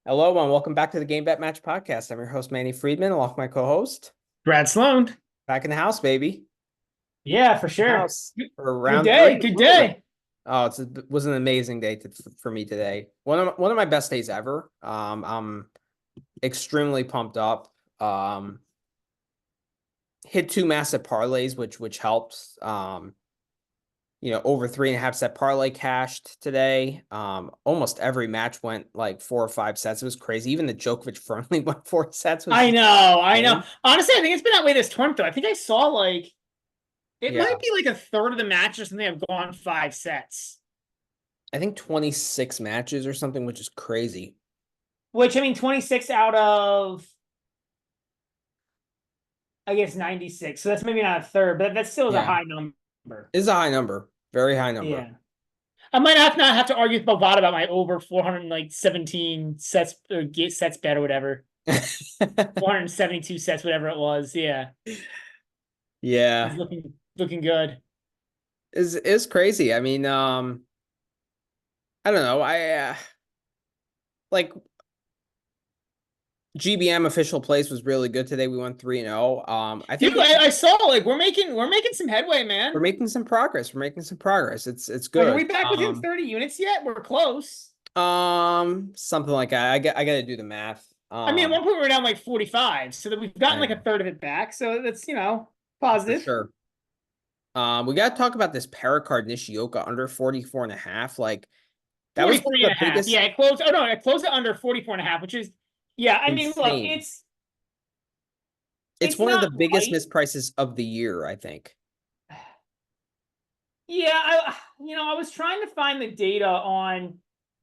Hello, and welcome back to the Game Bet Match Podcast. I'm your host, Manny Friedman, along with my co-host. Brad Sloan. Back in the house, baby. Yeah, for sure. House for Good round three day. of Good Wimbledon. day. Oh, it was an amazing day for me today. One of my best days ever. I'm extremely pumped up. Hit two massive parlays, which helped. Over 3.5 set parlay cashed today. Almost every match went like 4 or 5 sets. It was crazy. Even the Djokovic firmly went 4 sets, which I is know. I know. insane. Honestly, I think it's been that way this tournament, though. I think I saw like it Yeah. might be like a third of the matches or something have gone 5 sets. I think 26 matches or something, which is crazy. Which I mean, 26 out of I guess 96. So that's maybe not a third, but that still is a Yeah. high number. It's a high number. Very high number. Yeah. I might not have to argue with Bovada about my over 417 sets or get sets bet or whatever. 472 sets, whatever it was. Yeah. He's Yeah. looking good. Is crazy. I mean, I don't know. Like GBM official place was really good today. We went 3-0. I Dude, think I saw like we're making some headway, we're man. making some progress. We're making some progress. It's Like, are good. we back within 30 units yet? We're close. Something like that. I got to do the math. I mean, at one point we were down like 45, so that we've gotten I like a know third of it back. So that's for positive. sure. We got to talk about this Paracard Nishioka under 44 and a half. Like that was one 43 of and the a half. biggest. Yeah, it closed. Oh no, it closed it under 44 and a half, which is yeah. I mean, look, Insane. It's it's one of not the biggest right. misprices of the year, I think. Yeah, I was trying to find the data on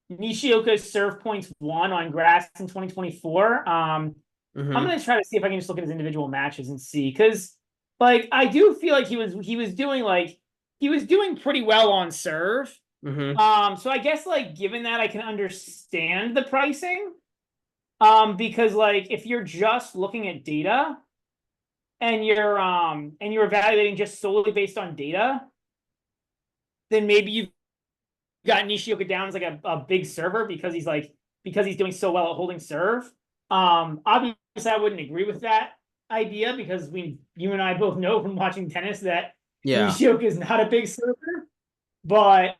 Nishioka's serve points won on grass in 2024. I'm Hmm. gonna try to see if I can just look at his individual matches and see, because like I do feel like he was doing pretty well on serve. Hmm. So I guess like given that I can understand the pricing. Because like if you're just looking at data and you're evaluating just solely based on data, then maybe you've got Nishioka down as like a big server because he's doing so well at holding serve. Obviously, I wouldn't agree with that idea because you and I both know from watching tennis that Yeah. Nishioka is not a big server, but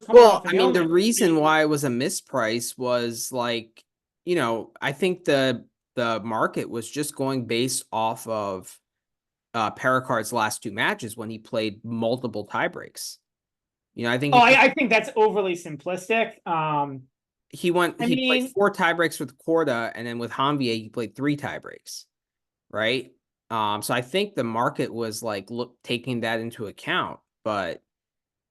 coming Well, off an I mean, the illness. reason why it was a misprice was like, I think the market was just going based off of Pericard's last two matches when he played multiple tie breaks. I think Oh, I think that's overly simplistic. I he played mean, four tie breaks with Corda, and then with Janvier he played three tie breaks, right? So I think the market was like taking that into account, but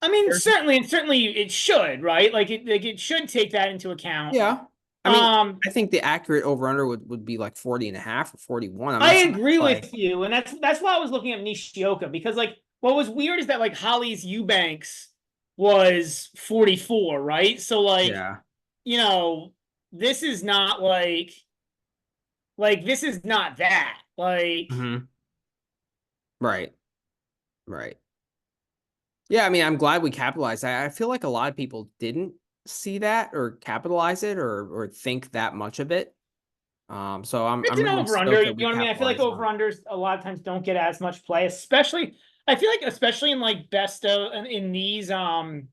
there's certainly it should, right? Like it should take that into account. yeah. I mean, Um, I think the accurate over under would be like 40 and a half or 41. I'm I not saying agree like with you, and that's why I was looking at Nishioka because like what was weird is that like Holly's Eubanks was 44, right? So like yeah. you know this is not like this is not that like Hmm. Right. Right. Yeah, I mean, I'm glad we capitalized. I feel like a lot of people didn't see that or capitalize it or think that much of it. So I'm it's I'm an really over under. stoked You that we know what I mean? I feel like capitalized over on it. unders a lot of times don't get as much play, especially I feel like especially in like best of in these in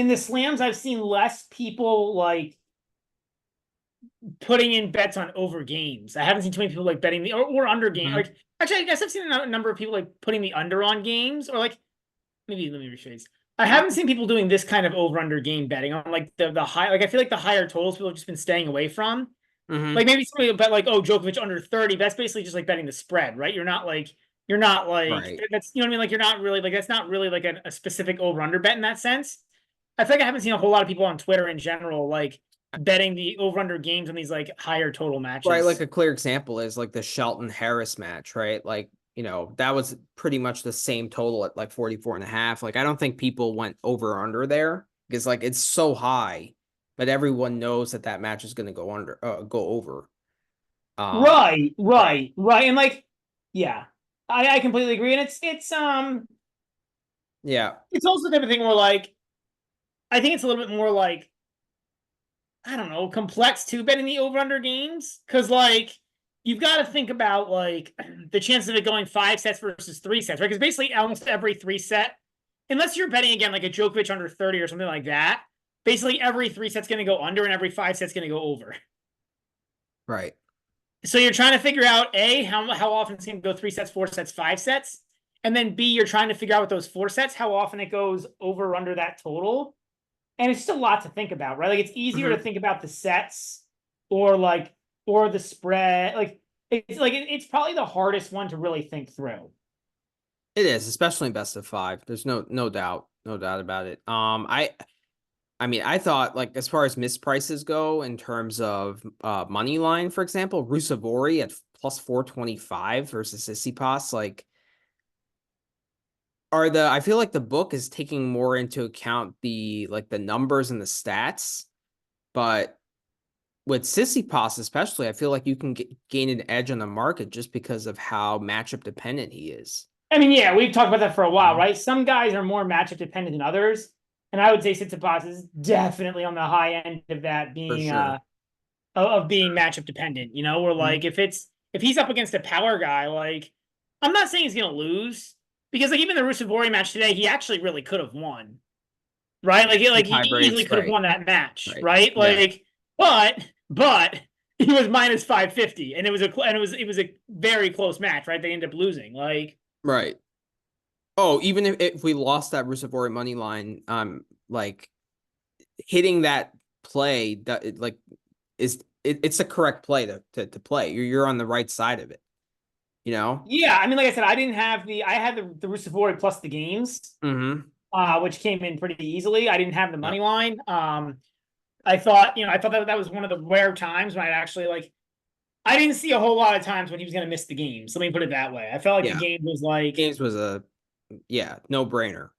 the slams I've seen less people like putting in bets on over games. I haven't seen too many people like betting the or under game. Mhm. Like actually, I guess I've seen a number of people like putting the under on games or like maybe let me rephrase. I haven't seen people doing this kind of over under game betting on like the high. Like I feel like the higher totals people have just been staying away from. Mhm. Like maybe somebody will bet like oh Djokovic under 30. But that's basically just like betting the spread, right? You're not like Right. that's you know what I mean. Like you're not really like that's not really like a specific over under bet in that sense. I feel like I haven't seen a whole lot of people on Twitter in general like betting the over under games on these like higher total Right. Like matches. a clear example is like the Shelton Harris match, right? Like, that was pretty much the same total at like 44 and a half. Like, I don't think people went over or under there because like it's so high, but everyone knows that that match is going to go over. Um, right. Right. And like, yeah, I completely agree. And Yeah. it's also the type of thing where like I think it's a little bit more like I don't know, complex too, betting the over-under games. Because, like, you've got to think about, like, the chances of it going 5 sets versus 3 sets, right? Because basically almost every 3 set, unless you're betting, again, like a Djokovic under 30 or something like that, basically every 3 set's going to go under and every 5 set's going to go over. Right. So you're trying to figure out, A, how often it's going to go 3 sets, 4 sets, 5 sets. And then B, you're trying to figure out with those 4 sets, how often it goes over or under that total. And it's just a lot to think about, right? Like, it's easier to think about the sets or the spread. It's probably the hardest one to really think through. It is, especially in best of 5. There's no doubt about it. I mean, I thought, like, as far as misprices go in terms of money line, for example, Rusevori at plus 425 versus Tsitsipas, like, I feel like the book is taking more into account the numbers and the stats, but with Tsitsipas especially, I feel like you can gain an edge on the market just because of how matchup dependent he is. I mean, yeah, we've talked about that for a while, Mhm. right? Some guys are more matchup dependent than others. And I would say Tsitsipas is definitely on the high end of that For being sure. of being matchup dependent, where Mhm. like if he's up against a power guy, like I'm not saying he's gonna lose because like even the Rusevori match today, he actually really could have won, right? He Tie easily breaks, could have right. won that match, Right. right? Yeah. But he was minus 550, and it was a very close match, right? They ended up losing, like. Right. Oh, even if we lost that Rusevori money line, like hitting that play that it's the correct play to play. You're on the right side of it, you know? Yeah, I mean, like I said, I had the Rusevori plus the games, Mm-hmm. which came in pretty easily. I didn't have the Yeah. money line. I thought that was one of the rare times when I didn't see a whole lot of times when he was going to miss the games. Let me put it that way. I felt like the Yeah. game was like, Games was no brainer.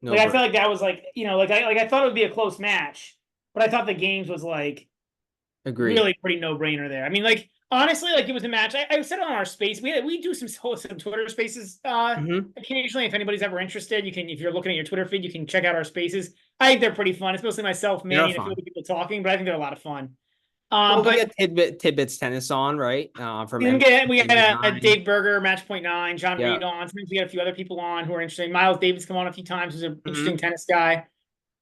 No I brainer. felt like that was like, I thought it would be a close match, but I thought the games was like Agreed. really pretty no brainer there. I mean, like honestly, like it was a match. I said it on our space. We do some Twitter spaces Mm-hmm. occasionally. If anybody's ever interested, you can if you're looking at your Twitter feed, you can check out our spaces. I think they're pretty fun. It's mostly myself, They are Manny, and a few fun. other people talking, but I think they're a lot of fun. Well, we But got Tidbits Tennis on, right? From we got a M9. Dave Berger, Match Point Nine, John Yeah. Reed on. Sometimes we got a few other people on who are interesting. Miles Davis come on a few times. Who's an interesting Mm-hmm. tennis guy.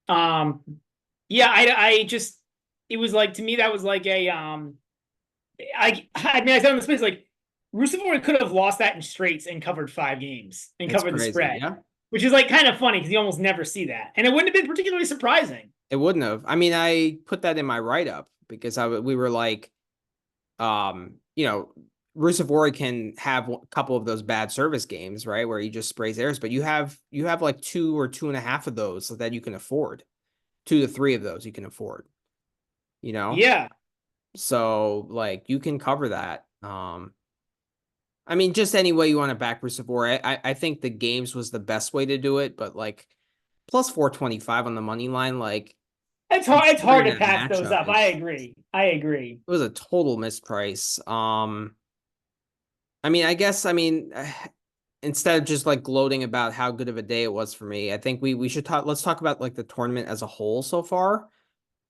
Um, yeah, I just it was like to me that was like a I mean I said on the space like Rusev could have lost that in straights and covered 5 games and It's covered the crazy. spread, Yeah. which is like kind of funny because you almost never see that, and it wouldn't have been particularly surprising. It wouldn't have. I mean, I put that in my write up because we were like, you know, Rusevori can have a couple of those bad service games, right, where he just sprays airs, but you have like 2 or 2.5 of those that you can afford. 2 to 3 of those you can afford. You know, Yeah, so like you can cover that. I mean, just any way you want to back Rusevori. I think the games was the best way to do it, but like plus 425 on the money line, like it's hard. It's hard considering to that pass those matchup up. I is agree. I agree. it was a total misprice. I mean, I guess I mean instead of just like gloating about how good of a day it was for me, I think we should talk. Let's talk about like the tournament as a whole so far.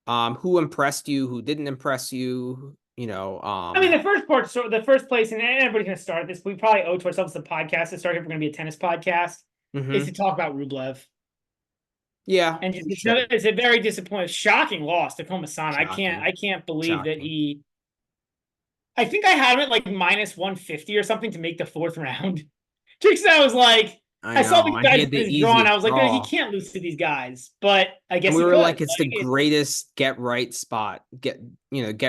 Who impressed you? Who didn't impress you? You know, I mean, the first place, and everybody's going to start this. We probably owe to ourselves the podcast to start if we're going to be a tennis podcast, is to mhm. talk about Rublev. Yeah, And just we should. it's a very disappointing, shocking loss to Komasana. Shocking, I can't believe that shocking. he. I think I had him at like minus 150 or something to make the fourth round. Just I was like, I I saw know. these I guys had in the his draw, and I easiest was like, he draw. can't lose to these guys, but I And guess we he were could. like, it's the greatest get right spot. Get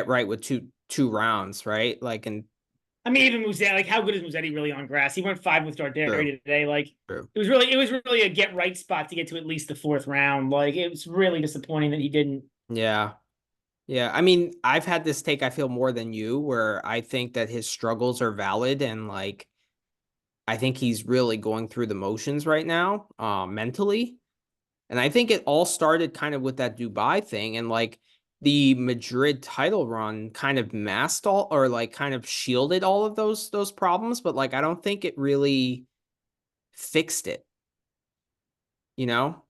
right with two rounds, right? Like, and I mean, even Musetti, like, how good is Musetti really on grass? He went 5 with true, Darderi today. Like, true. it was really a get right spot to get to at least the fourth round. Like, it was really disappointing that he didn't. Yeah. Yeah. I mean, I've had this take, I feel more than you, where I think that his struggles are valid and like I think he's really going through the motions right now, mentally. And I think it all started kind of with that Dubai thing and like the Madrid title run kind of masked all or like kind of shielded all of those problems, but like I don't think it really fixed it, you know?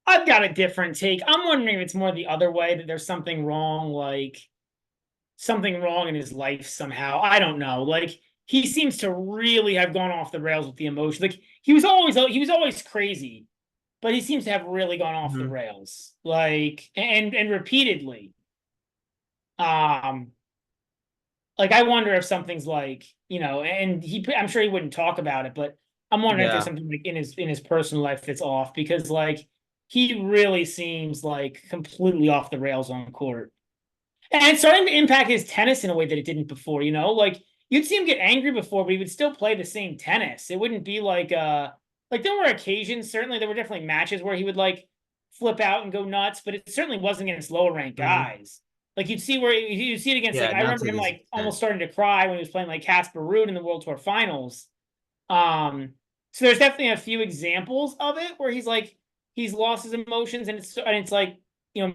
I've got a different take. I'm wondering if it's more the other way, that there's something wrong, like something wrong in his life somehow. I don't know. Like he seems to really have gone off the rails with the emotion. Like he was always crazy, but he seems to have really gone off the Mhm. rails. Like and repeatedly. Um like I wonder if something's like, and I'm sure he wouldn't talk about it, but I'm wondering if there's Yeah. something like in his personal life that's off, because like he really seems like completely off the rails on court. And it's starting to impact his tennis in a way that it didn't before, Like you'd see him get angry before, but he would still play the same tennis. It wouldn't be like there were occasions, certainly there were definitely matches where he would like flip out and go nuts, but it certainly wasn't against lower ranked Mhm. guys. Like you'd see it against, like Yeah, I not remember to him this like extent. almost starting to cry when he was playing like Casper Ruud in the World Tour Finals. Um, so there's definitely a few examples of it where he's lost his emotions, and it's like,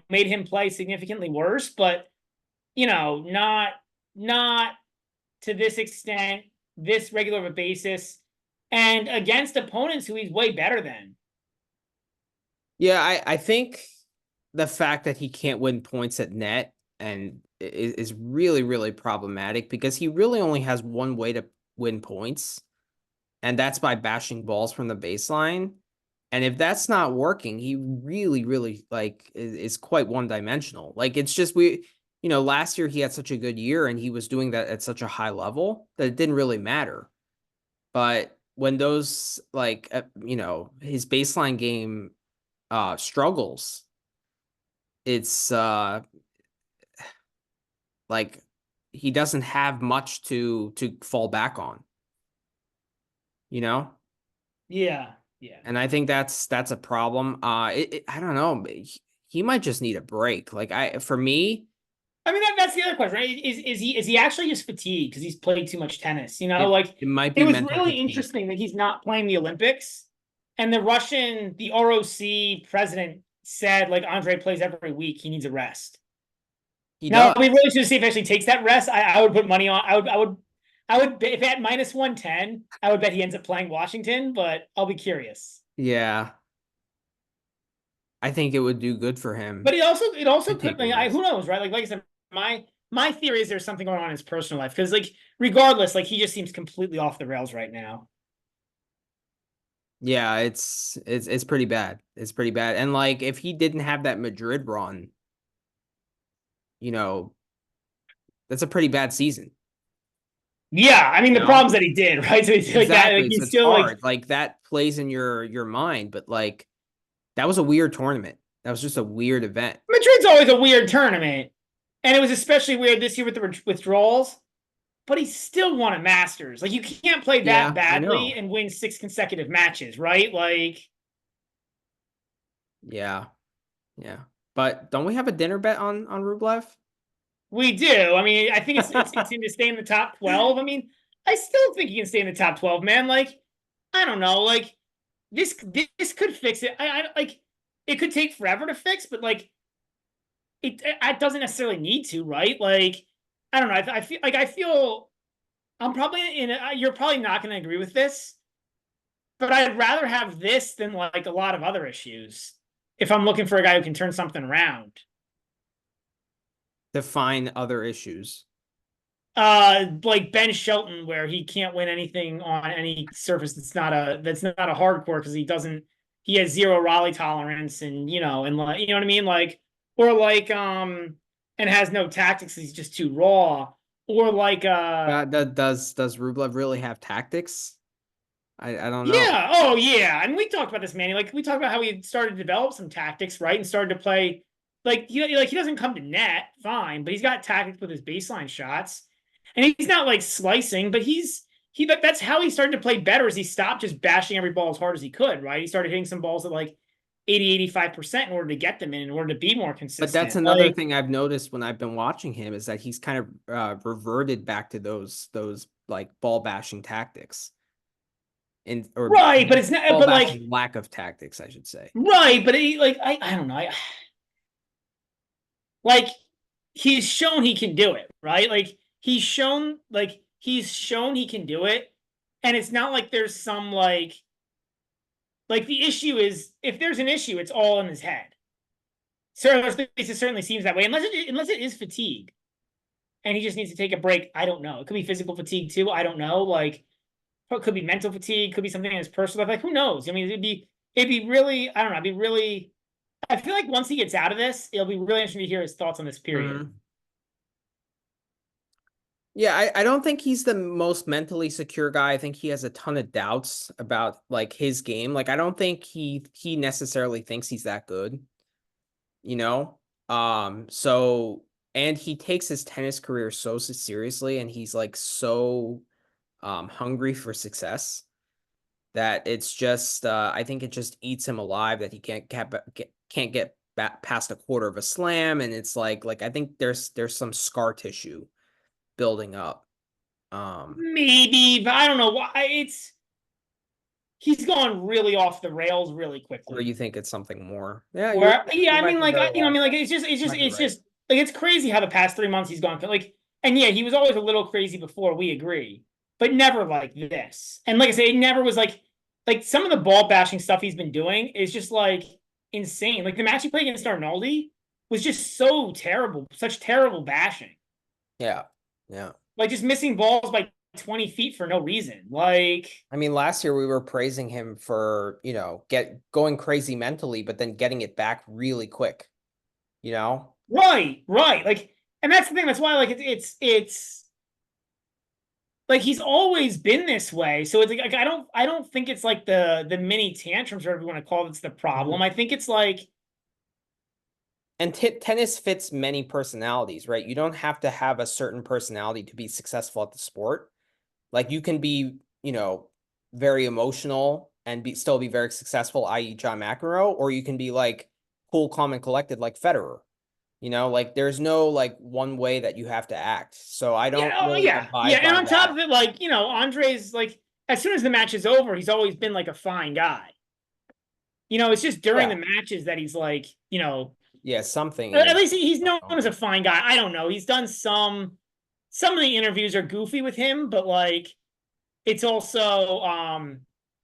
made him play significantly worse, but not to this extent, this regular of a basis, and against opponents who he's way better than. Yeah, I think the fact that he can't win points at net and is really, really problematic because he really only has one way to win points, and that's by bashing balls from the baseline. And if that's not working, he really, really like is quite one dimensional. Like it's just last year he had such a good year and he was doing that at such a high level that it didn't really matter. But when those his baseline game struggles, it's like he doesn't have much to fall back on, you know? Yeah, yeah. And I think that's a problem. I don't know. He might just need a break. Like for me, I mean that's the other question, right? Is he actually just fatigued because he's played too much tennis? it Like it might it be was mental really fatigue. interesting that he's not playing the Olympics, and the ROC president said like Andre plays every week, he needs a rest. He Now we does. really should see if he actually takes that rest. I would put money on. I would if at -110, I would bet he ends up playing Washington, but I'll be curious. Yeah. I think it would do good for him But it also to could, take a like, who rest. knows, right? Like I said, my theory is there's something going on in his personal life, because like regardless, like he just seems completely off the rails right now. Yeah, it's pretty bad. It's pretty bad. And like if he didn't have that Madrid run, you know, that's a pretty bad season, Yeah, I mean you the know? problems that he did, right? So he's like that, like Exactly. So he's it's still like hard. Like that plays in your mind, but like that was a weird tournament. That was just a weird event. Madrid's always a weird tournament, and it was especially weird this year with the withdrawals. But he still won a Masters. Like you can't play that Yeah, I badly know. and win 6 consecutive matches, right? Like Yeah. Yeah. But don't we have a dinner bet on Rublev? we do. I mean, I think it's him to stay in the top 12. I mean, I still think he can stay in the top 12, man. Like, I don't know. Like this could fix it. I like it could take forever to fix, but like it doesn't necessarily need to, right? Like, I don't know. I feel I'm probably in. You're probably not going to agree with this, but I'd rather have this than like a lot of other issues if I'm looking for a guy who can turn something around. Define other issues. Like Ben Shelton, where he can't win anything on any surface that's not a hardcore, because he has zero rally tolerance, and and like you know what I mean, like, or like and has no tactics, he's just too raw, or like Does Rublev really have tactics? I don't know. yeah, oh yeah. And we talked about this, Manny. Like we talked about how he started to develop some tactics, right? And started to play he doesn't come to net, fine, but he's got tactics with his baseline shots. And he's not like slicing, but that's how he started to play better, is he stopped just bashing every ball as hard as he could, right? He started hitting some balls at like 80, 85% in order to get them in order to be more But that's consistent. another Like thing I've noticed when I've been watching him is that he's kind of reverted back to those like ball bashing tactics and or right, but it's not ball but like bashing lack of tactics, I should say. right, but I don't know. Like he's shown he can do it, right? Like he's shown he can do it, and it's not like there's some like Like the issue is, if there's an issue, it's all in his head. Certainly, it certainly seems that way. Unless it is fatigue, and he just needs to take a break. I don't know. It could be physical fatigue too. I don't know. Like, it could be mental fatigue. Could be something in his personal life. Like, who knows? I mean, it'd be really. I don't know. It'd be really. I feel like once he gets out of this, it'll be really interesting to hear his thoughts on this period. Mhm. Yeah, I don't think he's the most mentally secure guy. I think he has a ton of doubts about like his game. Like I don't think he necessarily thinks he's that good, you know? So and he takes his tennis career so seriously and he's like so hungry for success that it's just I think it just eats him alive that he can't get back past a quarter of a slam and it's like I think there's some scar tissue building up. Maybe, but I don't know why. He's gone really off the rails really Or quickly. you think it's something more? Yeah, Yeah, you I might mean, be like, very I well. mean, like, Might be it's right. just like it's crazy how the past 3 months he's gone. Like, and yeah, he was always a little crazy before. We agree, but never like this. And like I say, it never was like some of the ball bashing stuff he's been doing is just like insane. Like the match he played against Arnaldi was just so terrible, such terrible bashing. Yeah. Yeah. Like just missing balls by 20 feet for no reason. Like, I mean, last year we were praising him for, get going crazy mentally, but then getting it back really quick, you know? right. Like, and that's the thing. That's why, like, it's like he's always been this way. So it's like I don't think it's like the mini tantrums or whatever you want to call it's the problem. Mhm. I think it's like And tennis fits many personalities, right? You don't have to have a certain personality to be successful at the sport. Like you can be, very emotional and still be very successful, i.e. John McEnroe, or you can be like cool, calm, and collected like Federer. Like there's no like one way that you have to act. So I don't really yeah. abide And by on top that. of it, like Andre's like as soon as the match is over, he's always been like a fine guy. It's just during Yeah. the matches that he's like Yeah, something in at his least he's known going as a on. fine guy. I don't know. He's done some of the interviews are goofy with him, but like it's also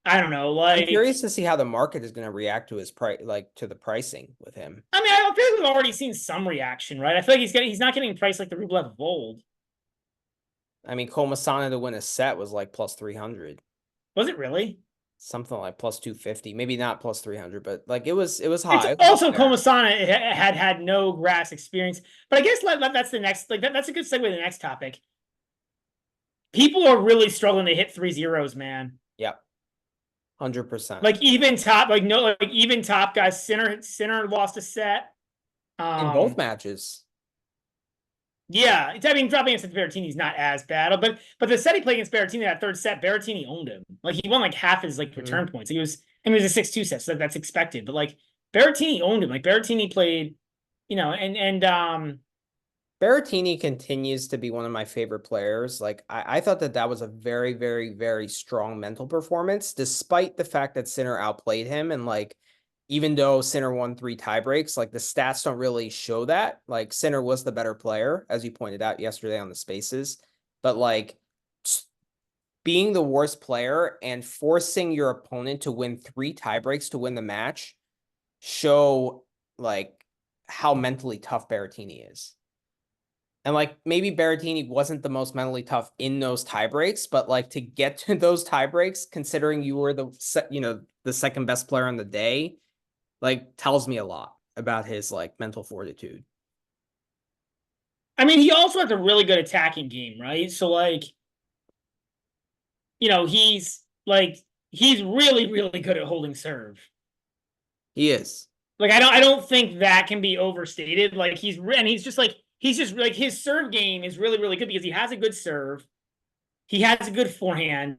I don't know, I'm like curious to see how the market is going to react to his price, like to the pricing with him. I mean, I feel like we've already seen some reaction, right? I feel like he's not getting priced like the Rublev of old. I mean, Komasana to win a set was like plus 300, Was it really? something like plus 250, maybe not plus 300, but like it was It's high. It was up also there. Komasana had no grass experience, but I guess that's the next that's a good segue to the next topic. People are really struggling to hit 3-0s, man. Yep. 100%. Like even top, like no, like even top guys. Sinner lost a set. In both Um, matches. yeah, I mean, dropping against Berrettini is not as bad, but the set he played against Berrettini that third set, Berrettini owned him. Like he won like half his like Mhm. return points. It was a 6-2 set, so that's expected. But like Berrettini owned him. Like Berrettini played, and Berrettini continues to be one of my favorite players. Like I thought that was a very, very, very strong mental performance, despite the fact that Sinner outplayed him. And like, even though Sinner won 3 tiebreaks, like the stats don't really show that. Like Sinner was the better player, as you pointed out yesterday on the spaces. But like being the worst player and forcing your opponent to win 3 tiebreaks to win the match show like how mentally tough Berrettini is. And like maybe Berrettini wasn't the most mentally tough in those tie breaks, but like to get to those tie breaks, considering you were the second best player on the day, like tells me a lot about his like mental fortitude. I mean, he also has a really good attacking game, right? So like, he's really, really good at holding serve. He is. Like I don't think that can be overstated. Like he's just like his serve game is really, really good because he has a good serve. He has a good forehand,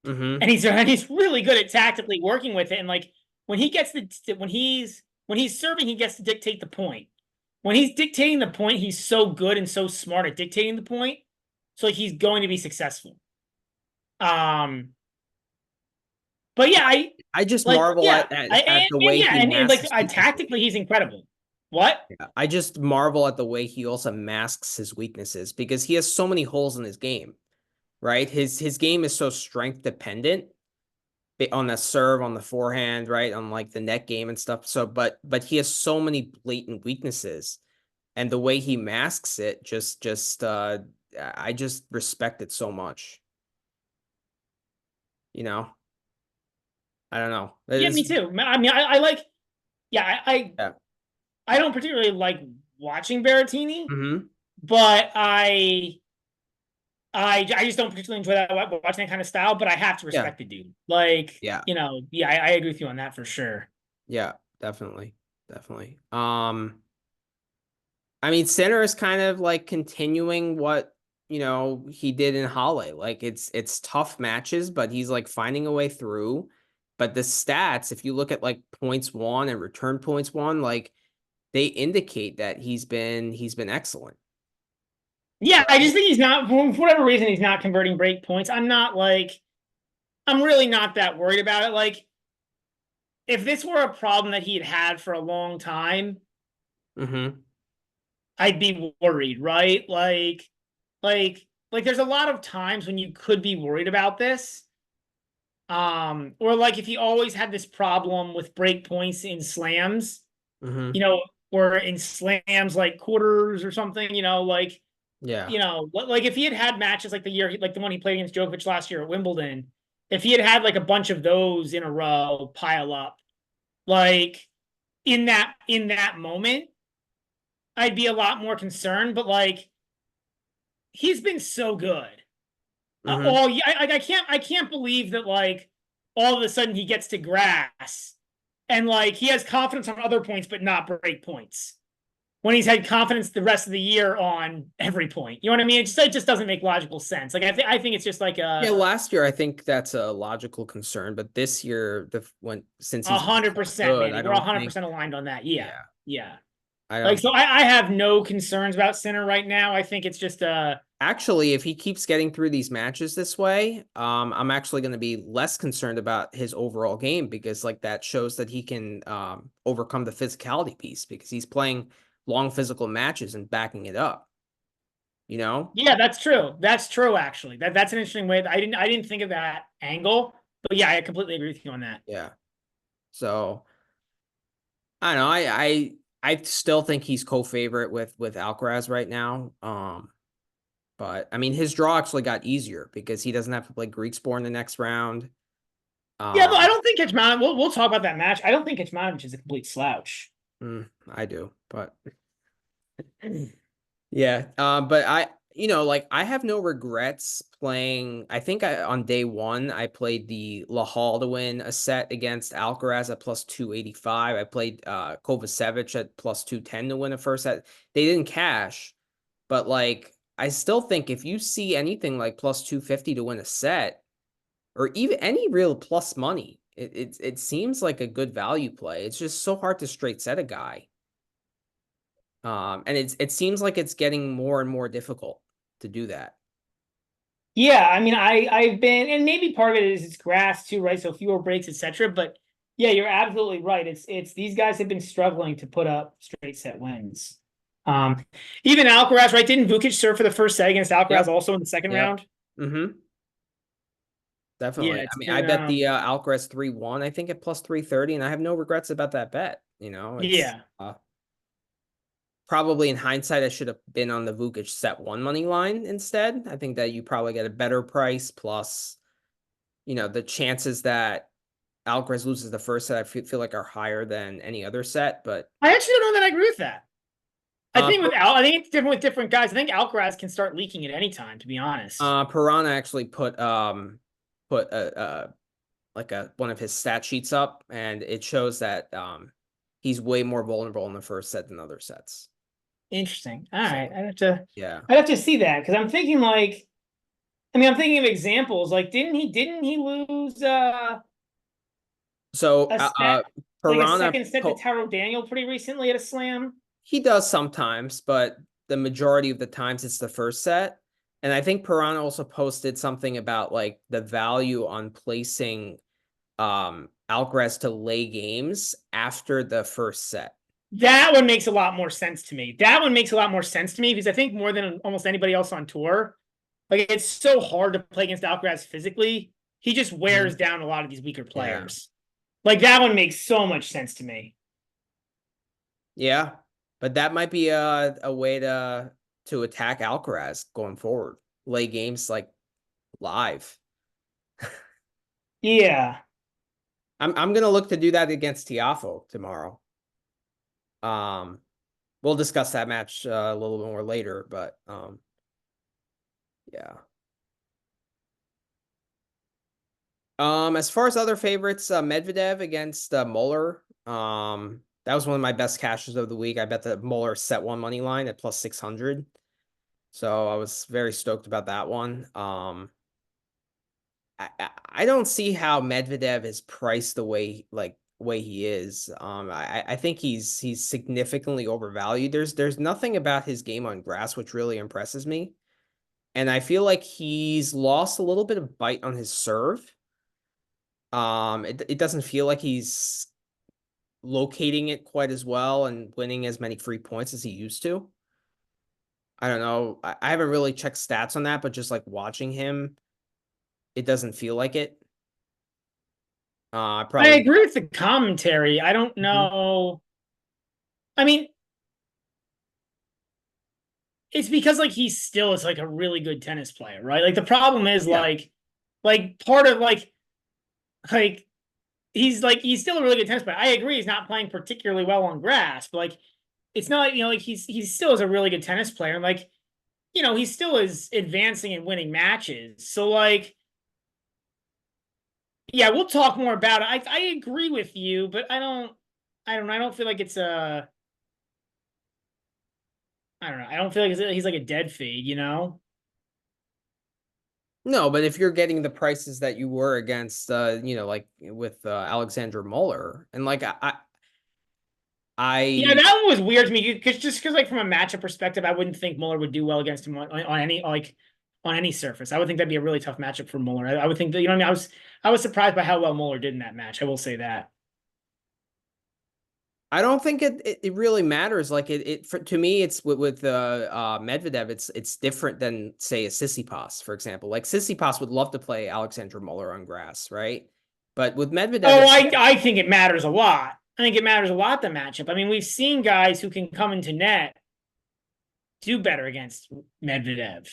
Mm-hmm. and he's really good at tactically working with it. And like when he gets the when he's serving, he gets to dictate the point. When he's dictating the point, he's so good and so smart at dictating the point. So like he's going to be successful. Um, but yeah, I just marvel at the way yeah, he and like masks weaknesses. tactically, he's incredible. What? Yeah. I just marvel at the way he also masks his weaknesses because he has so many holes in his game, right? His game is so strength dependent on the serve, on the forehand, right? On like the net game and stuff. So, but he has so many blatant weaknesses, and the way he masks it, I just respect it so much. You know, I don't know. It Yeah, me is, too. I mean, I like. Yeah, yeah. I don't particularly like watching Berrettini, Hmm. but I just don't particularly enjoy that watching that kind of style. But I have to Yeah. respect the dude. Like, Yeah. yeah, I agree with you on that for sure. Yeah. Definitely. Definitely. I mean, Sinner is kind of like continuing what, he did in Halle. Like it's tough matches, but he's like finding a way through. But the stats, if you look at like points won and return points won, like they indicate that he's been excellent. Yeah, I Right? just think he's not for whatever reason he's not converting break points. I'm really not that worried about it. Like, if this were a problem that he had for a long time, Mm-hmm. I'd be worried, right? Like there's a lot of times when you could be worried about this. Or like if he always had this problem with break points in slams, Mm-hmm. you know, or in slams like quarters or something, Yeah. like if he had had matches like like the one he played against Djokovic last year at Wimbledon, if he had had like a bunch of those in a row pile up, like in that moment, I'd be a lot more concerned. But like he's been so good. Mm-hmm. All I can't believe that like all of a sudden he gets to grass and like he has confidence on other points but not break points when he's had confidence the rest of the year on every point. You know what I mean? It just doesn't make logical sense. Like I think it's just like Yeah, last year I think that's a logical concern, but this year since a he's been hundred so percent, good, I Manny. We're a don't hundred think. percent aligned on that. Yeah, Yeah, yeah. I Like don't so, think. I have no concerns about Sinner right now. I think it's just Actually, if he keeps getting through these matches this way, I'm actually going to be less concerned about his overall game because like that shows that he can overcome the physicality piece because he's playing long physical matches and backing it up, you know? yeah, that's true. That's true. Actually, that's an interesting way. I didn't think of that angle, but yeah, I completely agree with you on that. Yeah. So I don't know. I still think he's co-favorite with Alcaraz right now. But I mean, his draw actually got easier because he doesn't have to play Greeksport in the next round. Yeah, but I Um, don't think Kecmanovic. We'll talk about that match. I don't think Kecmanovic is a complete slouch. I do, but yeah. But like I have no regrets playing. I think on day one I played the La Hall to win a set against Alcaraz at plus 285. I played Kovacevic at plus 210 to win a first set. They didn't cash, but like I still think if you see anything like plus 250 to win a set, or even any real plus money, it seems like a good value play. It's just so hard to straight set a guy. And it seems like it's getting more and more difficult to do that. Yeah, I mean, I've been, and maybe part of it is it's grass too, right? So fewer breaks, etc. But yeah, you're absolutely right. It's these guys have been struggling to put up straight set wins. Um, Even Alcaraz, right? Didn't Vukic serve for the first set against Alcaraz Yep. also in the second Yep. round? Mm-hmm. Yeah, Definitely. I it's mean, I been bet the Alcaraz 3-1, I think at plus 330, and I have no regrets about that bet. It's yeah. probably in hindsight, I should have been on the Vukic set one money line instead. I think that you probably get a better price. Plus, the chances that Alcaraz loses the first set, I feel like are higher than any other set. But I actually don't know that I agree with that. uh, I think it's different with different guys. I think Alcaraz can start leaking at any time, to be honest. Piranha actually put a like one of his stat sheets up, and it shows that he's way more vulnerable in the first set than other sets. Interesting. All So right. yeah. I'd have to see that because I'm thinking like I mean I'm thinking of examples. Like didn't he lose So a set like a Piranha second set to Taro Daniel pretty recently at a slam? he does sometimes, but the majority of the times it's the first set. And I think Piranha also posted something about like the value on placing Alcaraz to lay games after the first set. That one makes a lot more sense to me. That one makes a lot more sense to me because I think more than almost anybody else on tour, like it's so hard to play against Alcaraz physically He just wears down a lot of these weaker Yeah. players. Like that one makes so much sense to me. Yeah. But that might be a way to attack Alcaraz going forward. Lay games like live. Yeah. I'm gonna look to do that against Tiafo tomorrow. Um, we'll discuss that match a little bit more later, but yeah. As far as other favorites, Medvedev against Muller. That was one of my best cashes of the week. I bet the Muller set one money line at plus 600. So I was very stoked about that one. I don't see how Medvedev is priced the way he is. I think he's significantly overvalued. There's nothing about his game on grass which really impresses me. And I feel like he's lost a little bit of bite on his serve. It doesn't feel like he's locating it quite as well and winning as many free points as he used to. I don't know. I haven't really checked stats on that, but just like watching him, it doesn't feel like it. I Probably. agree with the commentary. I don't Mhm. know. I mean, it's because like he still is like a really good tennis player, right? Like the problem is Yeah. like part of like he's still a really good tennis player. I agree he's not playing particularly well on grass, but like it's not like he still is a really good tennis player. And like, he still is advancing and winning matches. So like yeah, we'll talk more about it. I agree with you, but I don't feel like it's a I don't know. I don't feel like he's like a dead fade. No, but if you're getting the prices that you were against, like with Alexander Muller, and like Yeah, I that one was weird to me because like from a matchup perspective, I wouldn't think Muller would do well against him on any on any surface. I would think that'd be a really tough matchup for Muller. I would think that what I mean. I was surprised by how well Muller did in that match. I will say that. I don't think it really matters. Like to me, it's with Medvedev, it's different than say a Tsitsipas, for example. Like Tsitsipas would love to play Alexander Muller on grass, right? But with Medvedev, Oh, it's I think it matters a lot. I think it matters a lot the matchup. I mean, we've seen guys who can come into net do better against Medvedev.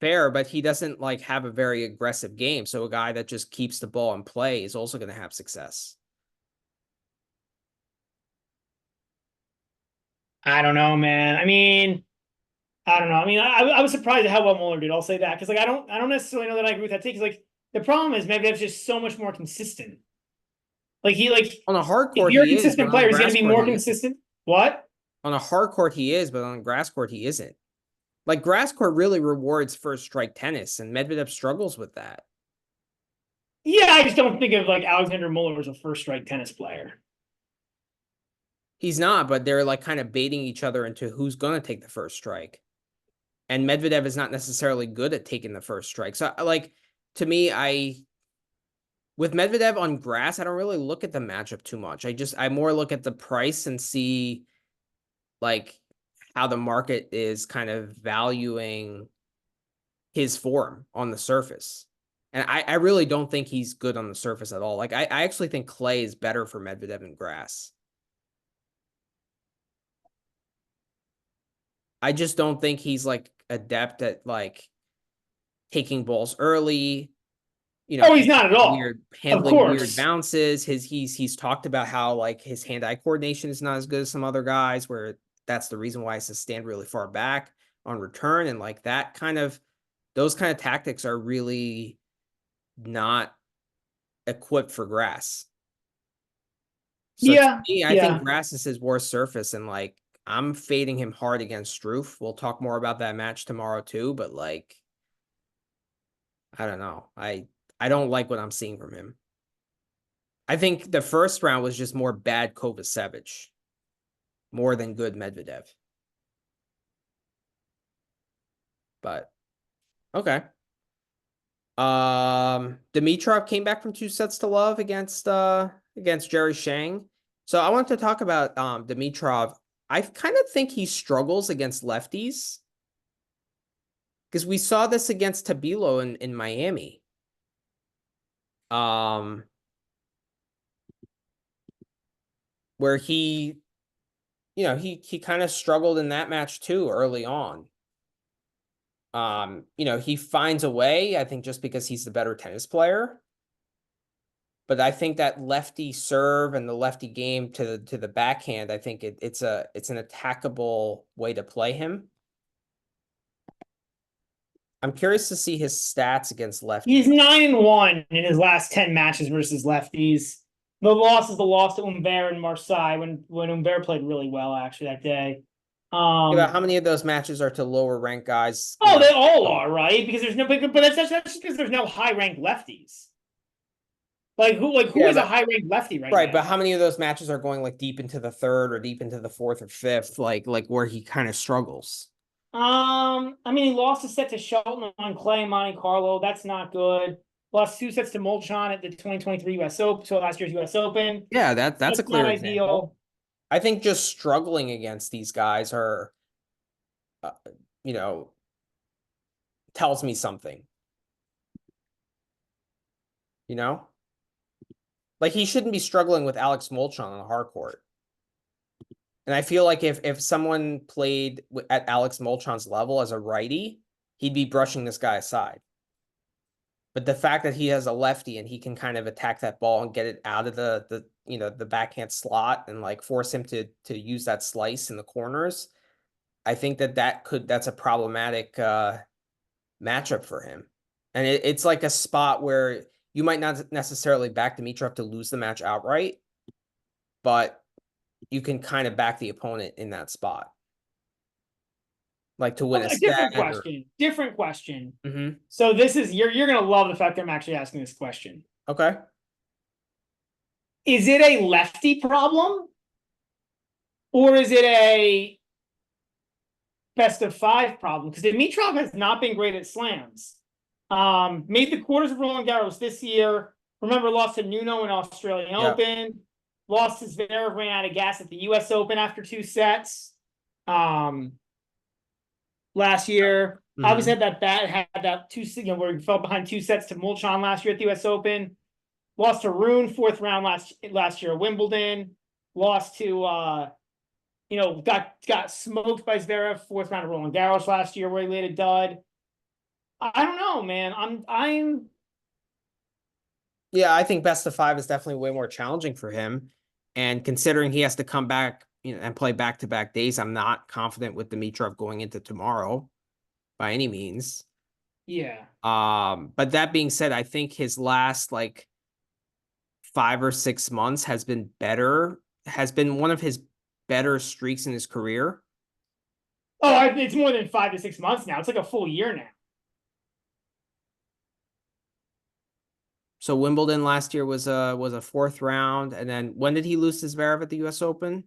fair, but he doesn't like have a very aggressive game. So a guy that just keeps the ball in play is also going to have success. I don't know, man. I mean, I don't know. I mean, I was surprised at how well Muller did. I'll say that because like I don't necessarily know that I agree with that take. Because like the problem is Medvedev's just so much more consistent. Like On a hard if court, you're a he is, but consistent on a player, he's going to grass be court, more he isn't. consistent. What? On a hard court, he is, but on a grass court, he isn't. Like grass court really rewards first strike tennis, and Medvedev struggles with that. Yeah, I just don't think of like Alexander Muller as a first strike tennis player. He's not, but they're like kind of baiting each other into who's going to take the first strike. And Medvedev is not necessarily good at taking the first strike. So, like, to me, with Medvedev on grass, I don't really look at the matchup too much. I more look at the price and see like how the market is kind of valuing his form on the surface. And I really don't think he's good on the surface at all. Like I actually think clay is better for Medvedev in grass. I just don't think he's like adept at like taking balls early, Oh, he's not at all. Of handling weird course. bounces. He's talked about how like his hand-eye coordination is not as good as some other guys, where that's the reason why he has to stand really far back on return. And like those kind of tactics are really not equipped for grass. So to Yeah, me, I think yeah. grass is his worst surface, and like I'm fading him hard against Struff. We'll talk more about that match tomorrow too, but like I don't know. I don't like what I'm seeing from him. I think the first round was just more bad Kovacevic, more than good Medvedev. But okay. Dimitrov came back from 2 sets to love against Jerry Shang. So I want to talk about Dimitrov. I kind of think he struggles against lefties. Because we saw this against Tabilo in Miami. Where he kind of struggled in that match too early on. He finds a way, I think, just because he's the better tennis player. But I think that lefty serve and the lefty game to the backhand, I think it's an attackable way to play him. I'm curious to see his stats against lefties. He's 9-1 in his last 10 matches versus lefties. The loss is the loss to Humbert and Marseille when Humbert played really well actually that day. How many of those matches are to lower ranked guys? Oh, they all are, right? Because there's no but that's just because there's no high ranked lefties. Who is a high ranked lefty right now? But how many of those matches are going like deep into the third or deep into the fourth or fifth, like where he kind of struggles? I mean, he lost a set to Shelton on clay in Monte Carlo. That's not good. Lost 2 sets to Molchan at the 2023 US Open, so last year's US Open. Yeah, that's a clear not example. Ideal. I think just struggling against these guys are, tells me something. Like he shouldn't be struggling with Alex Molchan on the hard court. And I feel like if someone played at Alex Molchan's level as a righty, he'd be brushing this guy aside. But the fact that he has a lefty and he can kind of attack that ball and get it out of the backhand slot and like force him to use that slice in the corners, I think that's a problematic matchup for him. And it's like a spot where you might not necessarily back Dimitrov to lose the match outright, but you can kind of back the opponent in that spot. Like to win a different question. Different question. Mm-hmm. So this is you're gonna love the fact that I'm actually asking this question. Okay. Is it a lefty problem? Or is it a best of 5 problem? Because Dimitrov has not been great at slams. Made the quarters of Roland Garros this year. Remember, lost to Nuno in Australian Open. Lost his Zverev, ran out of gas at the US Open after 2 sets. Last year, obviously had that 2 where he fell behind 2 sets to Molchan last year at the US Open. Lost to Rune 4th round last year at Wimbledon. Lost to got smoked by Zverev 4th round of Roland Garros last year where he laid a dud. I don't know, man. Yeah, I think best of 5 is definitely way more challenging for him. And considering he has to come back, and play back-to-back days, I'm not confident with Dimitrov going into tomorrow by any means. Yeah. But that being said, I think his last 5 or 6 months has been one of his better streaks in his career. Oh, it's more than 5 to 6 months now. It's like a full year now. So Wimbledon last year was a 4th round, and then when did he lose to Zverev at the US Open?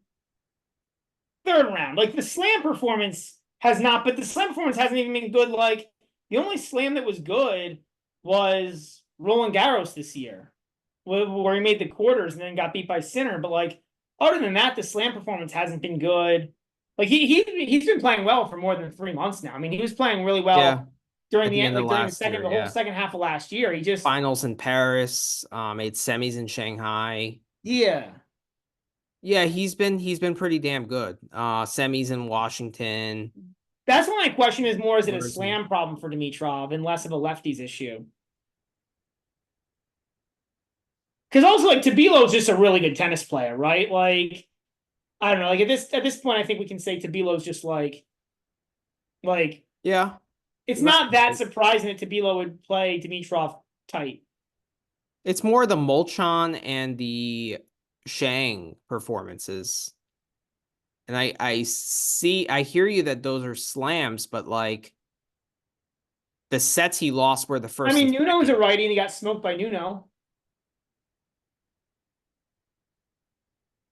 3rd round. The slam performance hasn't even been good. The only slam that was good was Roland Garros this year, where he made the quarters and then got beat by Sinner. But other than that, the slam performance hasn't been good. He's been playing well for more than 3 months now. I mean, he was playing really well during the whole second half of last year. He just finals in Paris, made semis in Shanghai. Yeah. Yeah, he's been pretty damn good. Semis in Washington. That's why my question is more, is it a slam problem for Dimitrov and less of a lefties issue? Because also Tabilo is just a really good tennis player, right? I don't know. At this point, I think we can say Tabilo's just yeah. It's not that surprising that Tabilo would play Dimitrov tight. It's more the Molchan and the Shang performances. And I hear you that those are slams, but the sets he lost were the first. I mean, Nuno's a righty and he got smoked by Nuno.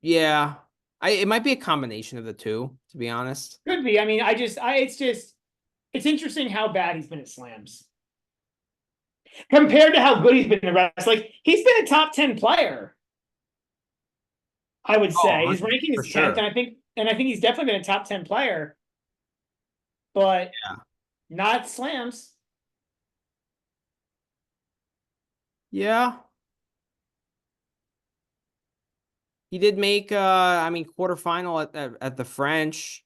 Yeah. It might be a combination of the two, to be honest. Could be. I mean, it's interesting how bad he's been at slams. Compared to how good he's been the rest. He's been a top 10 player. I would say his ranking is 10th, and I think he's definitely been a top 10 player. But Not slams. Yeah. He did make I mean quarterfinal at the French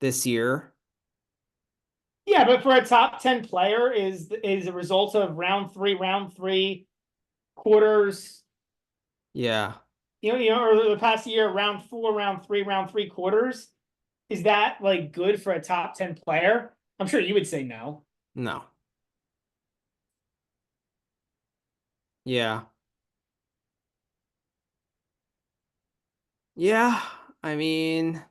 this year. Yeah, but for a top 10 player is a result of round three, quarters, Yeah. or the past year, round four, round three quarters. Is that like good for a top 10 player? I'm sure you would say no. No. Yeah. Yeah. I mean,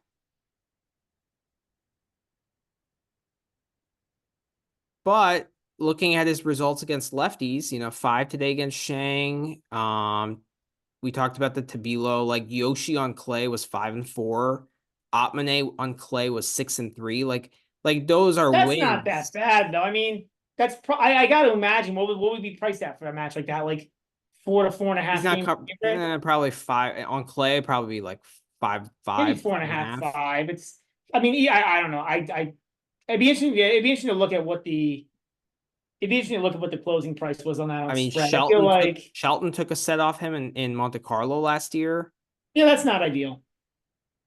but looking at his results against lefties, 5 today against Shang. We talked about the Tabilo, like Yoshi on clay was 5-4. Otmane on clay was 6-3. Like those are That's not that wins. bad though. I mean, I got to imagine what would be priced at for a match like that, like 4 to 4.5 He's not game favorite, probably 5 on clay, probably like 5, maybe 5, four and a and a half, half. 5. It's, I mean, yeah, I don't know. It'd be interesting to look at what the it'd be interesting to look at what the closing price was on that I on mean, spread. I feel like, Shelton took a set off him in Monte Carlo last year. yeah, that's not ideal.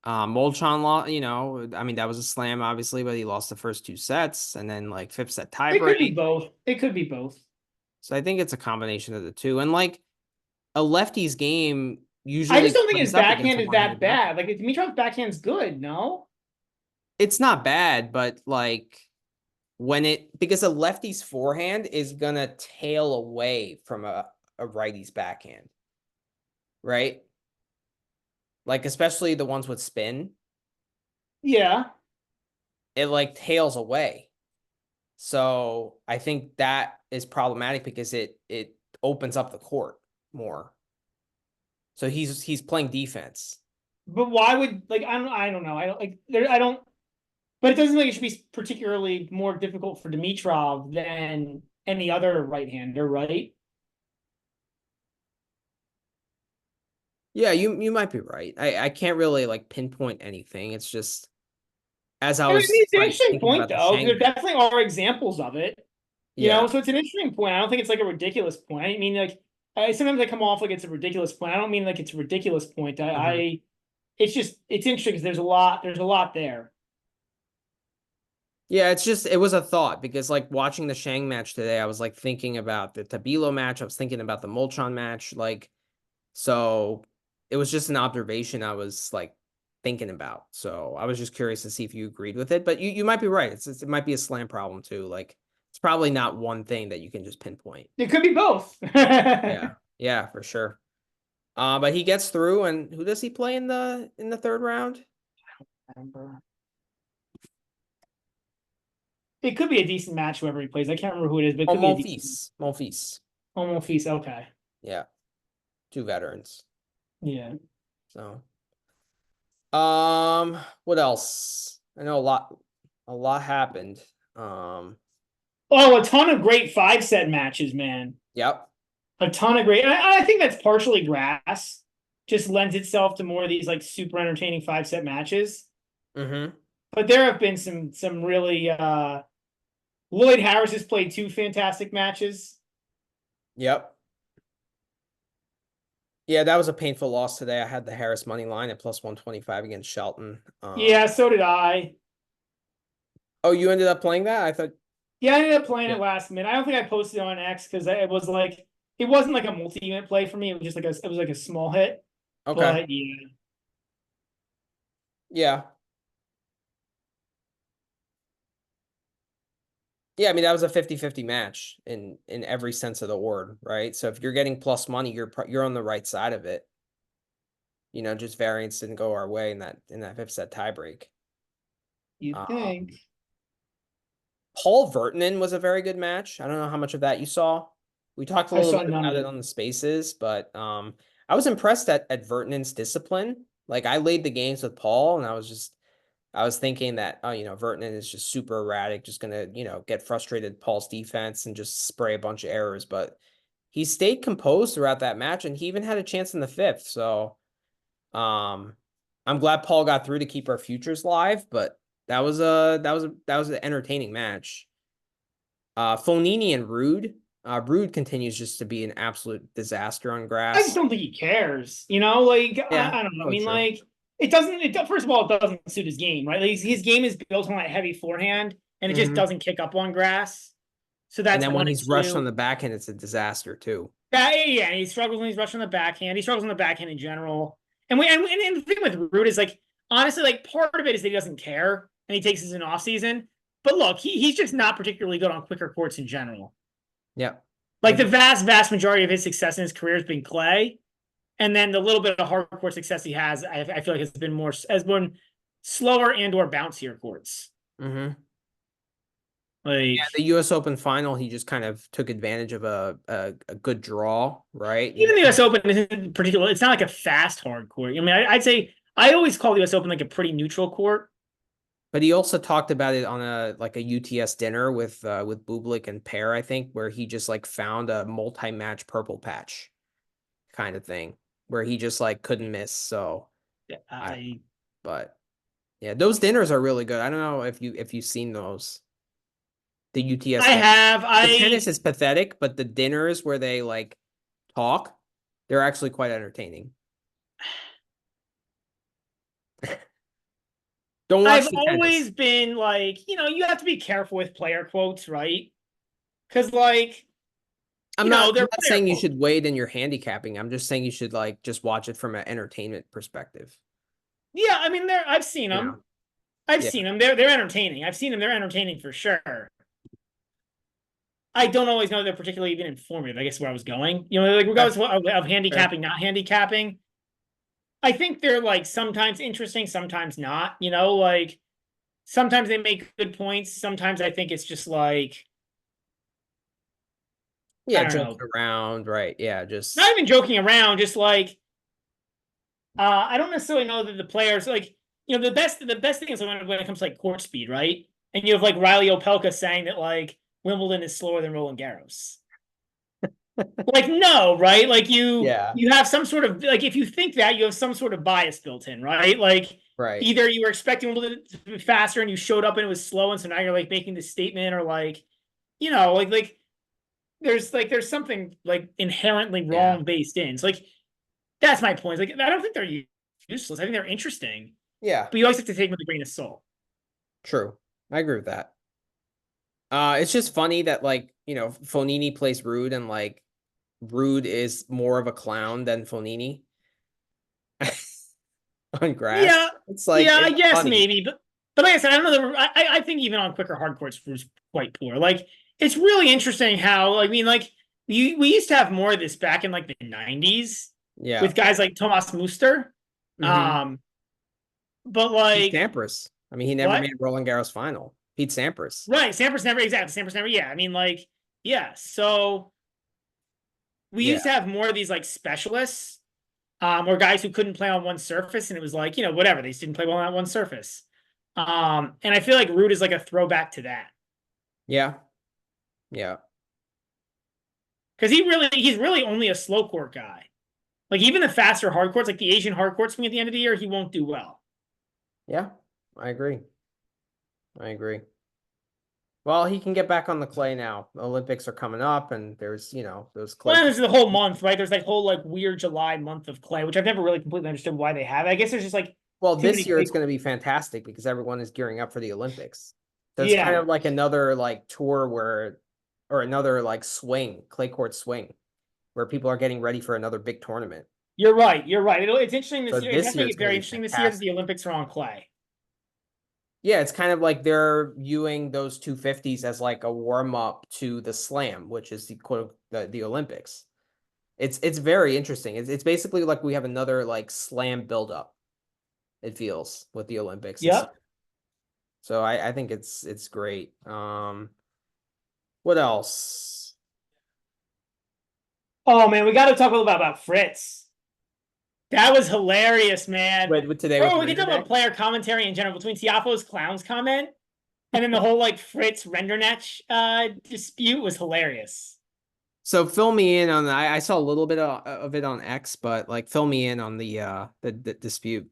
Molchan lost, I mean, that was a slam, obviously, but he lost the first 2 sets and then like fifth set It could be tiebreak. both. It could be both. So I think it's a combination of the two. And like a lefty's game I just usually don't think his plays up against backhand a is that one-handed bad. backhand. Like Dimitrov's backhand's good, no? It's not bad, but like because a lefty's forehand is gonna tail away from a righty's backhand, right? Like especially the ones with spin, Yeah. it like tails away. So I think that is problematic because it opens up the court more. So he's playing defense. But why would, like, I don't know. I don't like there I don't but it doesn't like it should be particularly more difficult for Dimitrov than any other right-hander, right? Yeah, you might be right. I can't really like pinpoint anything. It's just as I I mean, was it's an like interesting thinking point about the though. Shang There match. definitely are examples of it. Yeah. So it's an interesting point. I don't think it's like a ridiculous point. I mean, like, sometimes I come off like it's a ridiculous point. I don't mean like it's a ridiculous point. Mhm. It's just it's interesting because there's a lot there. Yeah, it was a thought because like watching the Shang match today, I was like thinking about the Tabilo match. I was thinking about the Molchan match. Like, so it was just an observation I was like thinking about. So I was just curious to see if you agreed with it. But you might be right. It might be a slam problem too. Like it's probably not one thing that you can just pinpoint. It could be both. I Yeah. Yeah, for sure. But he gets through, and who does he play in the third round? remember. It could be a decent match whoever he plays. I can't remember who it is, but it Oh, could be a decent. Monfils. Home feast. Okay. Yeah, two veterans. Yeah. So, what else? I know a lot happened. Um, Oh, a ton of great 5 set matches, man. yep. A ton of great. I think that's partially grass. Just lends itself to more of these like super entertaining 5 set matches. Mm-hmm. But there have been some really Lloyd Harris has played 2 fantastic matches. Yep. Yeah, that was a painful loss today. I had the Harris money line at plus 125 against Shelton. Yeah, so did I. Oh, you ended up playing that? I thought, Yeah, I ended up playing it yeah. last minute. I don't think I posted it on X because it wasn't like a multi-unit play for me. It was just like it was like a small hit. Okay. But yeah, Yeah. Yeah, I mean that was a 50-50 match in every sense of the word, right? So if you're getting plus money, you're on the right side of it. Just variance didn't go our way in that fifth set tiebreak. you think. Um, Paul Vertinen was a very good match. I don't know how much of that you saw. We talked a I little saw bit none of about it it. on the spaces, but I was impressed at Vertinen's discipline. Like I laid the games with Paul, and I was thinking that Vertinen is just super erratic, just gonna get frustrated at Paul's defense and just spray a bunch of errors. But he stayed composed throughout that match, and he even had a chance in the fifth. So I'm glad Paul got through to keep our futures live, but That was an entertaining match. Fonini and Rude. Rude continues just to be an absolute disaster on I just grass. don't think he cares. You know, like Yeah, I don't know. I so mean, true. like it doesn't. First of all, it doesn't suit his game, right? Like his game is built on that heavy forehand, and it just Hmm. doesn't kick up on grass. So And that's then one when and he's rushed on two. the backhand, it's a disaster too. Yeah, and he struggles when he's rushing the backhand. He struggles on the backhand in general. And the thing with Rude is like honestly, like part of it is that he doesn't care and he takes this in off season. But look, he's just not particularly good on quicker courts in general. Yeah, I Like the agree. vast majority of his success in his career has been clay, and then the little bit of hardcore success he has, I feel like has been slower and or bouncier courts. Hmm. Yeah, Like the U.S. Open final, he just kind of took advantage of a good draw, right? even the U.S. Open isn't particular. It's not like a fast hard court. I mean, I'd say I always call the U.S. Open like a pretty neutral court. But he also talked about it on a UTS dinner with Bublik and Pear, I think, where he just like found a multi-match purple patch kind of thing where he just like couldn't miss. So I I but yeah, those dinners are really good. I don't know if you've seen those. The UTS I dinner. have The tennis is pathetic, but the dinners where they like talk, they're actually quite entertaining. Don't I've watch the tennis. always been like, you have to be careful with player quotes, right? Because like, I'm not I'm they're not player saying you quotes. should wade in your handicapping. I'm just saying you should like just watch it from an entertainment perspective. Yeah, I mean, I've seen You know. them. I've Yeah. seen them. They're entertaining. I've seen them. They're entertaining for sure. I don't always know they're particularly even informative. I guess where I was going, like Okay. regardless of Fair. handicapping, not handicapping. I think they're like sometimes interesting, sometimes not. Like sometimes they make good points. Sometimes I think it's just like I Yeah, don't joking know, around, right? Yeah, not just even joking around. Just like I don't necessarily know that the players like the best thing is when it comes to like court speed, right? And you have like Riley Opelka saying that like Wimbledon is slower than Roland Garros. Like no, right? Like you yeah, you have some sort of like if you think that you have some sort of bias built in, right? Like right. either you were expecting Wimbledon to be faster and you showed up and it was slow, and so now you're like making this statement, or like there's something like inherently Yeah. wrong based in. So like that's my point. Like I don't think they're useless. I think they're interesting, Yeah, but you always have to take them with a grain of salt. true. I agree with that. It's just funny that like, Fonini plays Rude and like Rude is more of a clown than Fonini on grass. Yeah, It's like yeah, I it's guess funny. maybe, but like I said, I don't know. I think even on quicker hard courts was quite poor. Like it's really interesting how I mean, like we used to have more of this back in like the '90s Yeah. with guys like Thomas Muster. Hmm. Um, but Pete like Sampras. I mean, he never what? made Roland Garros final. Pete Sampras. Right, Sampras never exactly. Sampras never. Yeah, I mean, like yeah. So we Yeah. used to have more of these like specialists, or guys who couldn't play on one surface, and it was like whatever they just didn't play well on that one surface. And I feel like Root is like a throwback to that. Yeah. Yeah. Because he's really only a slow court guy. Like even the faster hard courts, like the Asian hard courts swing at the end of the year, he won't do well. Yeah. I agree. I agree. Well, he can get back on the clay now. The Olympics are coming up, and there's, those clay. Well, there's the whole month, right? There's like whole like weird July month of clay, which I've never really completely understood why they have. I guess there's just like Well, too this many year clay it's going to courts. be fantastic because everyone is gearing up for the Olympics. So it's kind Yeah, of like another like tour or another like clay court swing, where people are getting ready for another big tournament. you're right. You're right. It's interesting So this year. It this has to year make it's it going to very be interesting this year that fantastic. the Olympics are on clay. Yeah, it's kind of like they're viewing those 250s as like a warm up to the slam, which is the quote the Olympics. It's very interesting. It's basically like we have another like slam buildup. It feels with the Olympics this year. Yep. So I think it's great. What else? Oh man, we got to talk a little bit about Fritz. That was hilarious, man. With today with Bro, we can talk about Renderneck? player commentary in general between Tiafoe's clowns comment and then the whole like Fritz Rendernach dispute was hilarious. So fill me in on I saw a little bit of it on X, but like fill me in on the dispute.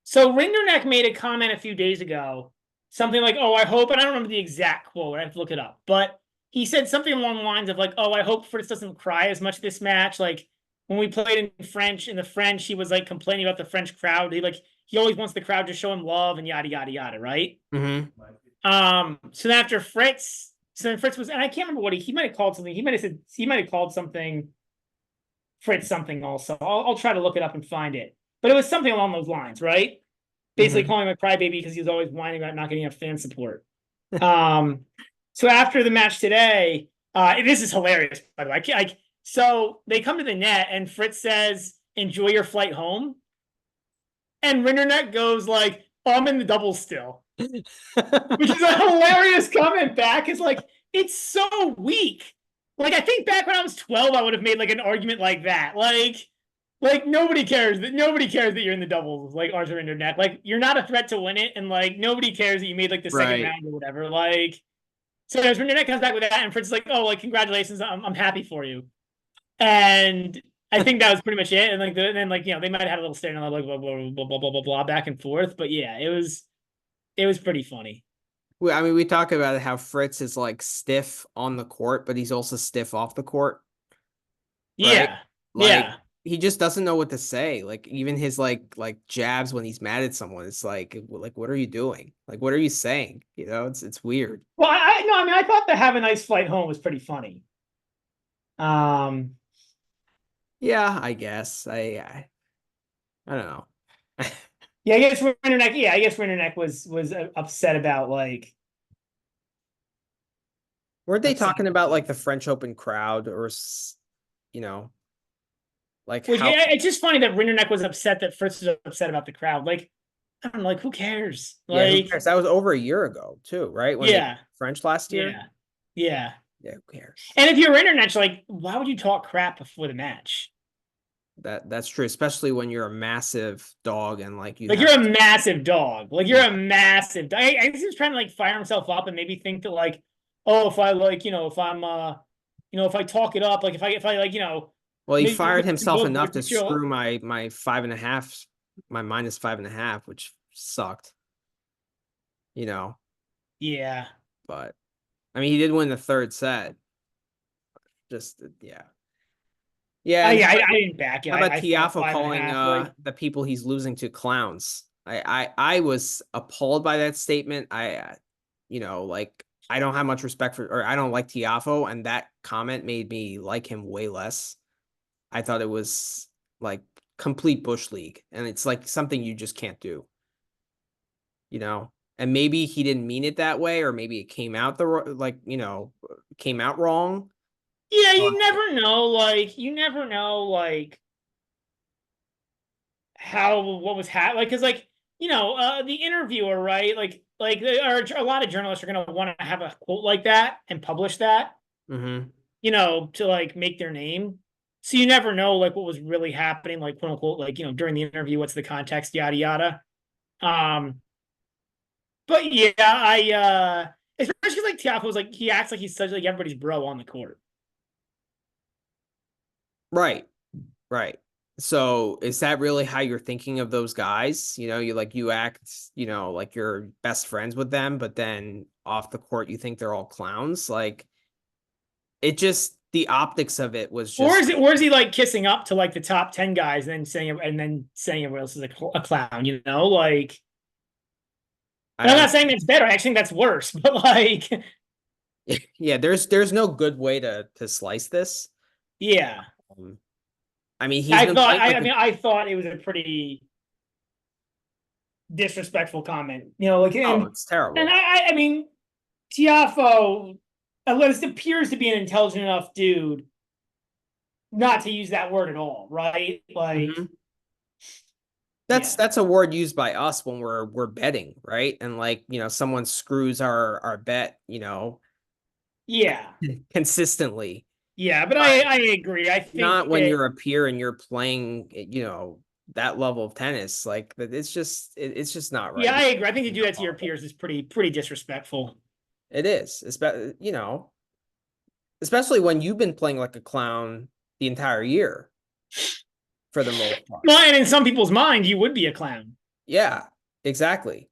So Rendernach made a comment a few days ago something like, "Oh, I hope," and I don't remember the exact quote. I have to look it up, but he said something along the lines of like, "Oh, I hope Fritz doesn't cry as much this match." Like when we played in the French, he was like complaining about the French crowd. He always wants the crowd to show him love and yada yada yada, right? Mm-hmm. So then after Fritz, so then Fritz was, and I can't remember what he might have called something. He might have called something Fritz something also. I'll try to look it up and find it, but it was something along those lines, right? Basically Mm-hmm. calling him a crybaby because he was always whining about not getting enough fan support. Um, so after the match today, this is hilarious, by the way. So they come to the net and Fritz says, "Enjoy your flight home." And Rinderneck goes like, "Oh, I'm in the doubles still." Which is a hilarious comment back. Is like, it's so weak. Like, I think back when I was 12, I would have made like an argument like that. Like nobody cares that you're in the doubles, like Arthur Rinderneck. Like, you're not a threat to win it, and like nobody cares that you made like the second Right. round or whatever. Like, so as Rinderneck comes back with that, and Fritz is like, "Oh, like congratulations, I'm happy for you." And I think that was pretty much it. And like and then like they might have had a little stand on like blah blah blah blah blah blah blah back and forth. But yeah, it was pretty funny. I mean, we talk about how Fritz is like stiff on the court, but he's also stiff off the court, right? Yeah. Like Yeah. he just doesn't know what to say. Like even his like jabs when he's mad at someone, it's like what are you doing? Like what are you saying? You know, it's weird. Well, I no, I mean, I thought the "Have a Nice Flight Home" was pretty funny. Um, Yeah, I guess. I don't know. yeah, I guess Rinderneck. Yeah, I guess Rinderneck was upset about like Weren't they upset. talking about like the French Open crowd or you know, like Which how yeah, it's just funny that Rinderneck was upset that Fritz was upset about the crowd. Like, I don't know, like who cares? yeah, who Like, cares? That was over a year ago too, right? When they yeah, French last year? yeah, yeah. Yeah, who cares? And if you're Rinderneck, like, why would you talk crap before the match? That's true, especially when you're a massive dog and like you Like have you're a massive dog. Like you're yeah. a massive. I guess he was trying to like fire himself up and maybe think that like, oh, if I like, if I'm, if I talk it up, like if I like, Well, he maybe fired himself both enough voice to screw material. my 5.5, my -5.5, which sucked, you know. Yeah, But I mean, he did win the third set. Just yeah, yeah. And yeah, I didn't back it. how about I thought Tiafo five and a calling half. Like, the people he's losing to clowns? I was appalled by that statement. Like I don't have much respect for, or I don't like Tiafo, and that comment made me like him way less. I thought it was like complete bush league, and it's like something you just can't do, you know. And maybe he didn't mean it that way, or maybe it came out came out wrong. yeah, But you never know, like how what was like because like the interviewer, right? Like a lot of journalists are gonna want to have a quote like that and publish that, mm-hmm. to like make their name. So you never know like what was really happening, like quote unquote, like during the interview, what's the context, yada yada. Um, but yeah, especially like Tiafoe was like he acts like he's such like everybody's bro on the court. Right. Right. So is that really how you're thinking of those guys? You act, like you're best friends with them, but then off the court you think they're all clowns. Like it just the optics of it was Or just is he like kissing up to like the top 10 guys and then saying everyone else is a clown, Like, I and I'm don't not saying that's better. I actually think that's worse, but like, yeah, there's no good way to slice this. yeah. Um, I mean, he's been playing like I thought it was a pretty disrespectful comment, like, oh, and it's and terrible. I mean, Tiafo at least appears to be an intelligent enough dude not to use that word at all, right? Like, Mhm. That's yeah, that's a word used by us when we're betting, right? And like, someone screws our bet, yeah, consistently. yeah. But But I agree. I think not when that you're a peer and you're playing, that level of tennis. Like that it's just not yeah, right. I agree. I think to do that to your peers is pretty disrespectful. It is, especially when you've been playing like a clown the entire year for the most part. Well, and in some people's mind, you would be a clown. Yeah, exactly.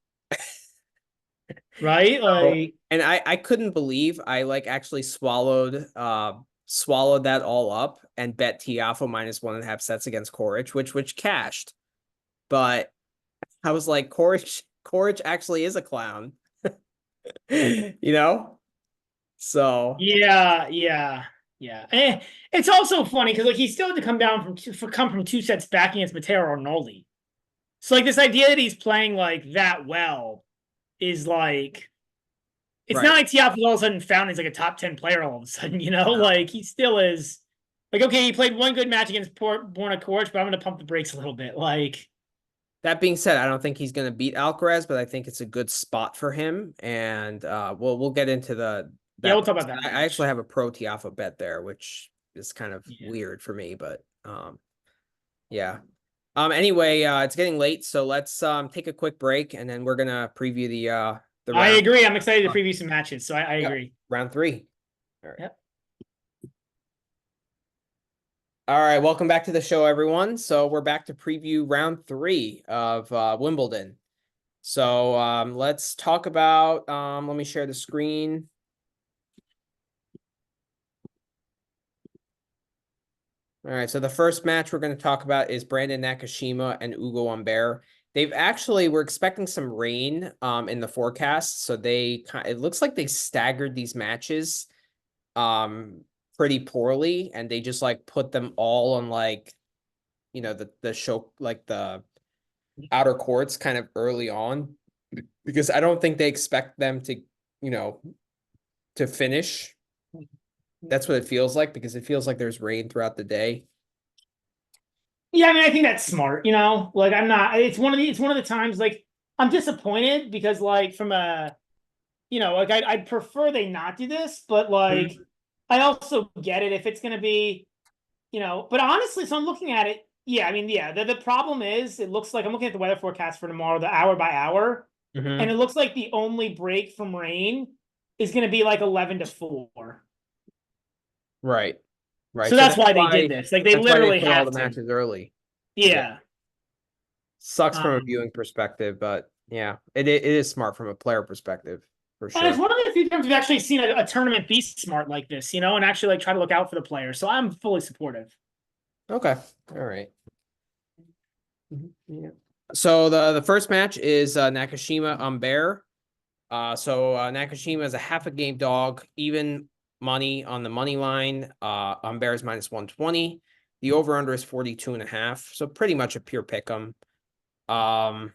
right? So, Like, and I couldn't believe I like actually swallowed that all up and bet Tiafo -1.5 sets against Coric, which cashed. But I was like, Coric actually is a clown, you know? So yeah, yeah, yeah. It's also funny because like he still had to come from 2 sets back against Matteo Arnoldi. So like this idea that he's playing like that well is like it's not right. like Tiafoe all of a sudden found he's like a top 10 player all of a sudden, you know? No. Like he still is like okay, he played one good match against Borna Coric, but I'm gonna pump the brakes a little bit. Like That being said, I don't think he's going to beat Alcaraz, but I think it's a good spot for him. And we'll get into yeah, we'll that. talk about that I actually match. have a pro Tiafoe bet there, which is kind of Yeah. weird for me, but yeah. Anyway, it's getting late, so let's take a quick break and then we're gonna preview the I round. agree. I'm excited to preview some matches. So I Yep. agree. Round 3. All right. Yep. All right, welcome back to the show, everyone. So we're back to preview round 3 of Wimbledon. So let's talk about let me share the screen. All right, so the first match we're going to talk about is Brandon Nakashima and Ugo Humbert. We're expecting some rain in the forecast, so it looks like they staggered these matches pretty poorly, and they just like put them all on like the show, like the outer courts kind of early on, because I don't think they expect them to you know to finish. That's what it feels like, because it feels like there's rain throughout the day. Yeah, I mean, I think that's smart, you know? Like I'm not it's one of the times like I'm disappointed because like from a like I'd prefer they not do this, but like Mhm. I also get it if it's gonna be, but honestly, so I'm looking at it. Yeah, I mean, yeah, the problem is it looks like I'm looking at the weather forecast for tomorrow, the hour by hour, and it Mhm. looks like the only break from rain is gonna be like 11 to 4. Right. Right. So So that's why they did this. Like they that's why they literally put all have the to. matches early. Yeah. Yeah. Sucks from a Um, viewing perspective, but yeah, it is smart from a player perspective for and it's sure. one of the few times we've actually seen a tournament be smart like this, and actually like try to look out for the players. So I'm fully supportive. Okay. All right. Yeah. So the first match is Nakashima Humbert. Nakashima is a half a game dog, even money on the money line. Humbert is -120. The over under is 42.5. So pretty much a pure pick 'em. Um,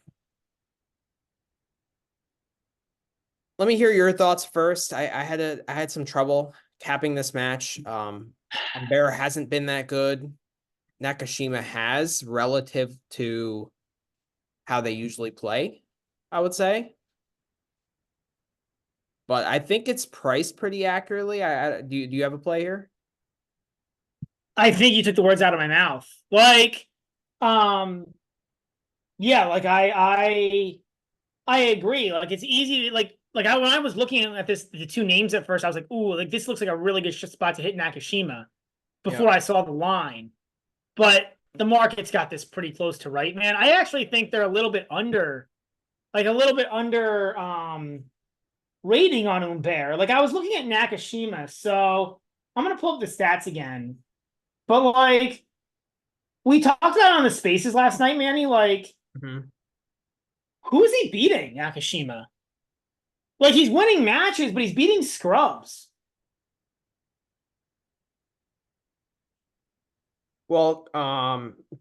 Let me hear your thoughts first. I had some trouble capping this match. Humbert hasn't been that good. Nakashima has relative to how they usually play, I would say. But I think it's priced pretty accurately. Do you have a play here? I think you took the words out of my mouth. Like, um, yeah, like I agree. Like it's easy. When I was looking at the two names at first, I was like, ooh, like this looks like a really good spot to hit Nakashima Yeah. before I saw the line. But the market's got this pretty close to right, man. I actually think they're a little bit under, rating on Humbert. Like I was looking at Nakashima, so I'm gonna pull up the stats again. But like we talked about it on the spaces last night, Manny. Like, Mhm. who is he beating, Nakashima? Like he's winning matches, but he's beating scrubs. Well,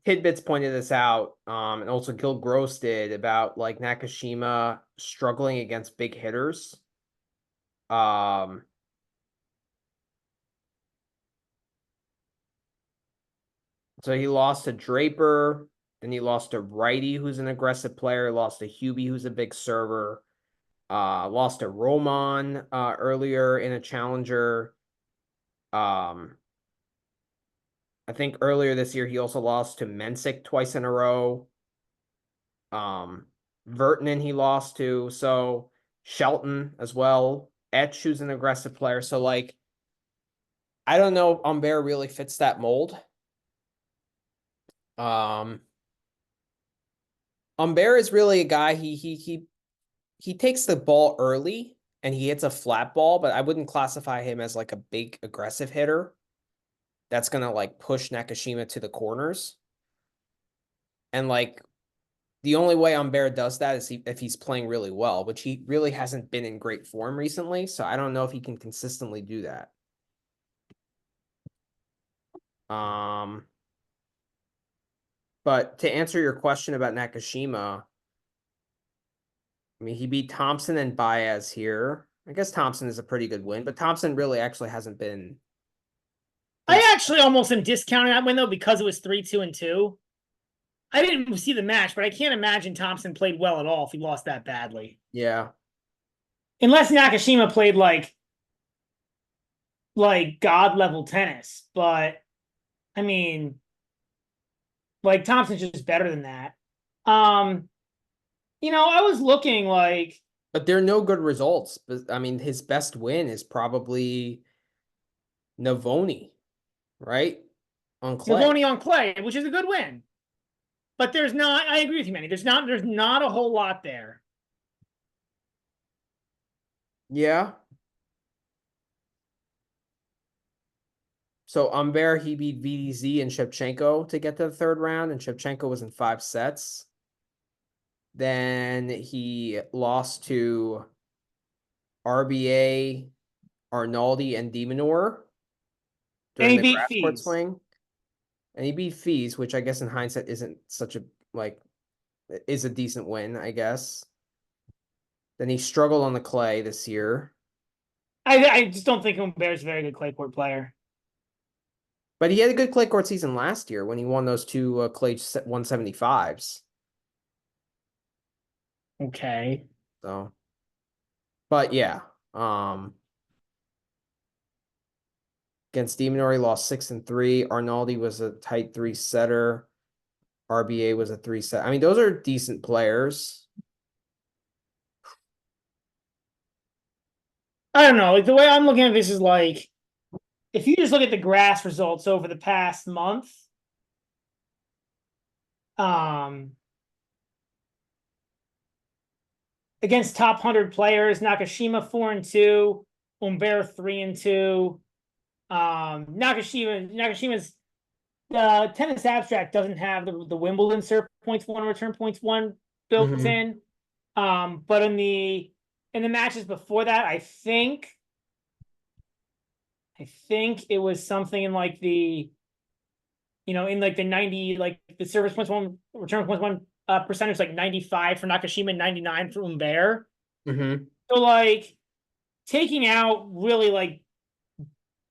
Tidbits pointed this out, and also Gil Gross did, about like Nakashima struggling against big hitters. Um, so he lost to Draper, then he lost to Righty, who's an aggressive player, lost to Hubie, who's a big server, lost to Roman earlier in a challenger. Um, I think earlier this year he also lost to Mensick twice in a row. Um, Vertinen he lost to, so Shelton as well. Etch, who's an aggressive player. So like, I don't know, Humbert really fits that mold. Um, Humbert is really a guy. he takes the ball early and he hits a flat ball, but I wouldn't classify him as like a big aggressive hitter that's gonna like push Nakashima to the corners. And like the only way Humbert does that is if he's playing really well, which he really hasn't been in great form recently. So I don't know if he can consistently do that. Um, but to answer your question about Nakashima, I mean, he beat Thompson and Baez here. I guess Thompson is a pretty good win, but Thompson really actually hasn't been. I actually almost am discounting that win though because it was 3-2-2. I didn't see the match, but I can't imagine Thompson played well at all if he lost that badly. Yeah. Unless Nakashima played like god level tennis, but I mean, like Thompson's just better than that. I was looking like, But there are no good results. But I mean, his best win is probably Navoni, right? On clay. Navoni on clay, which is a good win. But there's not, I agree with you, Manny. There's not a whole lot there. Yeah. So Humbert, he beat VDZ and Shevchenko to get to the third round, and Shevchenko was in 5 sets. Then he lost to RBA, Arnaldi, and Demonor And during he the beat grass court Fees. swing. And he beat Fees, which I guess in hindsight isn't such a is a decent win, I guess. Then he struggled on the clay this year. I just don't think Humbert's a very good clay court player. But he had a good clay court season last year when he won those two clay 175s. Okay. So, but yeah, against Demonor, he lost 6-3. Arnaldi was a tight 3-setter. RBA was a 3-set. I mean, those are decent players. I don't know. Like the way I'm looking at this is like, if you just look at the grass results over the past month, against top 100 players, Nakashima 4-2, Humbert 3-2. Nakashima's tennis abstract doesn't have the Wimbledon serve points one, return points one built in. But in the matches before that, I think it was something in like the in like the 90, like the service points one, return points one percentage, like 95 for Nakashima, 99 for Humbert. So like taking out really like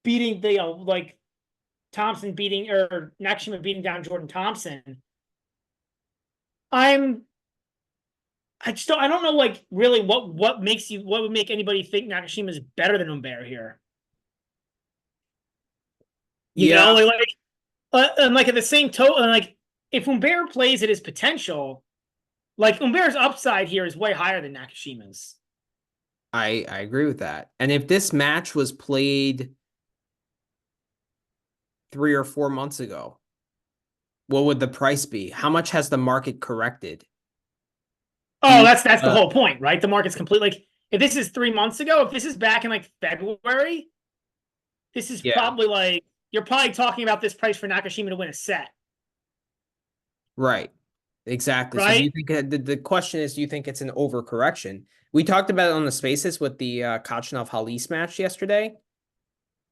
beating the like Thompson beating or Nakashima beating down Jordan Thompson. I don't know like really what would make anybody think Nakashima is better than Humbert here. Yeah. And like at the same total, like if Humbert plays at his potential, like Humbert's upside here is way higher than Nakashima's. I agree with that. And if this match was played 3 or 4 months ago, what would the price be? How much has the market corrected? Oh, that's the whole point, right? The market's complete. Like if this is 3 months ago, if this is back in like February, this is probably like you're probably talking about this price for Nakashima to win a set. Right. Exactly. Right? So do you think the question is, do you think it's an overcorrection? We talked about it on the spaces with the Kachanov-Halis match yesterday,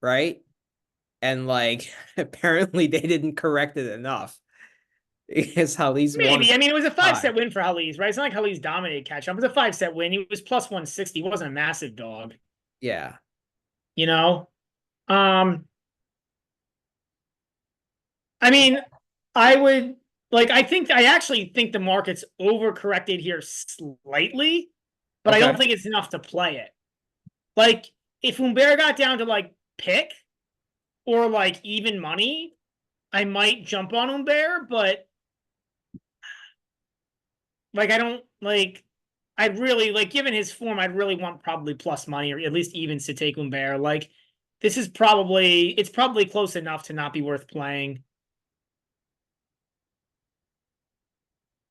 right? And like apparently they didn't correct it enough because Halis won. Maybe. I mean, it was a 5-set win for Halis, right? It's not like Halis dominated catch up. It was a 5-set win. He was plus 160. He wasn't a massive dog. Yeah. You know? I mean, I would like I actually think the market's overcorrected here slightly, but I don't think it's enough to play it. Like if Humbert got down to like pick or like even money, I might jump on Humbert, but like I don't like I'd really like given his form, I'd really want probably plus money or at least evens to take Humbert. Like this is probably close enough to not be worth playing.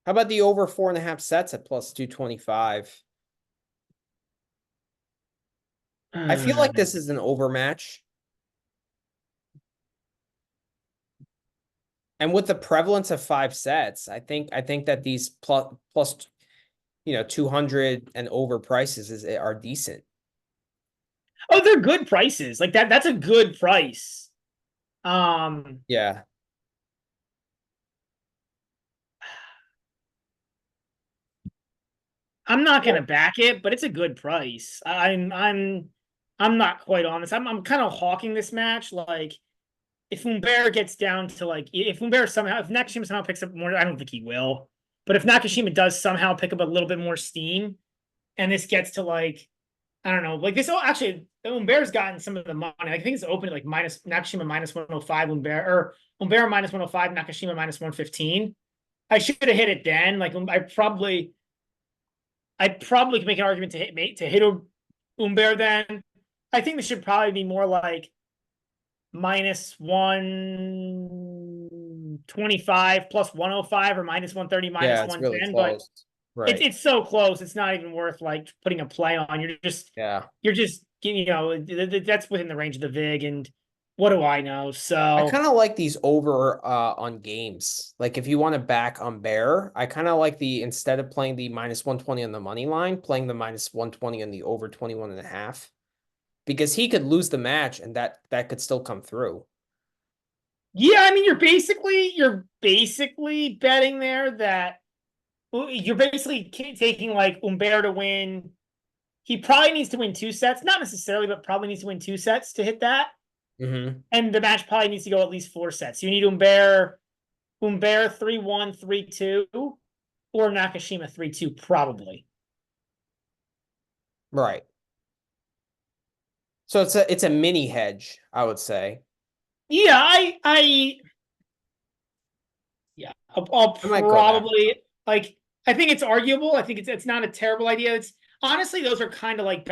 How about the over 4.5 sets at plus 225? I feel like this is an overmatch. And with the prevalence of 5 sets, I think that these plus 200 and over prices are decent. Oh, they're good prices. Like that's a good price. Um, Yeah. I'm not gonna back it, but it's a good price. I'm not quite on this. I'm kind of hawking this match. Like if Humbert gets down to like if Nakashima somehow picks up more, I don't think he will. But if Nakashima does somehow pick up a little bit more steam, and this gets to like I don't know, like this. Oh, actually, Humbert's gotten some of the money. I think it's open at like minus Nakashima minus 105, Humbert minus 105, Nakashima minus 115. I should have hit it then. Like I probably could make an argument to hit Humbert then. I think this should probably be more like minus 125 plus 105 or minus 130 Yeah, minus it's really 110. But close. Right. it's so close. It's not even worth like putting a play on. Yeah. You're just that's within the range of the vig, and what do I know? I So kind of like these over on games. Like if you want to back on Bear, I kind of like the instead of playing the minus 120 on the money line, playing the minus 120 on the over 21.5. Because he could lose the match and that could still come through. yeah, I mean you're basically betting there that you're basically taking like Humbert to win. He probably needs to win 2 sets, not necessarily, but probably needs to win 2 sets to hit that. Mm-hmm. And the match probably needs to go at least 4 sets. You need Humbert 3-1, 3-2, or Nakashima 3-2, probably. Right. So it's a mini hedge, I would say. Yeah, yeah, I'll I might go that route. probably like. I think it's arguable. I think it's not a terrible idea. It's honestly those are kind of like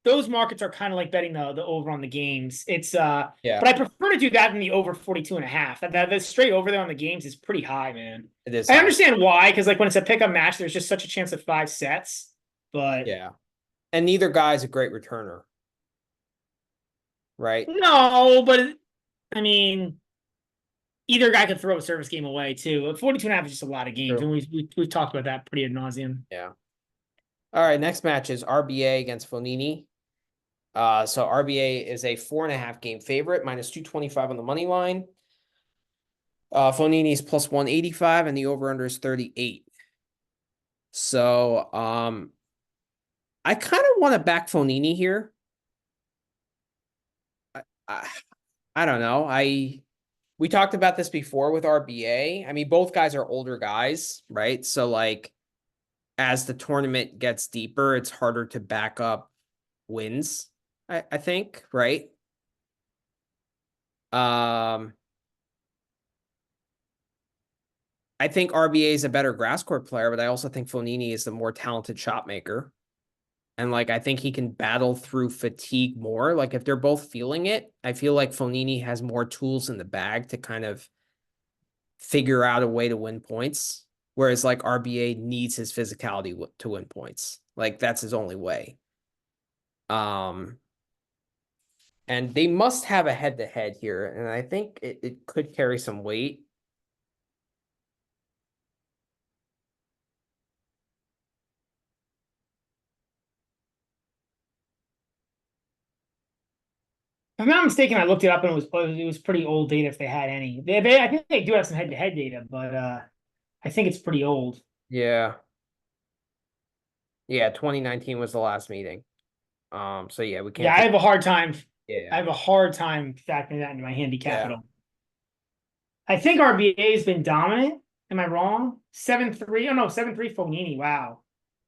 those markets are kind of like betting the over on the games. It's Yeah, but I prefer to do that than the over 42.5. That the straight over there on the games is pretty high, man. it is I high. understand why, because like when it's a pickup match, there's just such a chance of 5 sets. But Yeah. And neither guy's a great returner, right? no, but I mean, either guy could throw a service game away too. 42.5 is just a lot of games, True. and we've talked about that pretty ad nauseum. Yeah. All right, next match is RBA against Fonini. So RBA is a 4.5 game favorite, minus 225 on the money line. Fonini is plus 185, and the over-under is 38. So I kind of want to back Fonini here. I, I don't know. We talked about this before with RBA. I mean, both guys are older guys, right? So like as the tournament gets deeper, it's harder to back up wins, I think, right? Um I think RBA is a better grass court player, but I also think Fonini is the more talented shot maker. And like I think he can battle through fatigue more. Like if they're both feeling it, I feel like Fonini has more tools in the bag to kind of figure out a way to win points. Whereas like RBA needs his physicality to win points. Like that's his only way. Um, and they must have a head to head here. And I think it could carry some weight. If I'm not mistaken, I looked it up and it was pretty old data if they had any. I think they do have some head to head data, but I think it's pretty old. Yeah. Yeah, 2019 was the last meeting. So yeah, we Yeah, can't take I yeah. have a hard time factoring that into my handicap at Yeah. all. I think RBA has been dominant. Am I wrong? 7-3. Oh no, 7-3 Fognini. Wow.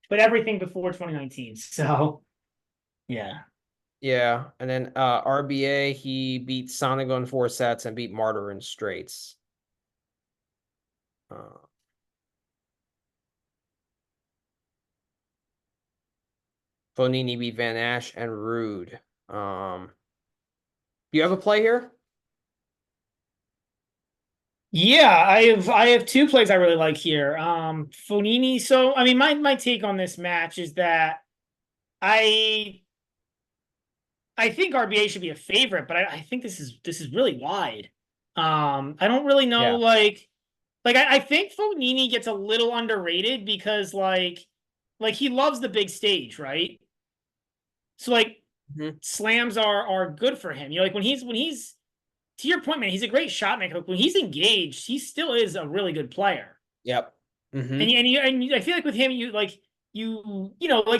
But everything before 2019. So yeah. Yeah. And then RBA, he beat Sonigo in 4 sets and beat Martyr in straights. Uh, Fonini beat Van Ash and Rude. Do you have a play here? Yeah, I have 2 plays I really like here. Fonini. So I mean, my take on this match is that I think RBA should be a favorite, but I think this is really wide. I don't really know, Yeah. I think Fognini gets a little underrated because he loves the big stage, right? So Mhm. slams are good for him. You know, like when he's to your point, man, he's a great shot maker. When he's engaged, he still is a really good player. Yep. And Hmm. I feel like with him, like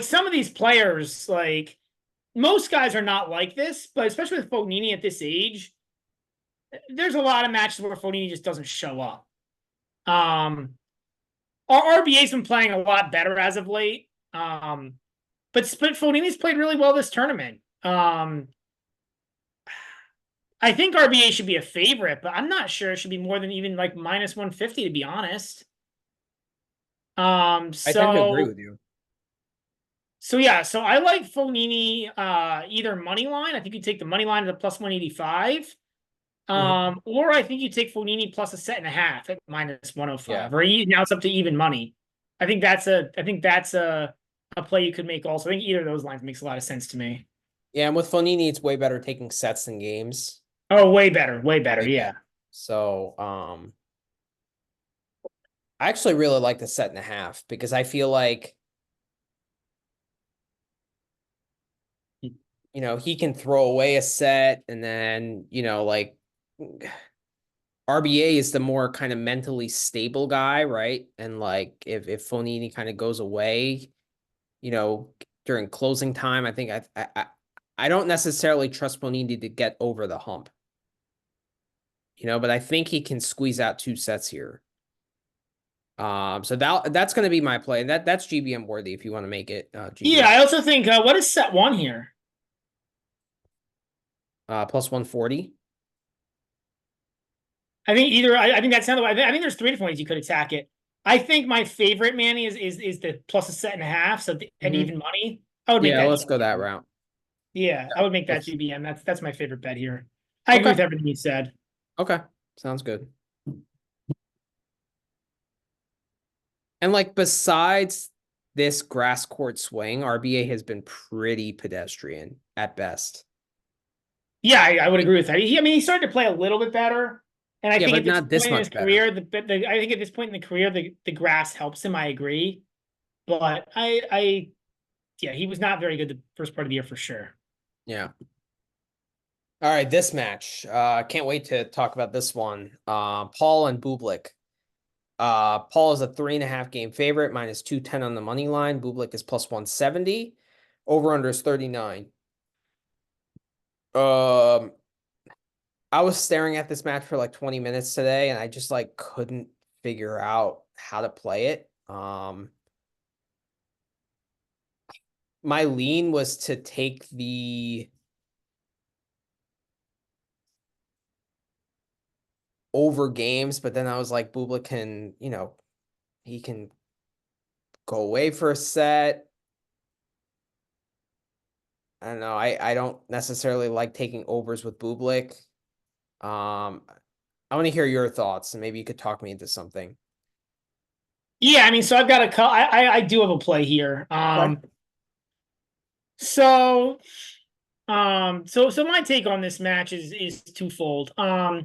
some of these players, like most guys are not like this, but especially with Fognini at this age, there's a lot of matches where Fognini just doesn't show up. Um, our RBA's been playing a lot better as of late. But Fognini's played really well this tournament. I think RBA should be a favorite, but I'm not sure it should be more than even like minus 150 to be honest. Um, I tend to agree so with you. so yeah, so I like Fognini either money line. I think you take the money line at the plus 185. Hmm. Or I think you take Fognini plus a set and a half at minus Yeah. 105. Now it's up to even money. I think that's a play you could make also. I think either of those lines makes a lot of sense to me. Yeah, and with Fonini, it's way better taking sets than games. Oh, way better, way better. Way Yeah. better. So, I actually really like the set and a half because I feel like, he can throw away a set and then, like RBA is the more kind of mentally stable guy, right? And like if Fonini kind of goes away, you know, during closing time, I think I don't necessarily trust Fonini to get over the hump, but I think he can squeeze out two sets here. So that's going to be my play. That's GBM worthy if you want to make it Yeah, GBM. I also think what is set one here? Plus 140. I think that's another way. I think there's three different ways you could attack it. I think my favorite Manny is the plus a set and a half, so at Hmm. even money. I would make Yeah, that let's go that GBM. route. Yeah, I would make that Let's GBM. That's my favorite bet here. I agree Okay. with everything you said. Okay. Sounds good. And like besides this grass court swing, RBA has been pretty pedestrian at best. Yeah, I would agree with that. He started to play a little bit better, and I Yeah, think at but this not this point in his much better. career, I think at this point in the career, the grass helps him. I agree, but yeah, he was not very good the first part of the year for sure. Yeah. All right, this match. Can't wait to talk about this one. Paul and Bublik. Paul is a 3.5 game favorite, minus 210 on the money line. Bublik is plus 170. Over under is 39. Um, I was staring at this match for like 20 minutes today, and I just like couldn't figure out how to play it. My lean was to take the over games, but then I was like, Bublik can, he can go away for a set. I don't know. I don't necessarily like taking overs with Bublik. Um, I want to hear your thoughts, and maybe you could talk me into something. Yeah, I mean, so I've got a I do have a play here. Okay. So so my take on this match is twofold. I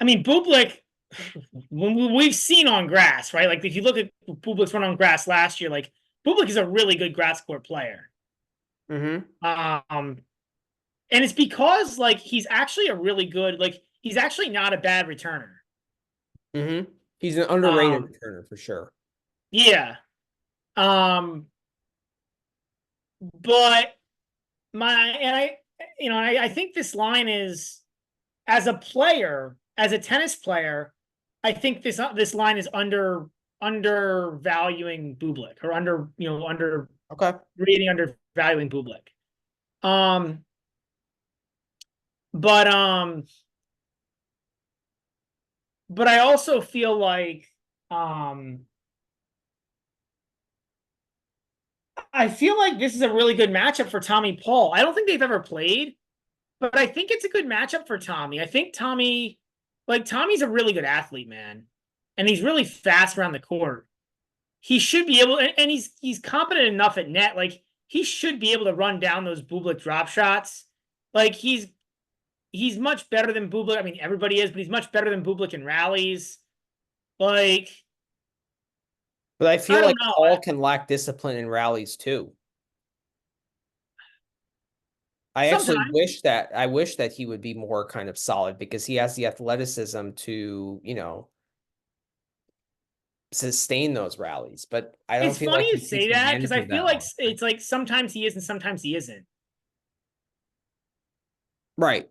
mean, Bublik, we've seen on grass, right? Like if you look at Bublik's run on grass last year, like Bublik is a really good grass court player. Mm-hmm. Um, and it's because like he's actually a really good, like he's actually not a bad returner. Mm-hmm. He's an underrated Um, returner for sure. yeah. Um, but my and I, I think this line is as a player, as a tennis player, I think this line is undervaluing Bublik or under Okay. reading undervaluing Bublik. Um, but um, but I also feel like um, I feel like this is a really good matchup for Tommy Paul. I don't think they've ever played, but I think it's a good matchup for Tommy. I think Tommy's a really good athlete, man, and he's really fast around the court. he should be able, and he's competent enough at net. Like he should be able to run down those Bublik drop shots. Like he's much better than Bublik. I mean, everybody is, but he's much better than Bublik in rallies. Like, But I I feel don't like know. Paul can lack discipline in rallies too. I actually Sometimes wish that he would be more kind of solid because he has the athleticism to, sustain those rallies. But I don't it's feel like funny you he takes say that because advantage I of feel that like much. it's like sometimes he is and sometimes he isn't. Right.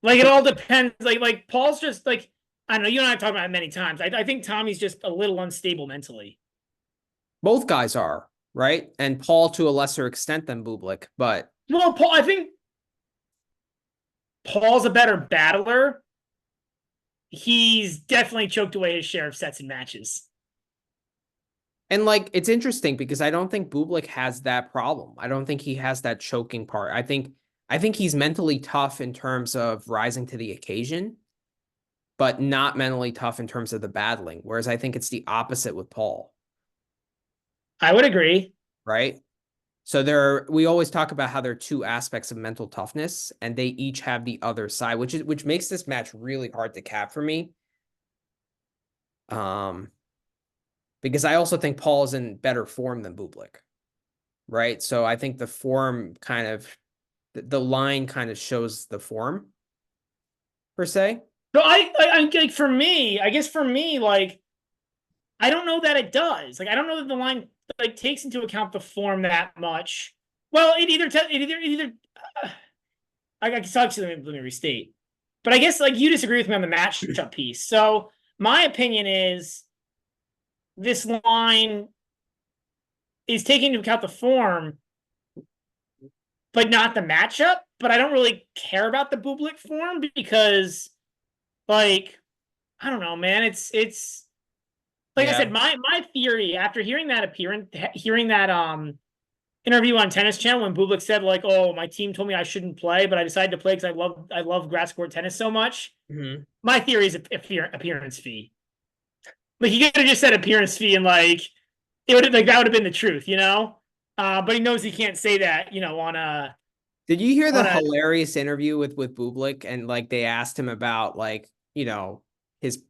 Like it But all depends. Like Paul's just like I don't know. You and I have talked about it many times. I think Tommy's just a little unstable mentally. both guys are, right? And Paul to a lesser extent than Bublik, but Well, Paul, I think Paul's a better battler. He's definitely choked away his share of sets and matches. and like it's interesting because I don't think Bublik has that problem. I don't think he has that choking part. I think he's mentally tough in terms of rising to the occasion, but not mentally tough in terms of the battling. Whereas I think it's the opposite with Paul, I would agree. right? So we always talk about how there are two aspects of mental toughness, and they each have the other side, which makes this match really hard to cap for me. Um, because I also think Paul is in better form than Bublik, right? So I think the form kind of the line kind of shows the form per se. But I like for me, I guess for me, like I don't know that it does. Like I don't know that the line like takes into account the form that much. Well, I guess actually let me restate. But I guess like you disagree with me on the matchup piece. So my opinion is this line is taking into account the form, but not the matchup. But I don't really care about the Bublik form because, like, I don't know, man. It's like I Yeah. said, my theory after hearing that interview on Tennis Channel when Bublik said like, "Oh, my team told me I shouldn't play, but I decided to play because I love grass court tennis so much." Mhm. My theory is appearance fee. Like he could have just said appearance fee and like it would like that would have been the truth, you know. But he knows he can't say that, you know, Did you hear the on a hilarious interview with Bublik and like they asked him about like, his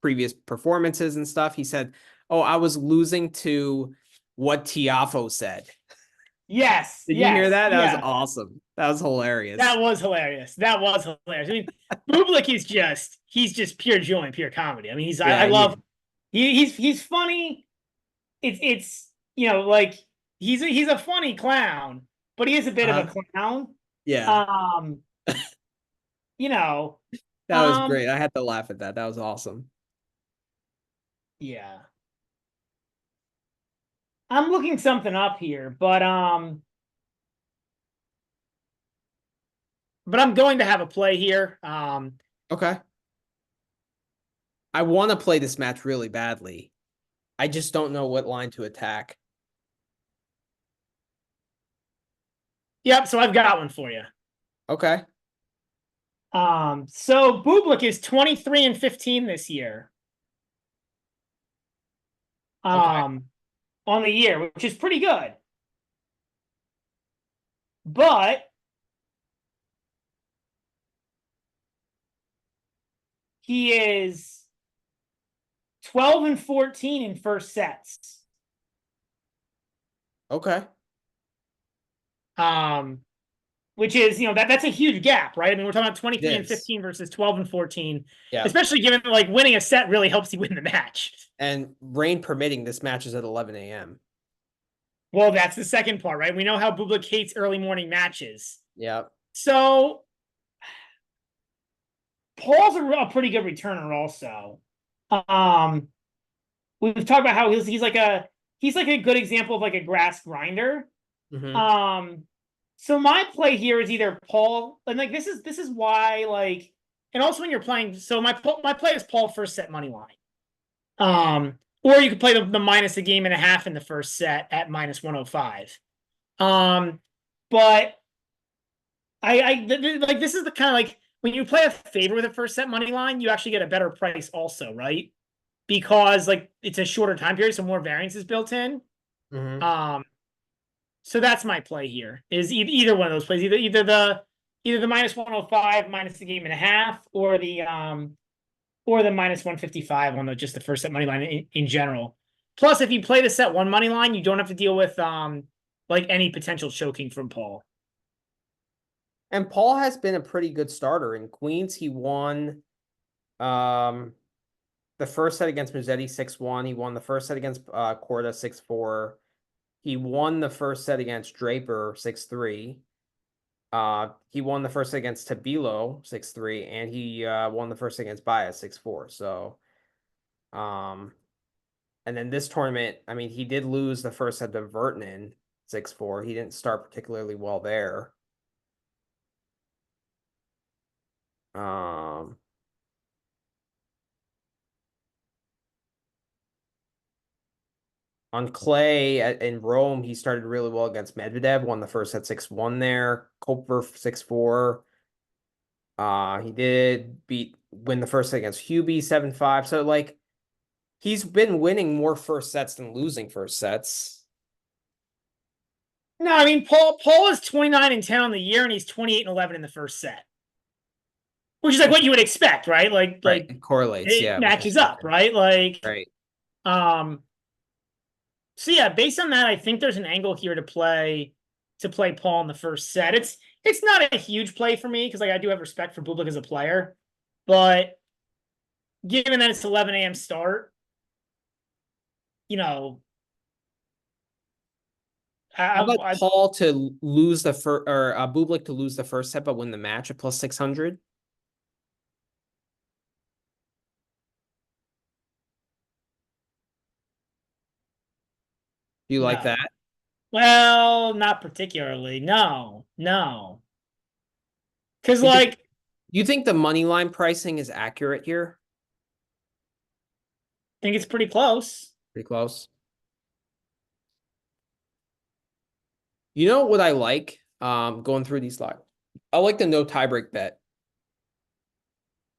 previous performances and stuff? He said, "Oh, I was losing to what Tiafo said." yes, Did you hear yes, that? That was yeah. awesome. That was hilarious. That was hilarious. That was hilarious. I mean, Bublik is he's just pure joy and pure comedy. I mean, I Yeah, love he's funny. It's like he's a funny clown, but he is a bit of a uh clown. yeah. Um, you know, That was um, great. I had to laugh at that. That was awesome. yeah. I'm looking something up here, but I'm going to have a play here. Okay. I want to play this match really badly. I just don't know what line to attack. Yep, so I've got one for you. Okay. So Bublik is 23-15 this year. Okay. On the year, which is pretty good. But he is 12-14 in first sets. Okay. Um, which is, that's a huge gap, right? I mean, we're talking about It 23 and is. 15 versus 12-14, Yeah. especially given that like winning a set really helps you win the match. And rain permitting, this match is at 11 a.m. Well, that's the second part, right? We know how Bublik hates early morning matches. Yeah. So Paul's a pretty good returner also. Um, we've talked about how he's like a good example of like a grass grinder. Hmm. Um, so my play here is either Paul, and like this is why like, and also when you're playing, so my play is Paul first set money line. Or you could play the minus a game and a half in the first set at minus 105. But like this is the kind of like when you play a favor with a first set money line, you actually get a better price also, right? because like it's a shorter time period, so more variance is built in. Mhm. So that's my play here. Is either one of those plays, either the minus 105 minus the game and a half, or the minus 155 on just the first set money line in general. Plus, if you play the set one money line, you don't have to deal with like any potential choking from Paul. And Paul has been a pretty good starter. In Queens, he won the first set against Musetti 6-1. He won the first set against Korda 6-4. He won the first set against Draper 6-3. He won the first set against Tabilo 6-3, and he won the first set against Bias 6-4. So, and then this tournament, I mean, he did lose the first set to Vertinen 6-4. He didn't start particularly well there. On clay in Rome, he started really well against Medvedev, won the first set 6-1 there. Koper 6-4. He did win the first set against Hubie 7-5. So like he's been winning more first sets than losing first sets. No, I mean Paul is 29-10 on the year, and he's 28-11 in the first set, which is like what you would expect, right? Right. It correlates, it yeah, with matches up, history. right? Like, Right. So yeah, based on that, I think there's an angle here to play Paul in the first set. It's not a huge play for me because like I do have respect for Bublik as a player, but given that it's 11 a.m. start, you know, How about I Paul to lose the first, or Bublik to lose the first set but win the match at plus 600? Do you like no. that? Well, not particularly. No, no. Because Because like you think the money line pricing is accurate here? I think it's pretty close. Pretty close. You know what I like? Going through these live. I like the no tiebreak bet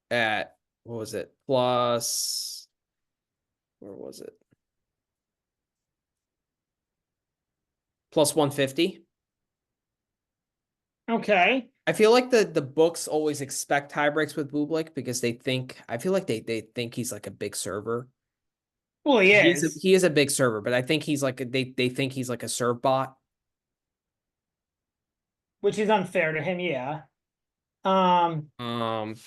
at what was it? Plus, where was it? Plus 150. Okay. I feel like the books always expect tiebreaks with Bublik because I feel like they think he's like a big server. Well, he is, He is a big server, but I think he's like they think he's like a serve bot. which is unfair to him. Yeah. Um.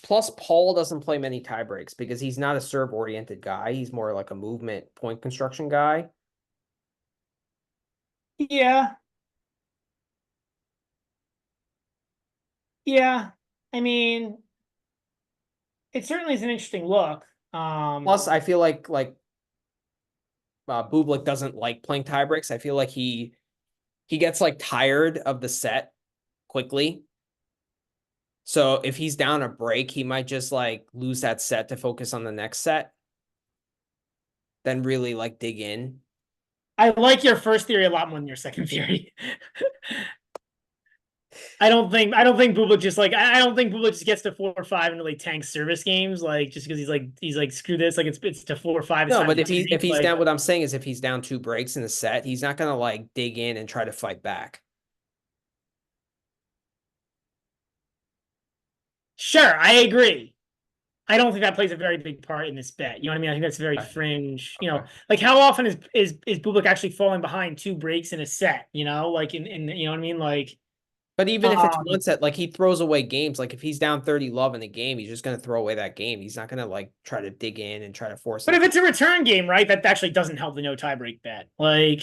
Plus Paul doesn't play many tiebreaks because he's not a serve oriented guy. He's more like a movement point construction guy. Yeah. Yeah. I mean, it certainly is an interesting look. Plus, I feel like Bublik doesn't like playing tiebreaks. I feel like he gets like tired of the set quickly. So if he's down a break, he might just like lose that set to focus on the next set, then really like dig in. I like your first theory a lot more than your second theory. I don't think Bublik just like I don't think Bublik just gets to 4 or 5 and really tanks service games like just because he's like screw this, like it's to 4 or 5, it's No, time but to tank. if he's Like, down, what I'm saying is if he's down two breaks in the set, he's not gonna like dig in and try to fight back. sure, I agree. I don't think that plays a very big part in this bet. You know what I mean? I think that's very Okay. fringe. You know, Okay. like how often is Bublik actually falling behind 2 breaks in a set? You know, like in you know what I mean? Like, But even if it's um, one set, like he throws away games. Like if he's down 30 love in a game, he's just gonna throw away that game. He's not gonna like try to dig in and try to force but it. if it's a return game, right, that actually doesn't help the no tiebreak bet. Like,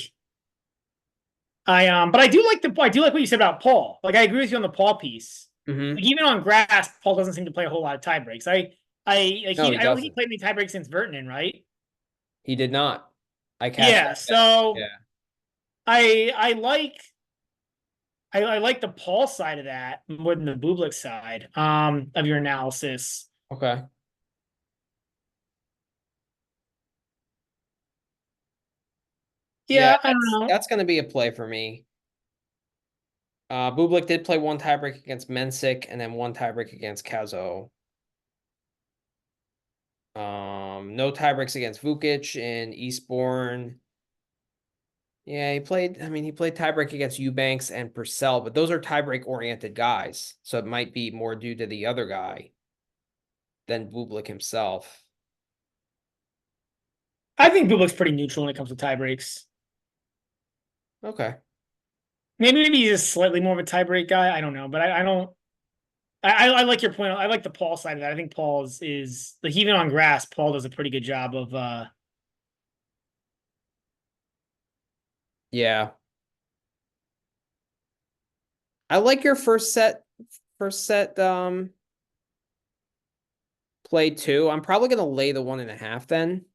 but I do like what you said about Paul. Like, I agree with you on the Paul piece. Mm-hmm. Like, even on grass, Paul doesn't seem to play a whole lot of tie breaks. No, he I don't think he doesn't. played any tie breaks since Vertinen, right? He did not. I cashed Yeah. that bet. So Yeah. I I like the Paul side of that more than the Bublik side of your analysis. Okay. Yeah, Yeah, I don't know. that's gonna be a play for me. Bublik did play one tiebreak against Mensik and then one tiebreak against Kazo. no tiebreaks against Vukic in Eastbourne. Yeah, he played. I mean, he played tiebreak against Eubanks and Purcell, but those are tiebreak oriented guys, so it might be more due to the other guy than Bublik himself. I think Bublik's pretty neutral when it comes to tie breaks. Okay. Maybe he's just slightly more of a tiebreak guy. I don't know, but I don't. I like your point. I like the Paul side of that. I think Paul is like even on grass, Paul does a pretty good job of Yeah. I like your first set play too. I'm probably gonna lay the 1.5 then.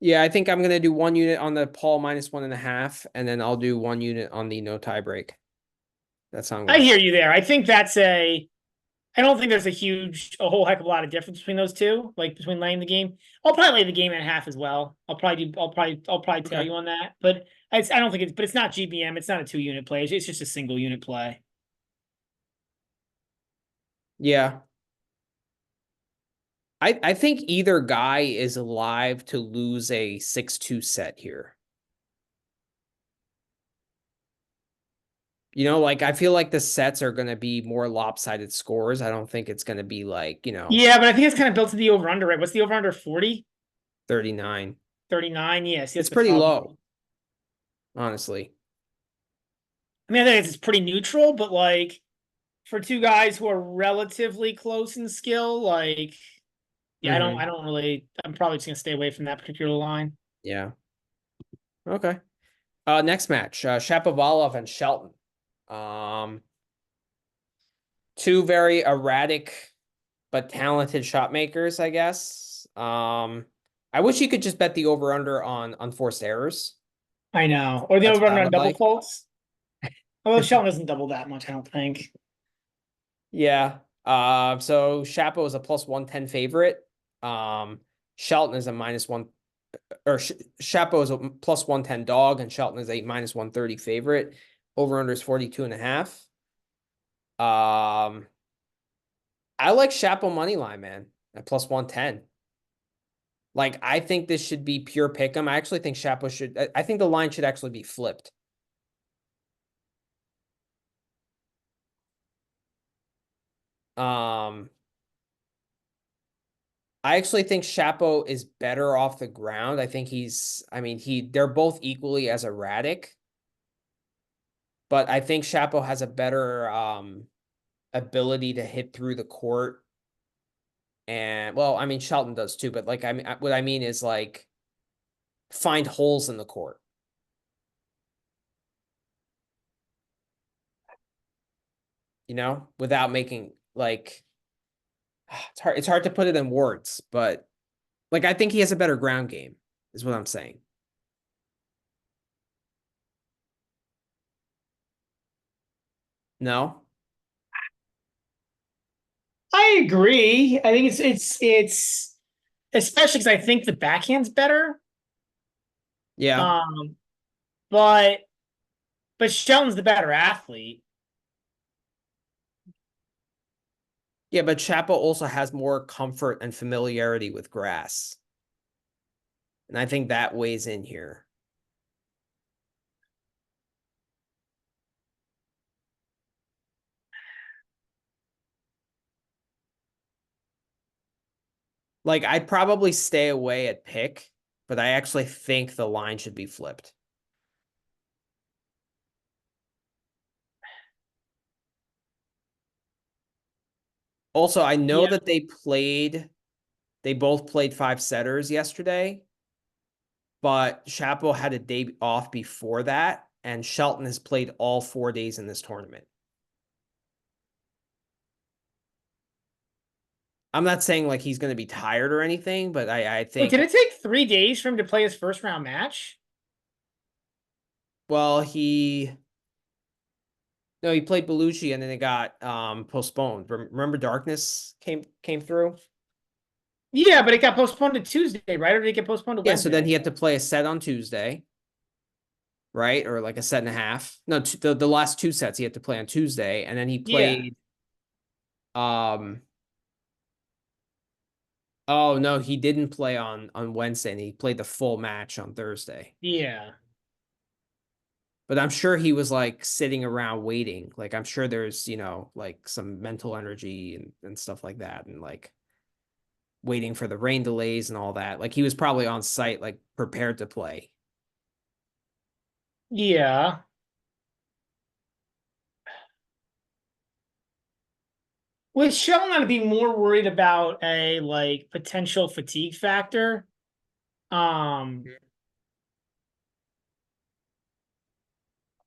Yeah, I think I'm gonna do 1 unit on the Paul minus 1.5, and then I'll do 1 unit on the no tiebreak. That's how I'm I gonna. hear you there. I think that's a I don't think there's a whole heck of a lot of difference between those two, like between laying the game. I'll probably lay the game and a half as well. I'll probably tell Okay. you on that. But I don't think but it's not GBM. It's not a 2 unit play. It's just a single unit play. Yeah. I think either guy is alive to lose a 6-2 set here. Like I feel like the sets are gonna be more lopsided scores. I don't think it's gonna be like, Yeah, but I think it's kind of built to the over under, right? What's the over under 40? 39. 39? Yeah, see, It's that's the pretty problem. low, honestly. I mean, I think it's pretty neutral, but like for two guys who are relatively close in skill, like yeah, Mm-hmm. I don't really I'm probably just gonna stay away from that particular line. Yeah. Okay. Next match, Shapovalov and Shelton. Um, two very erratic but talented shot makers, I guess. I wish you could just bet the over under on unforced errors. I know. Or the That's over what I under on would double like. faults. Although Shelton doesn't double that much, I don't think. Yeah. So Chapo is a plus 110 favorite. Shelton is a minus one, or Chapo is a plus 110 dog, and Shelton is a minus 130 favorite. Over under is 42.5. I like Chapo money line, man, at plus 110. Like, I think this should be pure pick 'em. I actually think Chapo should, I think the line should actually be flipped. Um, I actually think Chapo is better off the ground. I think they're both equally as erratic, but I think Chapo has a better ability to hit through the court. And well, I mean, Shelton does too, but like, I mean, what I mean is like find holes in the court, without making like, it's hard to put it in words, but like, I think he has a better ground game, is what I'm saying. No? I agree. I think it's especially because I think the backhand's better. Yeah. Um, but Shelton's the better athlete. Yeah, but Chapo also has more comfort and familiarity with grass. And I think that weighs in here. Like, I'd probably stay away at pick, but I actually think the line should be flipped. Also, I know Yeah. that they both played 5 setters yesterday, but Chapo had a day off before that, and Shelton has played all 4 days in this tournament. I'm not saying like he's going to be tired or anything, but I Wait, think, did it take 3 days for him to play his first round match? well, no, he played Belushi and then it got postponed. Remember Darkness came through? Yeah, but it got postponed to Tuesday, right? Or did it get postponed to Yeah, so then Wednesday? he had to play a set on Tuesday, right? Or like a set and a half. No, the last 2 sets he had to play on Tuesday, and then he Yeah. played Um, oh no, he didn't play on Wednesday, and he played the full match on Thursday. Yeah. But I'm sure he was like sitting around waiting. Like I'm sure there's, like some mental energy and stuff like that, and like waiting for the rain delays and all that. Like he was probably on site, like prepared to play. Yeah. With Sheldon, I'd be more worried about a like potential fatigue factor. Um,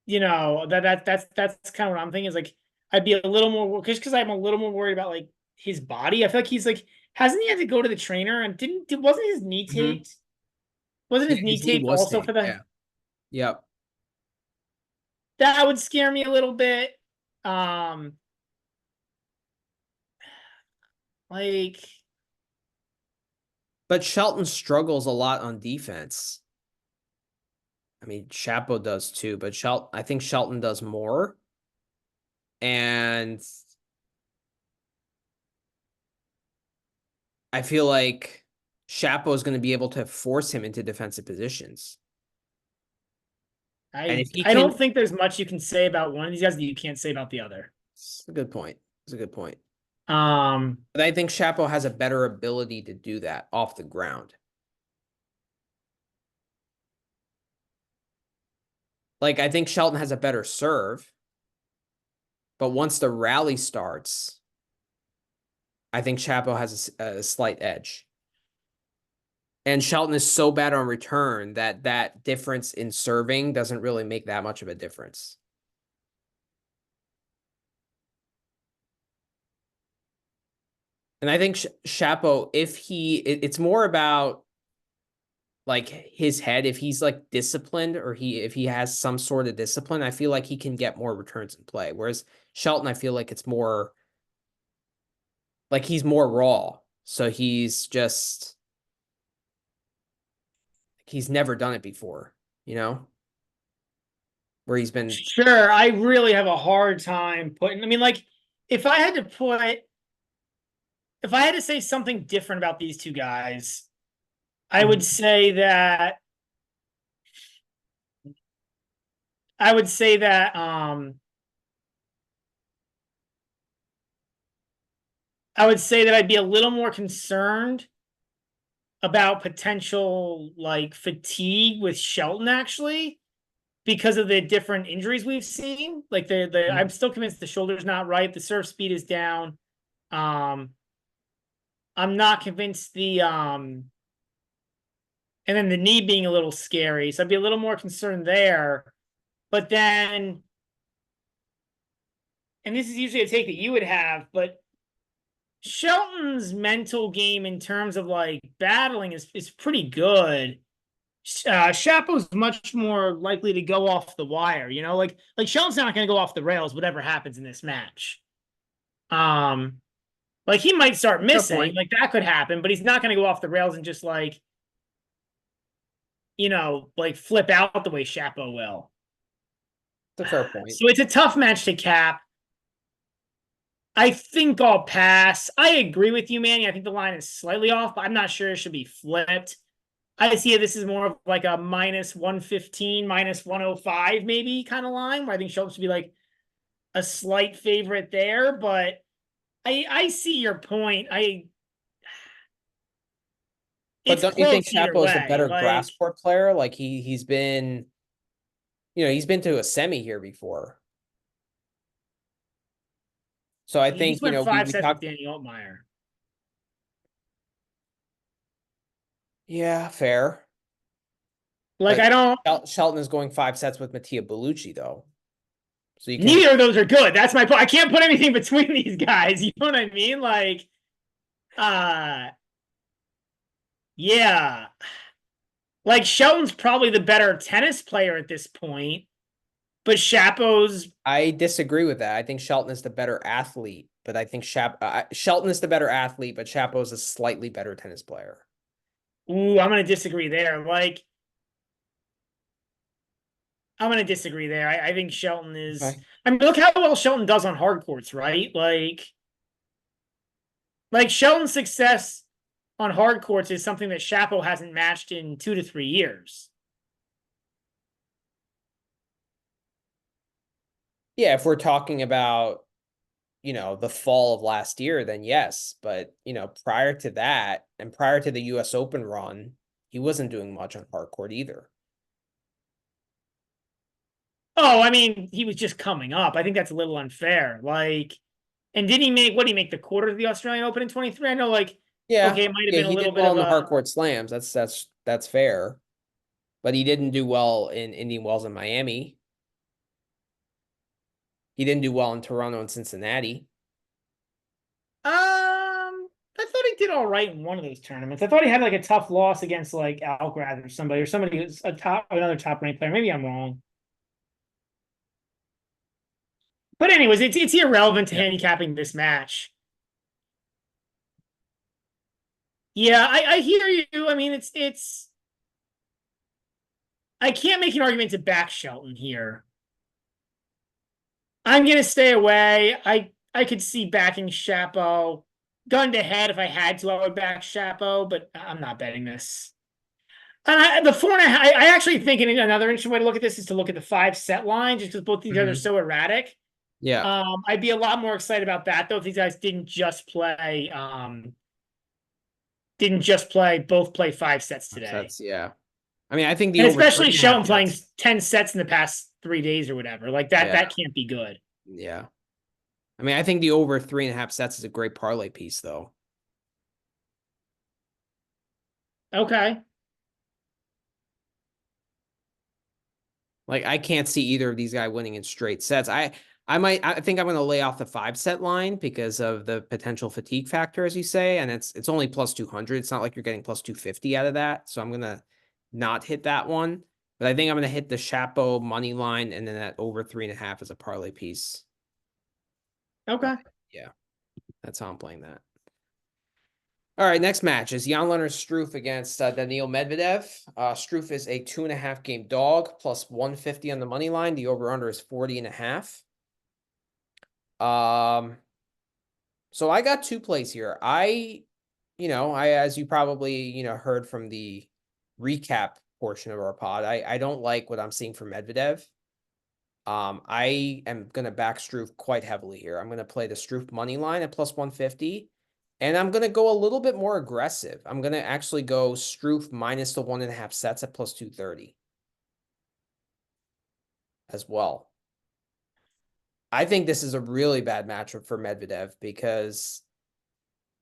that's kind of what I'm thinking is like I'd be a little more because I'm a little more worried about like his body. I feel like he's like hasn't he had to go to the trainer and wasn't his knee Mhm. taped? Wasn't Yeah, his knee his knee taped was also taped. for the Yeah. Yep. that would scare me a little bit. Um, like But Shelton struggles a lot on defense. I mean, Chapo does too, but I think Shelton does more. And I feel like Chapo is going to be able to force him into defensive positions. And if he I can, don't think there's much you can say about one of these guys that you can't say about the other. it's a good point. It's a good point. Um, But I think Chapo has a better ability to do that off the ground. Like, I think Shelton has a better serve, but once the rally starts, I think Chapo has a slight edge. And Shelton is so bad on return that that difference in serving doesn't really make that much of a difference. And I think Chapo, it's more about like his head. If he's like disciplined or if he has some sort of discipline, I feel like he can get more returns in play. Whereas Shelton, I feel like it's more like he's more raw. So he's never done it before, you know, where he's been. sure, I really have a hard time putting. I mean, like, if I had to put, if I had to say something different about these two guys, I would say that I would say that I would say that I'd be a little more concerned about potential like fatigue with Shelton actually because of the different injuries we've seen. Like the I'm still convinced the shoulder's not right, the serve speed is down. Um, I'm not convinced and then the knee being a little scary. So I'd be a little more concerned there. But then, and this is usually a take that you would have, but Shelton's mental game in terms of like battling is pretty good. Shapo's much more likely to go off the wire, like Shelton's not going to go off the rails, whatever happens in this match. Um, like he might start Fair missing, point. like that could happen, but he's not going to go off the rails and just like flip out the way Shapo will. It's a fair point. So it's a tough match to cap. I think I'll pass. I agree with you, Manny. I think the line is slightly off, but I'm not sure it should be flipped. I see this is more of like a minus 115, minus 105, maybe kind of line where I think Schultz should be like a slight favorite there. But I see your point. But It's don't you think close either Chapo is a way. better Like grass court player? Like he's been, he's been to a semi here before. So I he just think, went we five we sets with talked. Danny Altmaier. Yeah, fair. Like But I don't. Shelton is going 5 sets with Mattia Bellucci though. So you can. Neither of those are good. That's my point. I can't put anything between these guys. You know what I mean? Like, uh, yeah. Like Shelton's probably the better tennis player at this point, but Shapo's. I disagree with that. I think Shelton is the better athlete, but I think Shelton is the better athlete, but Chapo is a slightly better tennis player. Ooh, I'm gonna disagree there. Like, I'm gonna disagree there. I think Shelton is. Okay. I mean, look how well Shelton does on hard courts, right? Like, Like Shelton's success on hard courts is something that Shapo hasn't matched in 2 to 3 years. Yeah, if we're talking about, the fall of last year, then yes. But, prior to that and prior to the US Open run, he wasn't doing much on hard court either. Oh, I mean, he was just coming up. I think that's a little unfair. Like, and did he make what did he make the quarter of the Australian Open in 23? I know, like, Yeah. okay, it might have Yeah, been a he little did bit well of in the hard a court slams. That's fair. But he didn't do well in Indian Wells and Miami. He didn't do well in Toronto and Cincinnati. I thought he did all right in one of those tournaments. I thought he had like a tough loss against like Alcaraz or somebody who's another top ranked player. Maybe I'm wrong. But anyways, it's irrelevant to Yeah. handicapping this match. Yeah, I hear you. I mean, it's I can't make an argument to back Shelton here. I'm gonna stay away. I could see backing Shapo. Gun to head, if I had to, I would back Shapo, but I'm not betting this. And the 4.5, I actually think another interesting way to look at this is to look at the 5-set line, just because both these guys are so erratic. Yeah. I'd be a lot more excited about that though if these guys didn't just play both play 5 sets today. That's yeah. I mean, I think the And over especially 3.5 Shelton playing sets. 10 sets in the past 3 days or whatever. Like that Yeah. can't be good. Yeah. I mean, I think the over 3.5 sets is a great parlay piece, though. Okay. Like, I can't see either of these guys winning in straight sets. I think I'm going to lay off the 5-set line because of the potential fatigue factor, as you say, and it's only plus 200. It's not like you're getting plus 250 out of that, so I'm going to not hit that one. But I think I'm going to hit the Chapeau money line and then that over 3.5 as a parlay piece. Okay. Yeah, that's how I'm playing that. All right, next match is Jan-Lennard Struff against Daniil Medvedev. Struff is a 2.5 game dog, plus 150 on the money line. The over-under is 40.5. So I got 2 plays here. As you probably, heard from the recap portion of our pod, I don't like what I'm seeing from Medvedev. I am going to back Struff quite heavily here. I'm going to play the Struff money line at plus 150. And I'm going to go a little bit more aggressive. I'm going to actually go Struff minus the 1.5 sets at plus 230 as well. I think this is a really bad matchup for Medvedev because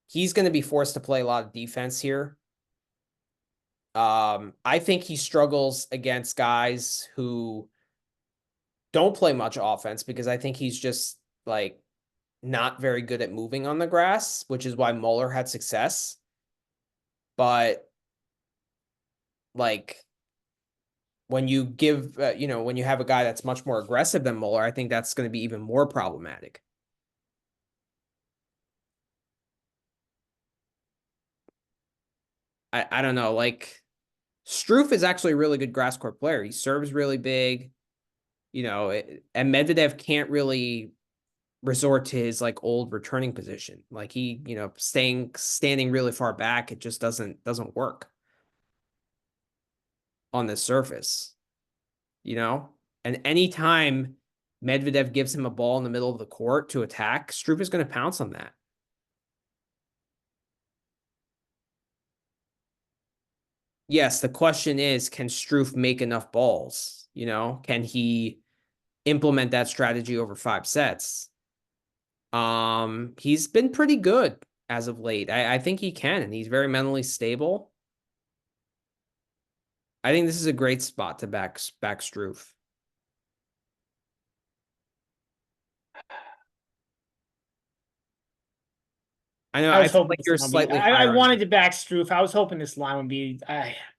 he's going to be forced to play a lot of defense here. I think he struggles against guys who don't play much offense because I think he's just like not very good at moving on the grass, which is why Muller had success. But like when you give, when you have a guy that's much more aggressive than Muller, I think that's going to be even more problematic. I don't know. Like Struff is actually a really good grass court player. He serves really big, and Medvedev can't really resort to his like old returning position. Like he, standing really far back, it just doesn't work on this surface, And anytime Medvedev gives him a ball in the middle of the court to attack, Struff is going to pounce on that. Yes, the question is, can Struff make enough balls? Can he implement that strategy over 5 sets? He's been pretty good as of late. I think he can, and he's very mentally stable. I think this is a great spot to back Struff. I know. I I was feel hoping like this you're line would be. slightly I higher on wanted him. to back Struff. I was hoping this line would be.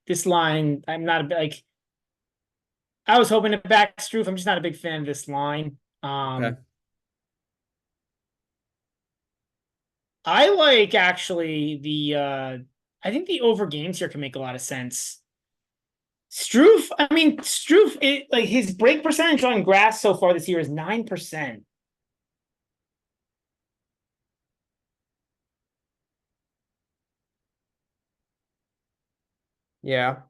This line, I'm not a like. I was hoping to back Struff. I'm just not a big fan of this line. Okay. I like actually the. I think the over games here can make a lot of sense. Struff, I mean, Struff, like his break percentage on grass so far this year is 9%. Yeah.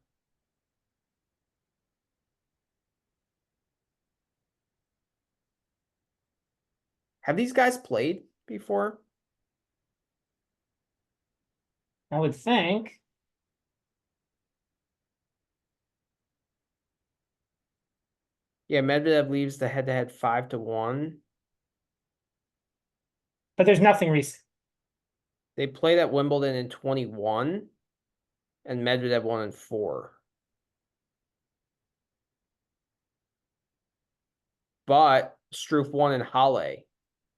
Have these guys played before? I would think. Yeah, Medvedev leaves the head-to-head 5-1. But there's nothing recent. They played at Wimbledon in 21, and Medvedev won in 4. But Struff won in Halle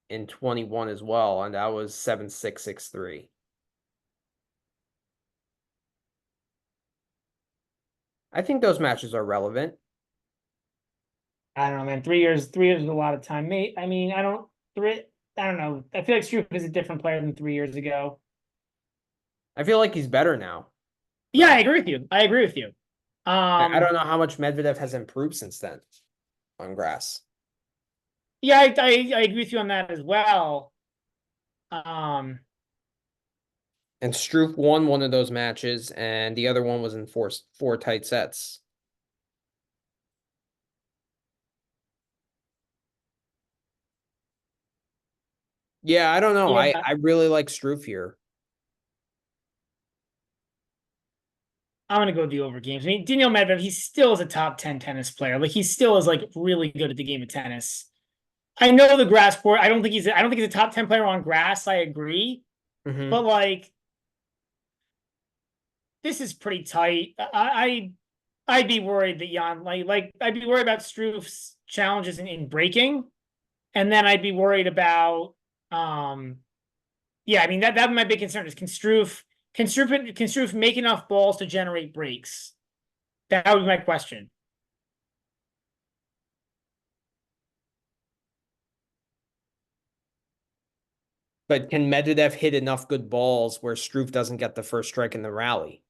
in 21 as well, and that was 7-6, 6-3. I think those matches are relevant. I don't know, man. 3 years is a lot of time. Mate, I mean, I don't know. I feel like Struff is a different player than 3 years ago. I feel like he's better now. Yeah, I agree with you. I agree with you. I don't know how much Medvedev has improved since then on grass. Yeah, I agree with you on that as well. Um, And Struff won one of those matches, and the other one was in four tight sets. Yeah, I don't know. yeah, I really like Struff here. I'm gonna go the over games. I mean, Daniil Medvedev, he still is a top 10 tennis player. Like he still is like really good at the game of tennis. I know the grass court. I don't think he's a top 10 player on grass. I agree. But Mm-hmm. like this is pretty tight. I'd be worried that Jan like I'd be worried about Struff's challenges in breaking, and then I'd be worried about yeah, I mean that my big concern is can Struff make enough balls to generate breaks? That would be my question. But can Medvedev hit enough good balls where Struff doesn't get the first strike in the rally?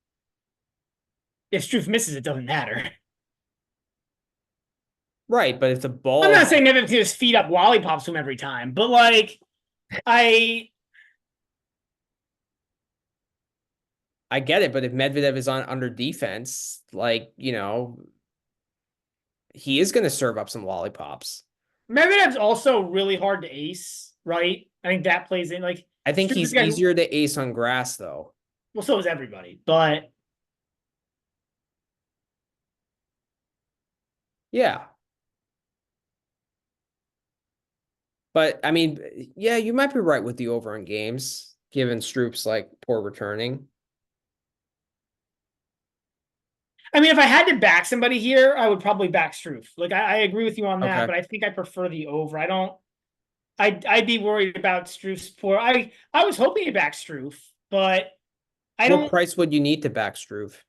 If Struff misses, it doesn't matter. Right, but if the I'm ball, not saying Medvedev can just feed up lollipops to him every time, but like I I get it, but if Medvedev is on under defense, like, he is going to serve up some lollipops. Medvedev's also really hard to ace, right? I think that plays in. Like I think Struff is he's a guy who, easier to ace on grass, though. well, so is everybody, but Yeah. But I mean, yeah, you might be right with the over in games, given Stroop's like poor returning. I mean, if I had to back somebody here, I would probably back Struff. Like I agree with you on that, Okay. but I think I prefer the over. I don't. I'd be worried about Struff's poor. I was hoping to back Struff, but I What don't. price would you need to back Struve?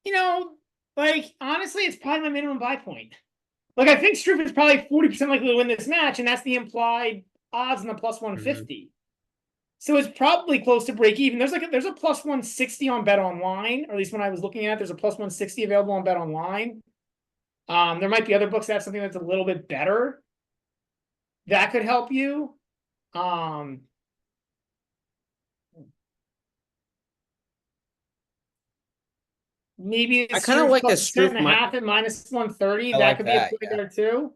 You know, like honestly, it's probably my minimum buy point. Like I think Struff is probably 40% likely to win this match, and that's the implied odds in the plus Mhm. 150. So it's probably close to break even. There's a plus 160 on Bet Online, or at least when I was looking at it, there's a plus 160 available on Bet Online. There might be other books that have something that's a little bit better. That could help you. Um, Maybe I it's kind of Struff like plus the a cent Struve. and a half at minus 130. I That like could be a that. play Yeah. there too.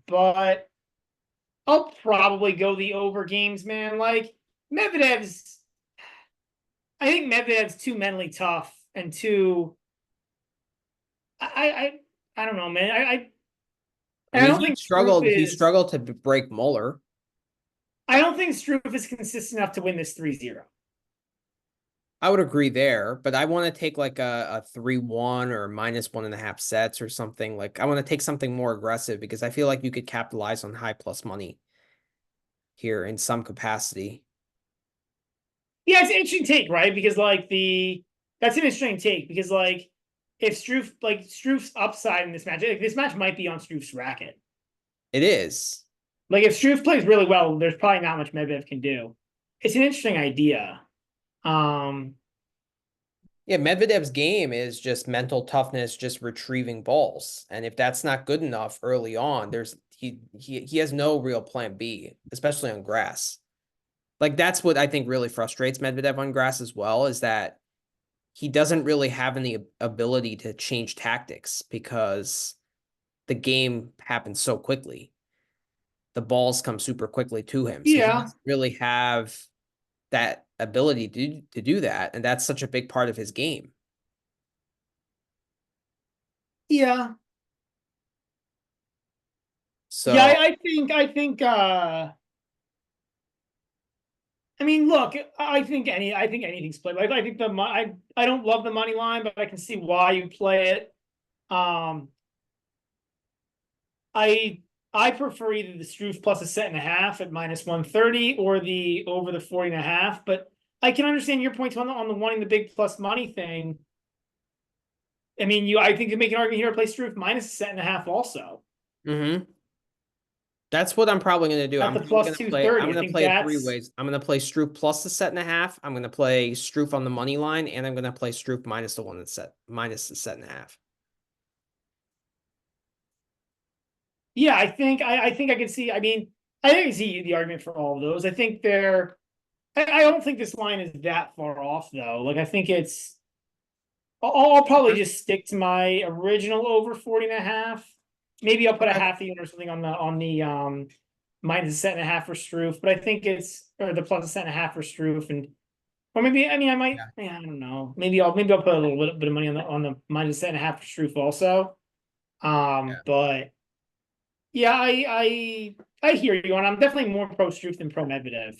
But I'll probably go the over games, man. Like Medvedev's, I think Medvedev's too mentally tough and too. I don't know, man. I I mean, don't think Struff he is. struggled to break Muller. I don't think Struff is consistent enough to win this 3-0. I would agree there, but I want to take like a 3-1 or -1.5 sets or something. Like I want to take something more aggressive because I feel like you could capitalize on high plus money here in some capacity. Yeah, it's an interesting take, right? Because like that's an interesting take because like if Struff's upside in this match, like this match might be on Struff's racket. It is. Like if Struff plays really well, there's probably not much Medvedev can do. It's an interesting idea. Um, Yeah, Medvedev's game is just mental toughness, just retrieving balls. And if that's not good enough early on, he has no real plan B, especially on grass. Like that's what I think really frustrates Medvedev on grass as well, is that he doesn't really have any ability to change tactics because the game happens so quickly. The balls come super quickly to him. So he Yeah. doesn't really have that ability to do that. And that's such a big part of his game. Yeah. Yeah, So I mean, look, I think anything's played. Like I think I don't love the money line, but I can see why you play it. Um, I I prefer either the Struff plus a set and a half at -130 or the over the 40.5. But I can understand your points on the wanting the big plus money thing. I mean, I think you make an argument here to play Struff minus a set and a half also that's what I'm probably going to do. at I'm the probably plus going to play. I'm 230. I going to think play it three that's ways. I'm going to play Stroop plus the set and a half. I'm going to play Stroop on the money line, and I'm going to play Stroop minus the one that's set minus the set and a half. yeah. I think I can see. I mean, I think I can see the argument for all of those. I think I don't think this line is that far off though. Like I think it's. I'll probably just stick to my original over 40.5. Maybe I'll put a Okay. half unit or something on the minus a set and a half for Struff, but I think it's or the plus a set and a half for Struff, and or maybe I mean I might Yeah. I don't know. Maybe I'll put a little bit of money on the minus a set and a half for Struff also. Yeah. But yeah, I hear you, and I'm definitely more pro Struff than pro Medvedev.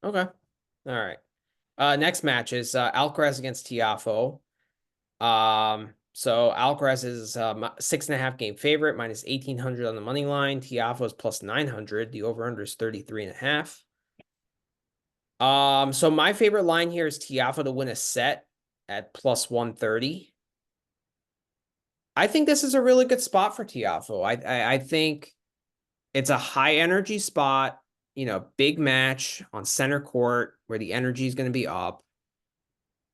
Okay. All right. Next match is Alcaraz against Tiafoe. So Alcaraz is 6.5 game favorite, minus 1,800 on the money line. Tiafoe is plus 900. The over-under is 33.5. So my favorite line here is Tiafoe to win a set at plus 130. I think this is a really good spot for Tiafoe. I think it's a high energy spot, big match on center court where the energy is going to be up.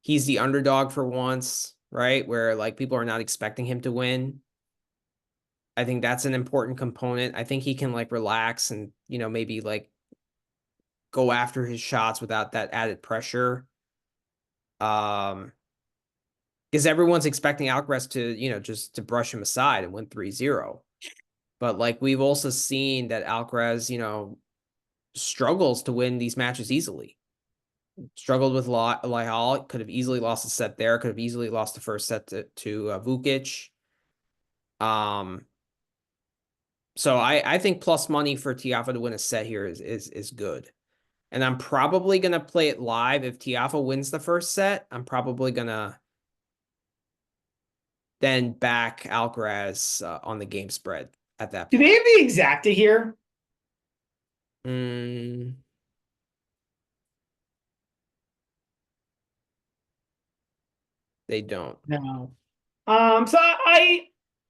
He's the underdog for once, right? Where like people are not expecting him to win. I think that's an important component. I think he can like relax and, maybe like go after his shots without that added pressure. Because everyone's expecting Alcaraz to, just to brush him aside and win 3-0. But like we've also seen that Alcaraz, struggles to win these matches easily. Struggled with Lihal, could have easily lost a set there, could have easily lost the first set to Vukic. So I think plus money for Tiafoe to win a set here is good. And I'm probably gonna play it live. If Tiafoe wins the first set, I'm probably gonna then back Alcaraz on the game spread at that Do they point. have the exacta here? Mm, they don't. No. So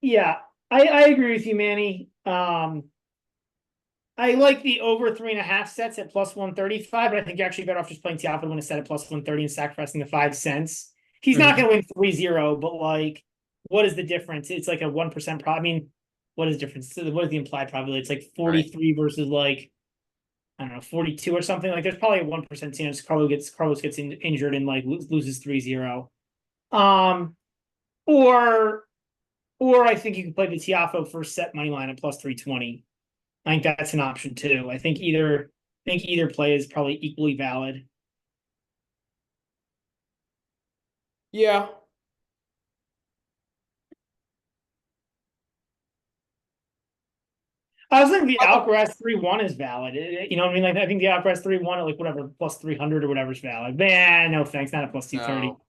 yeah, I agree with you, Manny. I like the over 3.5 sets at plus 135, but I think you're actually better off just playing Tiafoe to win a set at plus 130 and sacrificing the 5 cents. He's not Mhm. going to win 3-0, but like, what is the difference? It's like a 1% I mean, what is the difference? What is the implied probability? It's like Right. 43 versus like, I don't know, 42 or something. Like, there's probably a 1% chance Carlos gets injured and like loses 3-0. Um, or I think you can play the Tiafoe first set money line at plus 320. I think that's an option too. I think either play is probably equally valid. Yeah. I was thinking the Alcaraz 3-1 is valid. You know what I mean? Like I think the Alcaraz 3-1 at like whatever plus 300 or whatever is valid. Man, no thanks, not a plus 230. No.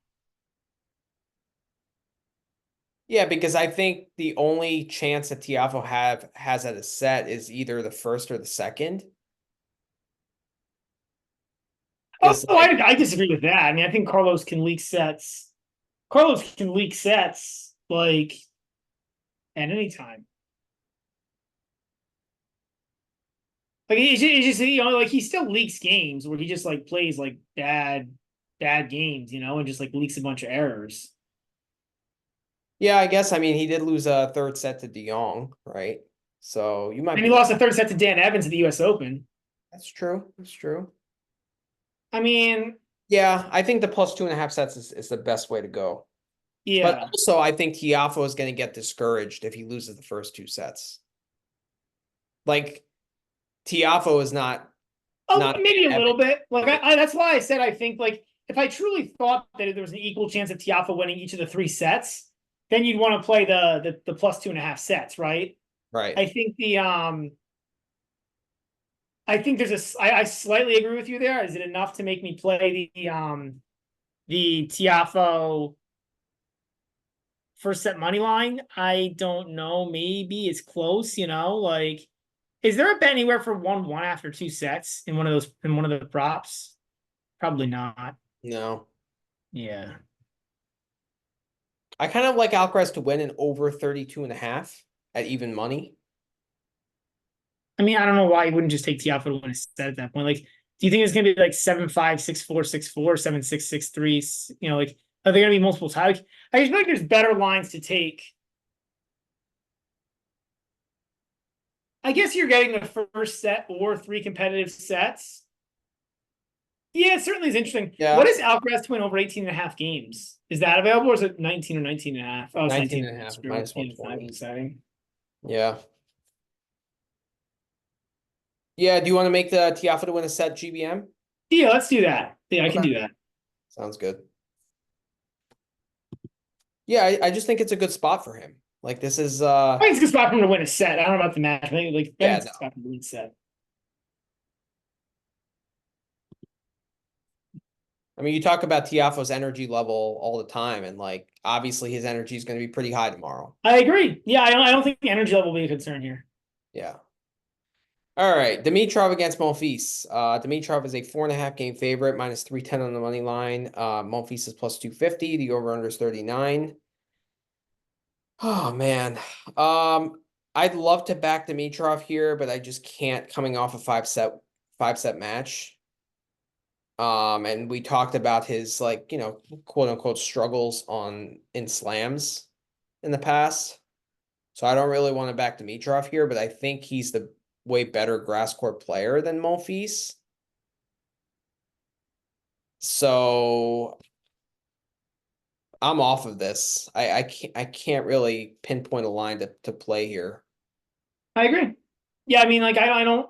Yeah, because I think the only chance that Tiafoe has at a set is either the first or the second. Oh, Because like I disagree with that. I mean, I think Carlos can leak sets. Carlos can leak sets like at any time. Like it's just like he still leaks games where he just like plays like bad games, and just like leaks a bunch of errors. yeah, I guess I mean he did lose a third set to De Jong, right? So you might And be he right. lost the third set to Dan Evans at the US Open. That's true. That's true. I mean, Yeah, I think the plus 2.5 sets is the best way to go. But yeah. also, I think Tiafoe is going to get discouraged if he loses the first 2 sets. Like Tiafoe is Oh, not maybe a Evan. little bit. Like I that's why I said I think like if I truly thought that there was an equal chance of Tiafoe winning each of the 3 sets, then you'd want to play the plus 2.5 sets, right? Right. I think I think I slightly agree with you there. Is it enough to make me play the Tiafoe first set money line? I don't know. Maybe it's close, like is there a bet anywhere for 1-1 after 2 sets in one of the props? Probably not. No. Yeah. I kind of like Alcaraz to win in over 32.5 at even money. I mean, I don't know why you wouldn't just take Tiafoe to win a set at that point. Like, do you think it's gonna be like 7-5, 6-4, 6-4, 7-6, 6-3? Like, are there gonna be multiple ties? I just feel like there's better lines to take. I guess you're getting the first set or 3 competitive sets. Yeah, it certainly is interesting. What Yeah. is Alcaraz to win over 18.5 games? Is that available or is it 19 or 19.5? Oh, it's 19 19. and a half Screw it. minus Yeah, it's not 120. even exciting. Yeah. Yeah. Do you want to make the Tiafoe to win a set GBM? Yeah, let's do that. Yeah, I can Okay. do that. Sounds good. Yeah, I just think it's a good spot for him. Like this is I think it's a good spot for him to win a set. I don't know about the match. I think yeah, it's a no. good spot for him to win a set. I mean, you talk about Tiafoe's energy level all the time, and like obviously his energy is going to be pretty high tomorrow. I agree. Yeah, I don't think the energy level will be a concern here. Yeah. All right, Dimitrov against Monfils. Dimitrov is a 4.5 game favorite, minus 310 on the money line. Monfils is plus 250. The over/under is 39. Oh man, I'd love to back Dimitrov here, but I just can't coming off a five set match. And we talked about his like, quote unquote struggles in slams in the past. So I don't really want to back Dimitrov here, but I think he's the way better grass court player than Monfils. So I'm off of this. I can't really pinpoint a line to play here. I agree. Yeah, I mean, like I don't.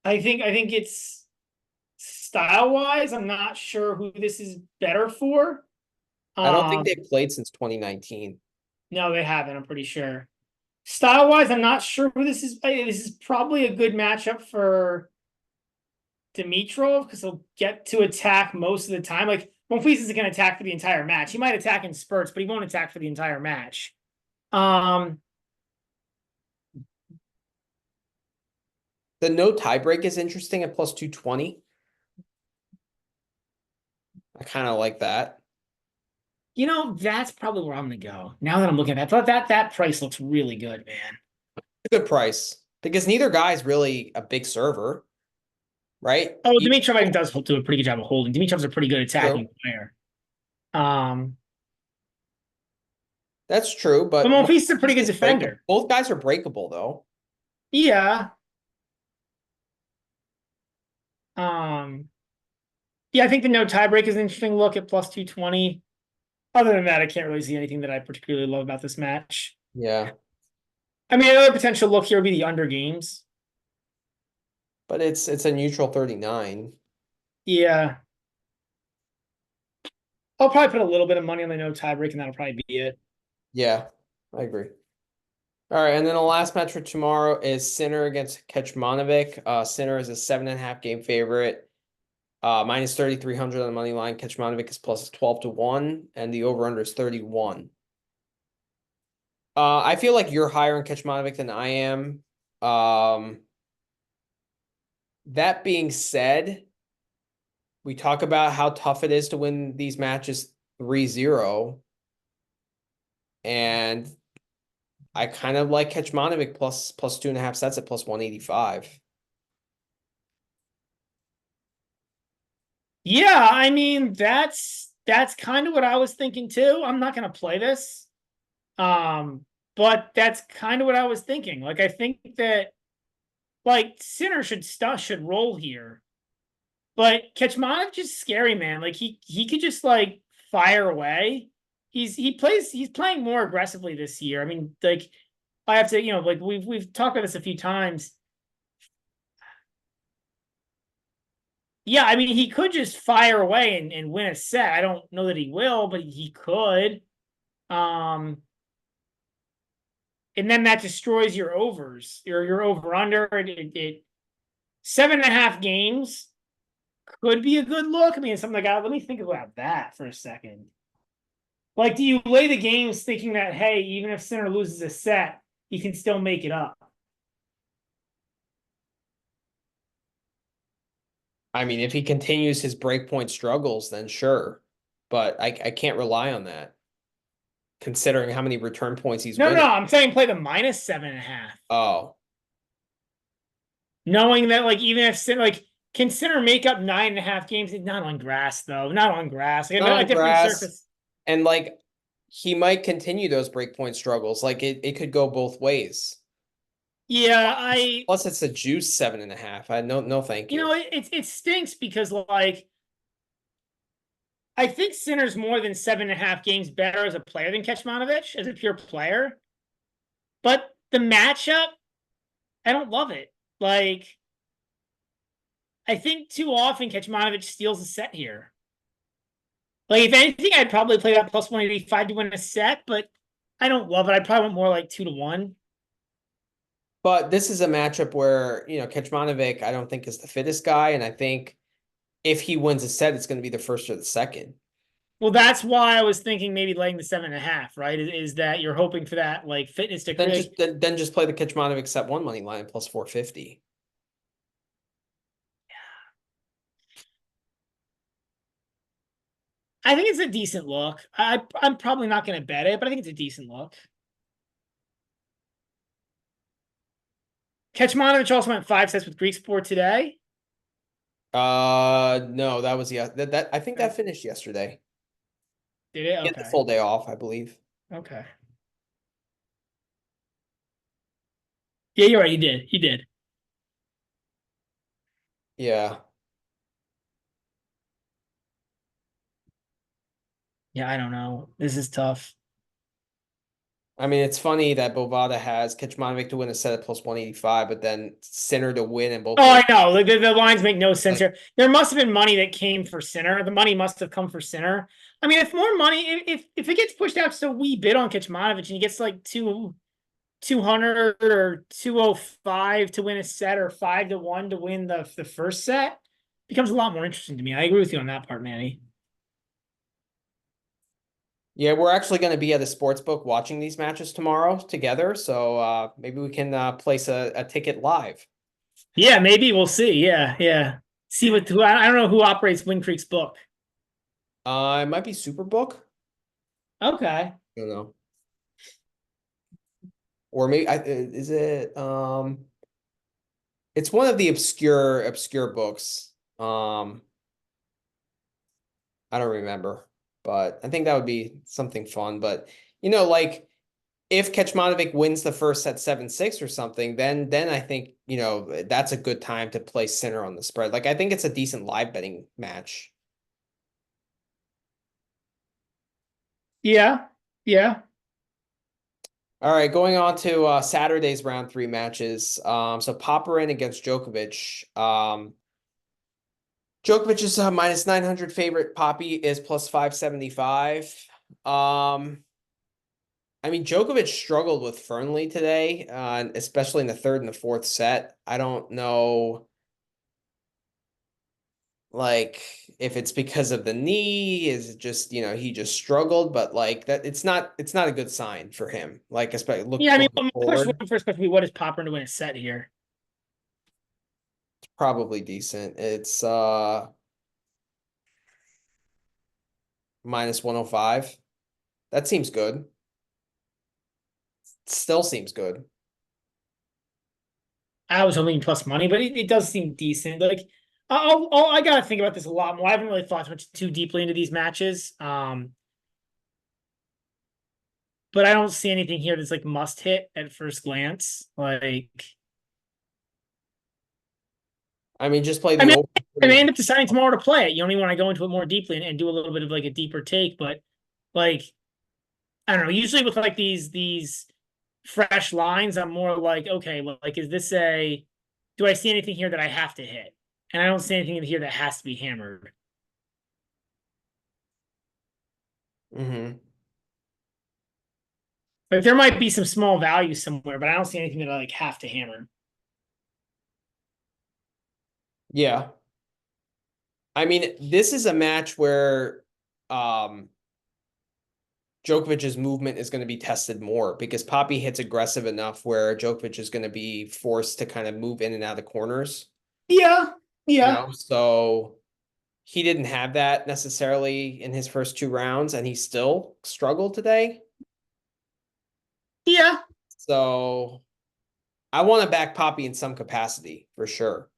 I think it's style wise. I'm not sure who this is better for. I don't think Um, they've played since 2019. no, they haven't. I'm pretty sure. Style wise, I'm not sure who this is. This is probably a good matchup for Dimitrov because he'll get to attack most of the time. Like Monfils isn't going to attack for the entire match. He might attack in spurts, but he won't attack for the entire match. Um, The no tiebreak is interesting at plus 220. I kind of like that. that's probably where I'm going to go. Now that I'm looking at that, that price looks really good, man. A good price because neither guy's really a big server, right? Oh, Dimitrov I think does do a pretty good job of holding. Dimitrov's a pretty good True. attacking player. Um, That's true, but but Monfils is a pretty good is breakable. defender. Both guys are breakable though. Yeah. Um, yeah, I think the no tiebreak is an interesting look at plus 220. Other than that, I can't really see anything that I particularly love about this match. Yeah, I mean, another potential look here would be the under games. but it's a neutral 39. Yeah. I'll probably put a little bit of money on the no tiebreak, and that'll probably be it. Yeah, I agree. All right, and then the last match for tomorrow is Sinner against Kecmanovic. Sinner is a 7.5 game favorite, minus 3,300 on the money line. Kecmanovic is plus 12 to 1, and the over/under is 31. I feel like you're higher on Kecmanovic than I am. That being said, we talk about how tough it is to win these matches 3-0. And I kind of like Kecmanovic plus 2.5 sets at plus 185. Yeah, I mean, that's kind of what I was thinking too. I'm not gonna play this. Um, but that's kind of what I was thinking. Like, I think that like Sinner should roll here, but Kecmanovic is scary, man. Like he could just like fire away. He's playing more aggressively this year. I mean, like I have to, like we've talked about this a few times. Yeah, I mean, he could just fire away and win a set. I don't know that he will, but he could. Um, and then that destroys your overs, your over under. It 7.5 games could be a good look. I mean, something like that. Let me think about that for a second. Like, do you lay the games thinking that, hey, even if Sinner loses a set, he can still make it up? I mean, if he continues his breakpoint struggles, then sure. But I can't rely on that, considering how many return points he's No, winning. I'm saying play the minus 7.5. Oh. Knowing that, like, even if Sinner, like, can Sinner make up 9.5 games? Not on grass, though. Not on grass. Like, Not a on different grass. surface. And like he might continue those breakpoint struggles. Like it could go both ways. Yeah, Plus it's a juice 7.5. I no thank you. it stinks because, like, I think Sinner's more than 7.5 games better as a player than Kecmanovic, as a pure player. But the matchup, I don't love it. Like, I think too often Kecmanovic steals a set here. Like, if anything, I'd probably play that plus 185 to win a set, but I don't love it. I'd probably want more like 2-1. But this is a matchup where, Kecmanovic, I don't think is the fittest guy. And I think if he wins a set, it's going to be the first or the second. Well, that's why I was thinking maybe laying the 7.5, right? Is that you're hoping for that like fitness to Then create. just play the Kecmanovic set one money line plus 450. I think it's a decent look. I'm probably not going to bet it, but I think it's a decent look. Kecmanovic also went 5 sets with Greek Sport today. No, that was that I think that finished yesterday. Did it? He had the Okay. full day off, I believe. Okay. Yeah, you're right. He did. He did. Yeah. Yeah, I don't know. This is tough. I mean, it's funny that Bovada has Kecmanovic to win a set at plus 185, but then Sinner to win and both Oh, ways. I know. Like the lines make no sense Like, here. There must have been money that came for Sinner. The money must have come for Sinner. I mean, if more money, if it gets pushed out so we bid on Kecmanovic and he gets like 200 or 205 to win a set or 5-1 to win the first set, becomes a lot more interesting to me. I agree with you on that part, Manny. yeah, we're actually going to be at a sports book watching these matches tomorrow together. So maybe we can place a ticket live. Yeah, maybe we'll see. Yeah, yeah. See who I don't know who operates Wind Creek's book. It might be Superbook. Okay. I don't know. Or maybe is it it's one of the obscure books. I don't remember, but I think that would be something fun. But like if Kecmanovic wins the first set 7-6 or something, then I think, that's a good time to play Sinner on the spread. Like I think it's a decent live betting match. Yeah. Yeah. All right, going on to Saturday's round 3 matches. So Popyrin against Djokovic. Djokovic is a minus 900 favorite. Poppy is plus 575. I mean, Djokovic struggled with Fernley today, especially in the third and the fourth set. I don't know, like, if it's because of the knee, is it just, he just struggled, but like that, it's not a good sign for him. Like, especially Yeah, I mean, looking my forward, first question would be, what is Popper to win a set here? it's probably decent. It's minus 105. That seems good. Still seems good. I was hoping plus money, but it does seem decent. Like, I gotta think about this a lot more. I haven't really thought too deeply into these matches. but I don't see anything here that's like must hit at first glance. Like, I mean, just play I the mean, over I may 40. end up deciding tomorrow to play it. You only want to go into it more deeply and do a little bit of like a deeper take, but like, I don't know. Usually with like these fresh lines, I'm more like, okay, well, like, do I see anything here that I have to hit? And I don't see anything in here that has to be hammered. Mm-hmm. Like there might be some small value somewhere, but I don't see anything that I like have to hammer. Yeah. I mean, this is a match where Djokovic's movement is going to be tested more because Poppy hits aggressive enough where Djokovic is going to be forced to kind of move in and out of the corners, Yeah, yeah, So he didn't have that necessarily in his first two rounds, and he still struggled today. yeah. So I want to back Poppy in some capacity for sure.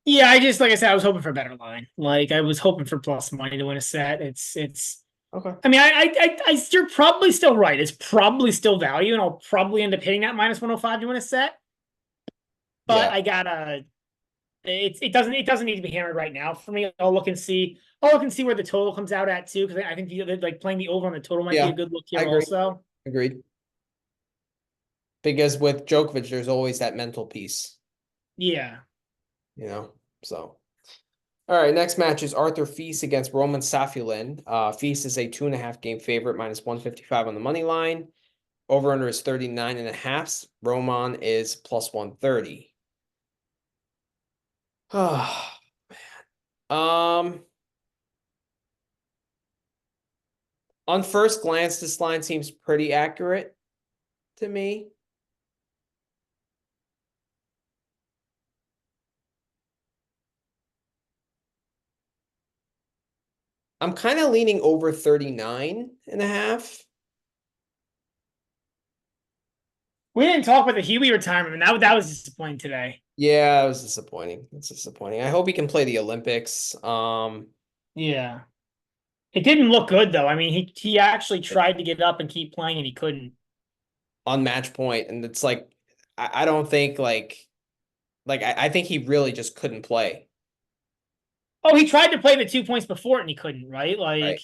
Yeah, I just like I said, I was hoping for a better line. Like I was hoping for plus money to win a set. It's. Okay. I mean, you're probably still right. It's probably still value, and I'll probably end up hitting that minus 105 to win a set. But Yeah. I gotta. It doesn't need to be hammered right now for me. I'll look and see. I'll look and see where the total comes out at too, because I think like playing the over on the total might be Yeah. a good look I here agree. also. Agreed. Because with Djokovic, there's always that mental piece, Yeah. So. All right, next match is Arthur Fils against Roman Safulin. Fils is a 2.5 game favorite, minus 155 on the money line. Over under is 39.5. Roman is plus 130. Um, on first glance, this line seems pretty accurate to me. I'm kind of leaning over 39.5. We didn't talk about the Huey retirement, and that was disappointing today. Yeah, it was disappointing. It's disappointing. I hope he can play the Olympics. Yeah. It didn't look good though. I mean, he actually tried to get up and keep playing and he couldn't. On match point, and it's like I don't think I think he really just couldn't play. Oh, he tried to play the 2 points before it and he couldn't, right? Right. Like,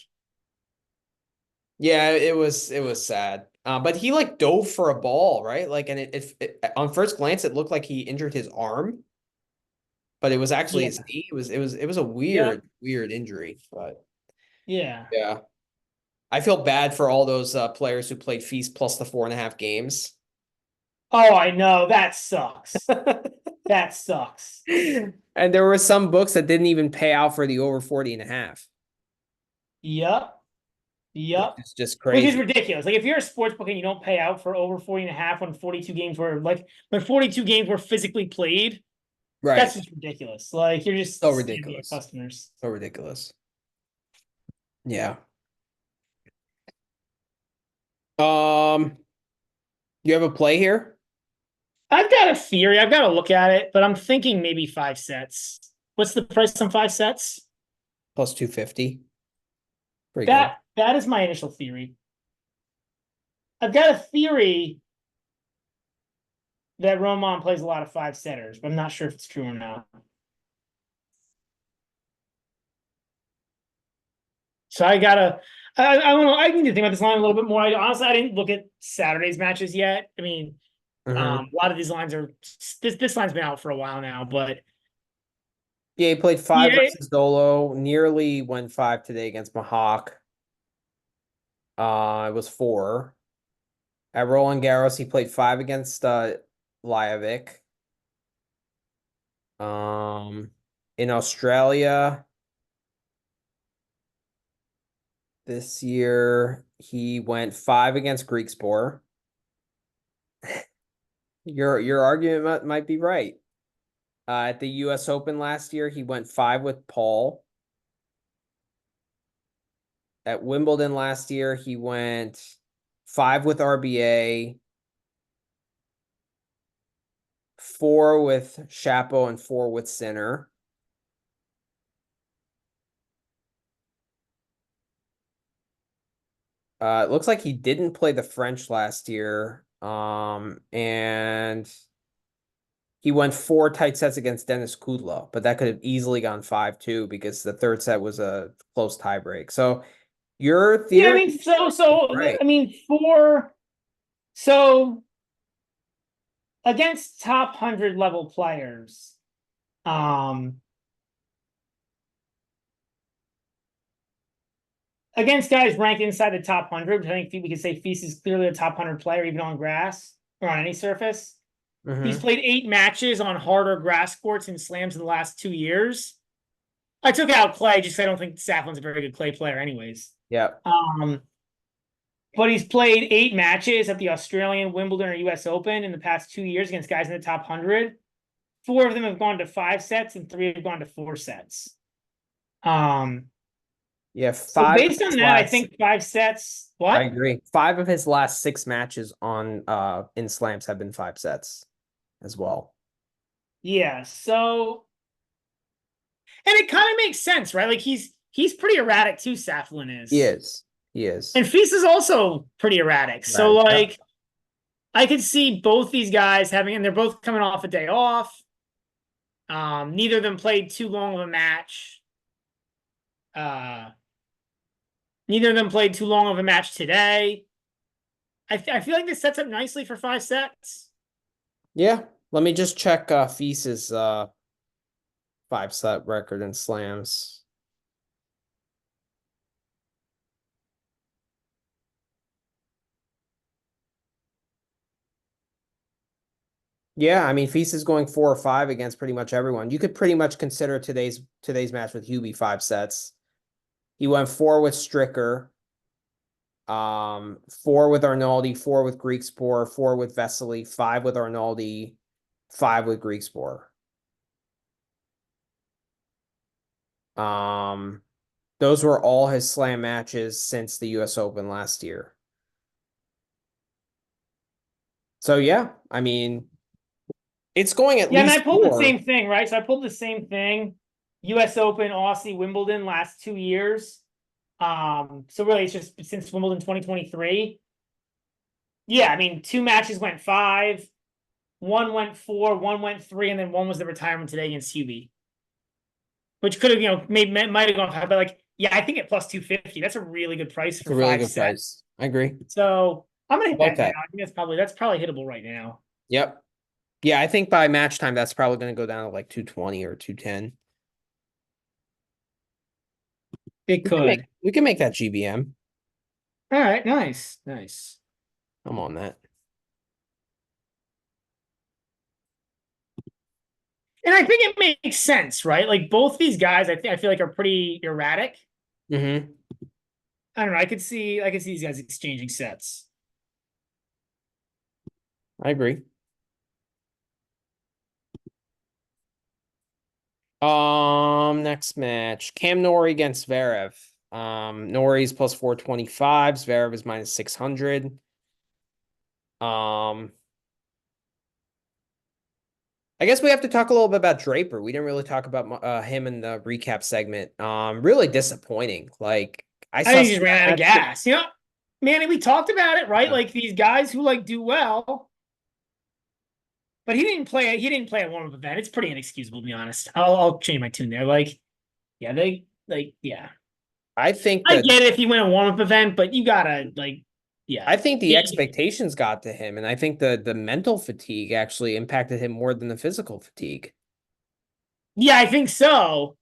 Yeah, it was sad. But he like dove for a ball, right? Like, and on first glance, it looked like he injured his arm, but it was actually yeah. his knee. It was a Yep. weird injury. But Yeah. yeah, I feel bad for all those players who played Feast plus the 4.5 games. Oh, I know. That sucks. That sucks. And there were some books that didn't even pay out for the over 40.5. Yep. Yep. It's just Which is crazy. ridiculous. Like if you're a sports book and you don't pay out for over 40 and a half when 42 games were physically played, Right. that's just ridiculous. Like you're just So scamming your ridiculous. customers. So ridiculous. Yeah. Um, you have a play here? I've got a theory. I've got to look at it, but I'm thinking maybe 5 sets. What's the price on 5 sets? Plus 250. Pretty good. That is my initial theory. I've got a theory that Roman plays a lot of 5 setters, but I'm not sure if it's true or not. So I gotta. I don't know. I need to think about this line a little bit more. Honestly, I didn't look at Saturday's matches yet. I mean, a lot of these lines are this line's been out for a while now, but Yeah, he played 5 yeah, versus Dolo. Nearly went 5 today against Mahawk. It was 4. At Roland Garros, he played 5 against Lajovic. In Australia this year, he went 5 against Griekspoor. Your argument might be right. At the U.S. Open last year, he went 5 with Paul. At Wimbledon last year, he went 5 with RBA, 4 with Shapo, and 4 with Sinner. It looks like he didn't play the French last year. And he won 4 tight sets against Denis Kudla, but that could have easily gone 5-2 because the third set was a close tiebreak. So your Yeah, I theory mean, is right. I mean, so against top 100 level players, um, against guys ranked inside the top 100, which I think we could say Feast is clearly a top 100 player, even on grass or on any surface. He's Mm-hmm. played 8 matches on harder grass courts and slams in the last 2 years. I took out clay just because I don't think Saflin's a very good clay player, anyways. Yeah. But he's played 8 matches at the Australian, Wimbledon, or US Open in the past 2 years against guys in the top 100. 4 of them have gone to 5 sets and 3 have gone to 4 sets. Yeah, So 5 of based on his that, I last think 5 sets. I What? agree. 5 of his last 6 matches on in slams have been 5 sets as well. Yeah. So, and it kind of makes sense, right? Like he's pretty erratic too. Saflin He is, is. He is. and Feast is also pretty erratic. So Right. Yep. like, I could see both these guys having, and they're both coming off a day off. Neither of them played too long of a match. Neither of them played too long of a match today. I feel like this sets up nicely for 5 sets. Yeah. Let me just check Feast's 5-set record in slams. Yeah, I mean Feast is going 4 or 5 against pretty much everyone. You could pretty much consider today's match with Hubie 5 sets. He went 4 with Stricker, 4 with Arnaldi, 4 with Griekspoor, 4 with Vesely, 5 with Arnaldi, 5 with Griekspoor. Those were all his slam matches since the US Open last year. So yeah, I mean, it's going at Yeah, and I least pulled the 4. same thing, right? So I pulled the same thing. US Open, Aussie, Wimbledon last 2 years. So really it's just since Wimbledon 2023. Yeah, I mean, 2 matches went 5, 1 went 4, 1 went 3, and then 1 was the retirement today against Hubie. Which could have, might have gone 5, but like, yeah, I think at plus 250, that's a really good price It's for a really 5 good sets. price. I agree. So I'm gonna hit Like that now. that. I think that's probably hittable right now. Yep. Yeah, I think by match time that's probably going to go down to like 220 or 210. It We can make could. we can make that GBM. All right, nice, nice. I'm on that. And I think it makes sense, right? Like both these guys, I feel like are pretty erratic. Mm-hmm. I don't know. I could see these guys exchanging sets. I agree. Next match. Cam Norrie against Zverev. Norrie's plus 425. Zverev is minus 600. I guess we have to talk a little bit about Draper. We didn't really talk about him in the recap segment. Really disappointing. Like I I saw think he some just ran out of that shit. gas. Manny, we talked about it, right? Yeah. Like these guys who like do well, but he didn't play. He didn't play a warm up event. It's pretty inexcusable, to be honest. I'll change my tune there. Like, yeah, yeah. I think I that get it if you win a warm up event, but you gotta yeah. I think the expectations got to him, and I think the mental fatigue actually impacted him more than the physical fatigue. Yeah, I think so.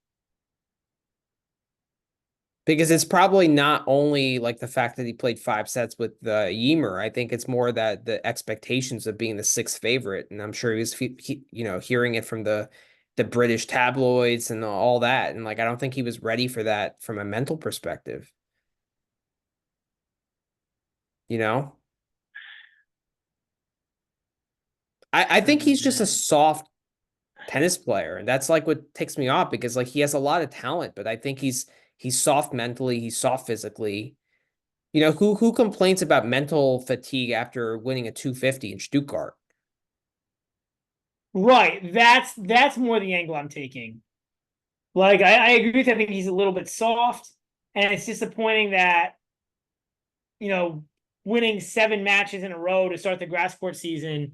Because it's probably not only like the fact that he played 5 sets with Ymer. I think it's more that the expectations of being the 6th favorite, and I'm sure he was, hearing it from the British tabloids and all that, and like I don't think he was ready for that from a mental perspective. You know, I think he's just a soft tennis player, and that's like what ticks me off because like he has a lot of talent, but I think he's soft mentally, he's soft physically. Who complains about mental fatigue after winning a 250 in Stuttgart? Right. That's more the angle I'm taking. Like I agree with you. I think he's a little bit soft, and it's disappointing that winning 7 matches in a row to start the grass court season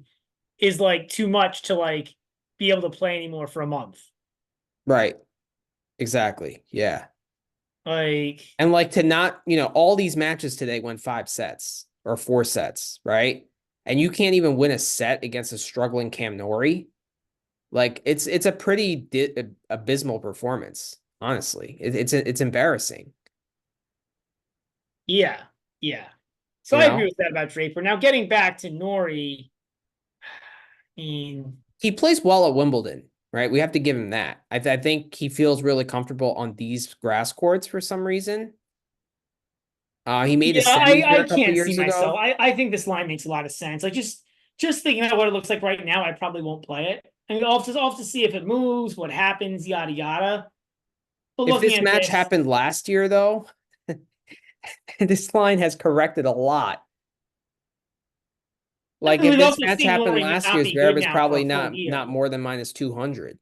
is like too much to like be able to play anymore for a month. Right. Exactly. Yeah. Like, And like to not, all these matches today went 5 sets or 4 sets, right? And you can't even win a set against a struggling Cam Norrie. Like it's a pretty abysmal performance, honestly. It's embarrassing. yeah, yeah. So You I agree know, with that about Draper. Now getting back to Norrie, I mean, he plays well at Wimbledon, right? We have to give him that. I think he feels really comfortable on these grass courts for some reason. He made the yeah, semis here I a couple can't see years myself. ago. I think this line makes a lot of sense. Like just thinking about what it looks like right now, I probably won't play it. And I'll have to see if it moves, what happens, yada yada. But If looking this at match this, happened last year, though, this line has corrected a lot. Like if we've this also match seen happened Norrie last not year, be good Zverev is now for probably a full not year. more than minus 200.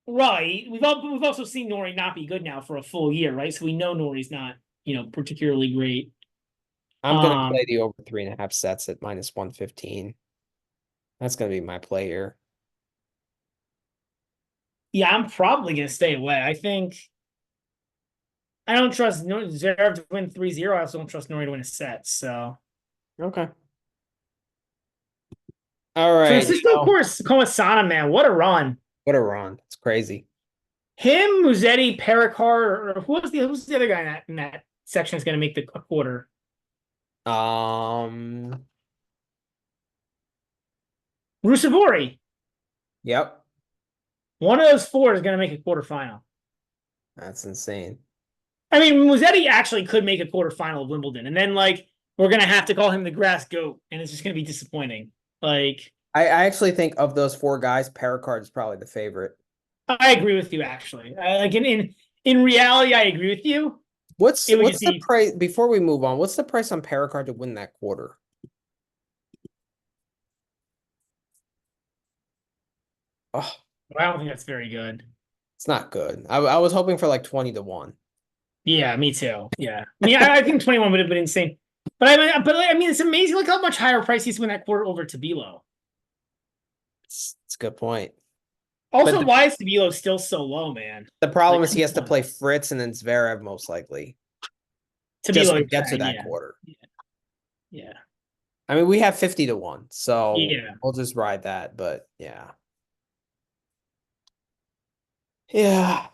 Right. We've also seen Norrie not be good now for a full year, right? So we know Norrie's not, particularly great. I'm gonna play Um, the over 3.5 sets at minus 115. That's gonna be my play here. yeah, I'm probably gonna stay away. I think I don't trust Zverev to win 3-0. I also don't trust Norrie to win a set. So Okay. All right. Francisco, of course, Komasana, man, what a run. What a run. It's crazy. Him, Musetti, Pericard, or who's the other guy in that section is gonna make the a quarter? Um, Rusevori. yep. One of those four is gonna make a quarterfinal. That's insane. I mean, Musetti actually could make a quarterfinal of Wimbledon, and then like we're gonna have to call him the grass goat, and it's just gonna be disappointing. Like, I actually think of those 4 guys, Pericard is probably the favorite. I agree with you. Actually, like in reality, I agree with you. What's It would what's just the be price before we move on? What's the price on Pericard to win that quarter? Oh, I don't think that's very good. it's not good. I was hoping for like 20 to 1. Yeah, me too. Yeah, I mean, I think 21 would have been insane. But I mean, it's amazing. Look how much higher price he's win that quarter over Tabilo. It's a good point. But Also, why is Tabilo still so low, man? the problem Like, is he come has to on. play Fritz and then Zverev most likely just Tabilo, to you're get to saying, that yeah, quarter. yeah, I mean, we have 50 to 1, so yeah. we'll just ride that. But yeah. Yeah.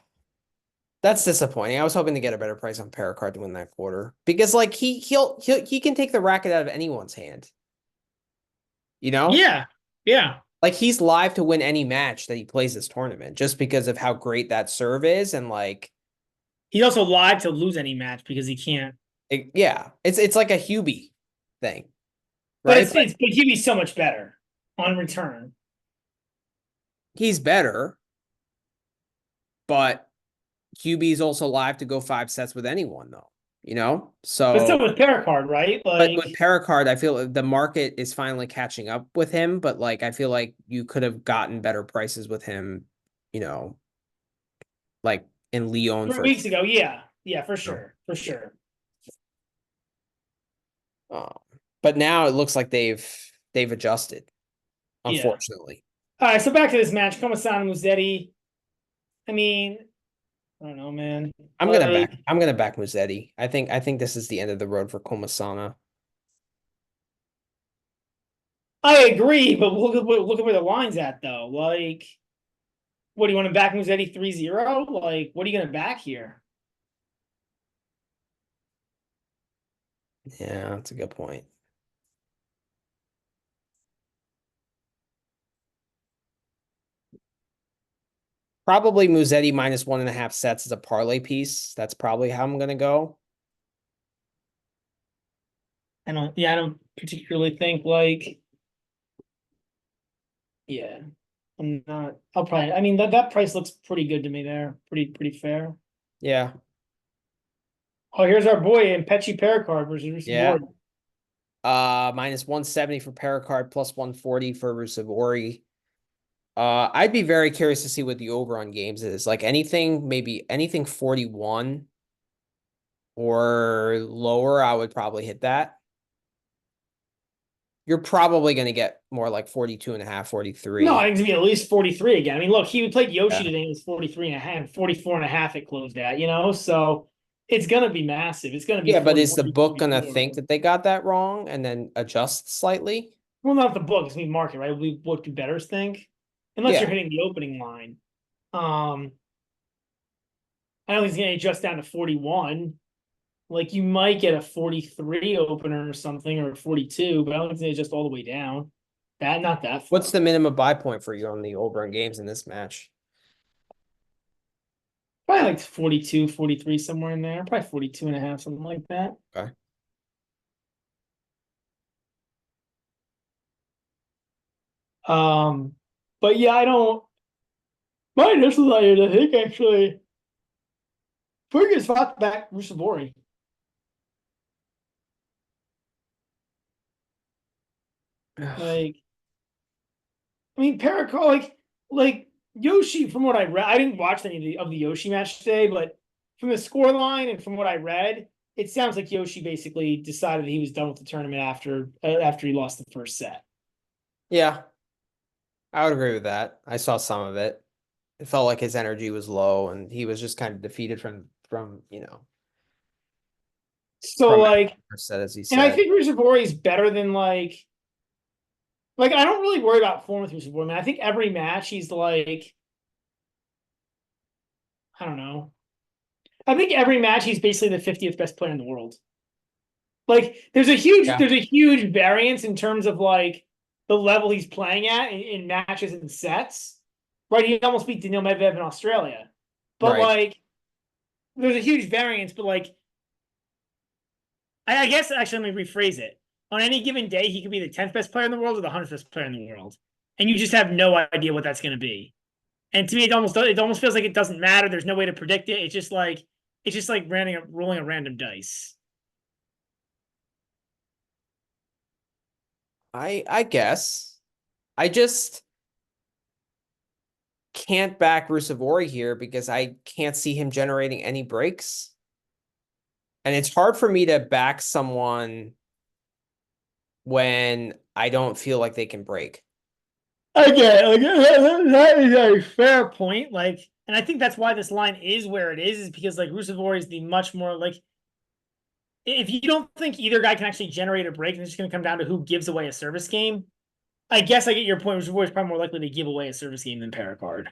That's disappointing. I was hoping to get a better price on Pericard to win that quarter because like he can take the racket out of anyone's hand, you know? Yeah, yeah. Like he's live to win any match that he plays this tournament just because of how great that serve is and like He's also lied to lose any match because he can't. yeah, it's like a Hubie thing, But right? but Hughie's so much better on return. He's better, but Hubie's also live to go 5 sets with anyone though, you know? But so So with Pericard, right? but with Like Pericard, I feel the market is finally catching up with him, but like I feel like you could have gotten better prices with him, you know, like in Lyon 3 weeks ago, yeah, yeah, for know. sure, for sure. Um, but now it looks like they've adjusted, Yeah. unfortunately. All right, so back to this match, Komasana Musetti. I mean, I don't know, man. Like, I'm gonna back Musetti. I think this is the end of the road for Komasana. I agree, but look at where the line's at, though. Like, what do you want to back Musetti 3-0? Like, what are you going to back here? Yeah, that's a good point. Probably Musetti minus 1.5 sets is a parlay piece. That's probably how I'm gonna go. I don't particularly think like, yeah, I'm not. I mean, that price looks pretty good to me there. Pretty fair. Yeah, Oh, here's our boy in Pechi Pericard versus yeah. Rusevori. Minus 170 for Pericard, plus 140 for Rusevori. I'd be very curious to see what the over on games is. Like anything, maybe anything 41 or lower, I would probably hit that. You're probably going to get more like 42 and a half, No, I 43. think it's gonna be at least 43 again. I mean, look, he played Yoshi Yeah. today, it was 43 and a half, 44 and a half it closed at, so it's gonna be massive. It's gonna be Yeah, but is 41, the book going to 44. think that they got that wrong and then adjust slightly? Well, not the book, it's gonna be market, right? What do bettors think? Unless you're Yeah. hitting the opening line. I don't think he's gonna adjust down to 41. Like you might get a 43 opener or something, or a 42, but I don't think it's gonna adjust all the way down. Not that What's far. the minimum buy point for you on the over in games in this match? Probably like 42, 43, somewhere in there. Probably 42 and a half, something like that. Okay. Um, but yeah, I don't. My initial thought is, I think actually, Fergus fought back Rusevori. Like, I mean, Paracol, like Yoshi. From what I read, I didn't watch any of the Yoshi match today, but from the score line and from what I read, it sounds like Yoshi basically decided he was done with the tournament after he lost the first set. Yeah, I would agree with that. I saw some of it. It felt like his energy was low and he was just kind of defeated So from like, the first set, as he and I said. think Rusevori is better than like I don't really worry about form with Rusevori. Man, I think every match he's like, I don't know. I think every match he's basically the 50th best player in the world. Like Yeah. there's a huge variance in terms of like the level he's playing at in matches and sets. Right, he almost beat Daniil Medvedev in Australia, but Right. like there's a huge variance. But like I guess actually let me rephrase it. On any given day, he could be the 10th best player in the world or the 100th best player in the world, and you just have no idea what that's going to be. And to me, it almost feels like it doesn't matter. There's no way to predict it. It's just like rolling a random dice. I guess. I just can't back Rusevori here because I can't see him generating any breaks. And it's hard for me to back someone when I don't feel like they can break. Okay, like that is a fair point. Like, and I think that's why this line is where it is because like Rusevori is the much more like if you don't think either guy can actually generate a break and it's just going to come down to who gives away a service game, I guess I get your point. Rusevori is probably more likely to give away a service game than Paracard.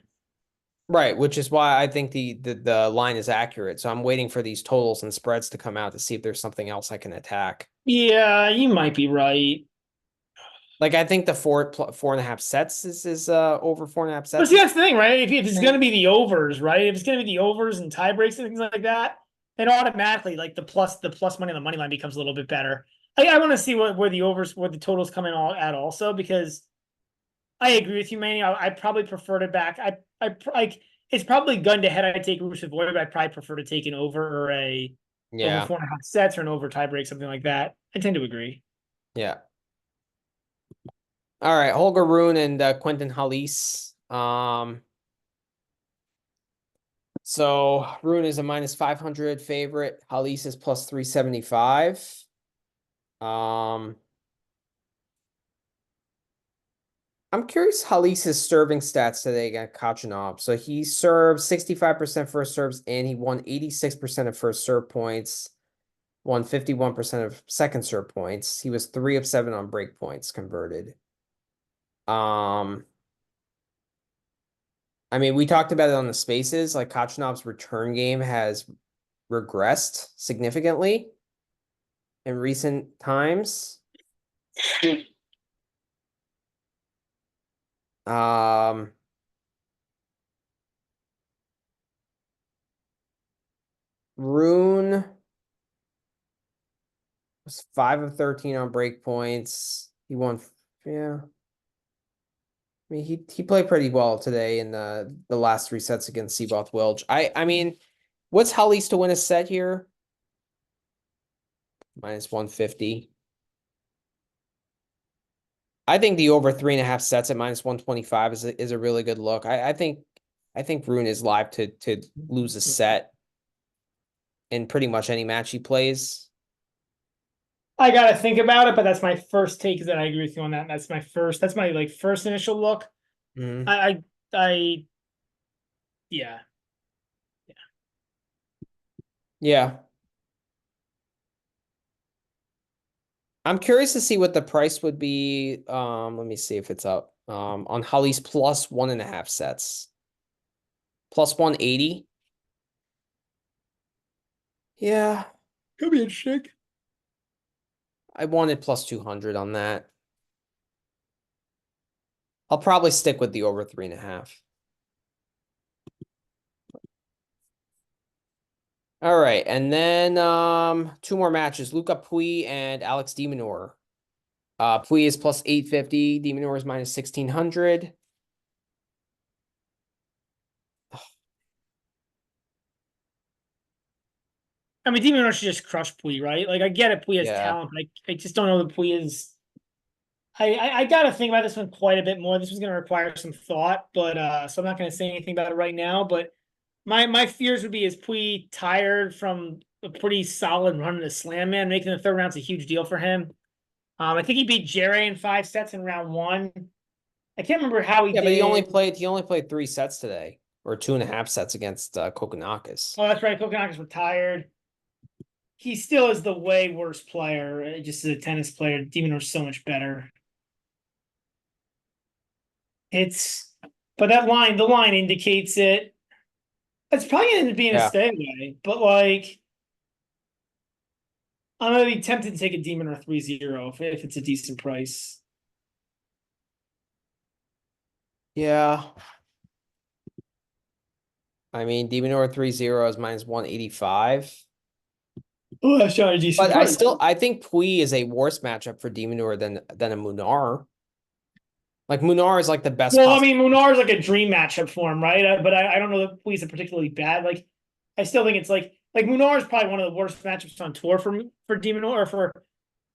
Right, which is why I think the line is accurate. So I'm waiting for these totals and spreads to come out to see if there's something else I can attack. Yeah, you might be right. Like I think the four and a half sets is over four and a half But sets see, is that's the thing, right? If it's going to thing. be the overs, right? If it's going to be the overs and tie breaks and things like that, then automatically, like the plus money on the money line becomes a little bit better. I want to see where the totals come in all at also because I agree with you, Manny. I probably prefer to back. I like it's probably gun to head. I take Rusev Boy, but I probably prefer to take an over or a over Yeah, 4.5 sets or an over tie break, something like that. I tend to agree. yeah. All right, Holger Rune and Quentin Halys. So Rune is a minus 500 favorite. Halys is plus 375. Um, I'm curious Halys' serving stats today against Kachanov. So he served 65% first serves and he won 86% of first serve points, won 51% of second serve points. He was 3 of 7 on break points converted. Um, I mean, we talked about it on the spaces. Like Kachanov's return game has regressed significantly in recent times. Um, Rune was 5 of 13 on break points. He won, yeah. I mean, he played pretty well today in the last three sets against Seaboth Welch. I mean, what's Holly's to win a set here? Minus 150. I think the over 3.5 sets at minus 125 is a really good look. I think Rune is live to lose a set. in pretty much any match he plays. I gotta think about it, but that's my first take. Is that I agree with you on that. That's my first. That's my like first initial look. Mhm. I yeah. Yeah. I'm curious to see what the price would be. Let me see if it's up. On Holly's plus 1.5 sets. Plus 180. Yeah. Could be interesting. I wanted plus 200 on that. I'll probably stick with the over 3.5. All right, and then two more matches: Luca Pouille and Alex de Minaur. Pouille is plus 850. De Minaur is minus 1600. I mean, Demon should just crush Pui, right? Like I get it, Pui has Yeah, talent, but I just don't know that Pui is. I gotta think about this one quite a bit more. This was gonna require some thought, but so I'm not gonna say anything about it right now. But my fears would be is Pui tired from a pretty solid run in the slam, man. Making the third round's a huge deal for him. I think he beat Jerry in 5 sets in round one. I can't remember how he yeah, but did. he only played 3 sets today, or 2.5 sets against Kokonakis. Oh, that's right. Kokonakis retired. He still is the way worse player, just as a tennis player. Demon was so much better. It's but the line indicates it. It's probably going to be a Yeah, stay away, but like I'm gonna be tempted to take a Demon or 3-0 if it's a decent price. yeah. I mean, de Minaur 3-0 is minus 185. Oh, that's not a decent But price. I think Pouille is a worse matchup for de Minaur than a Munar. Like Munar is like the best Well, I possible. mean, Munar is like a dream matchup for him, right? But I don't know that Puig's a particularly bad. Like, I still think it's like Munar is probably one of the worst matchups on tour for Demon or for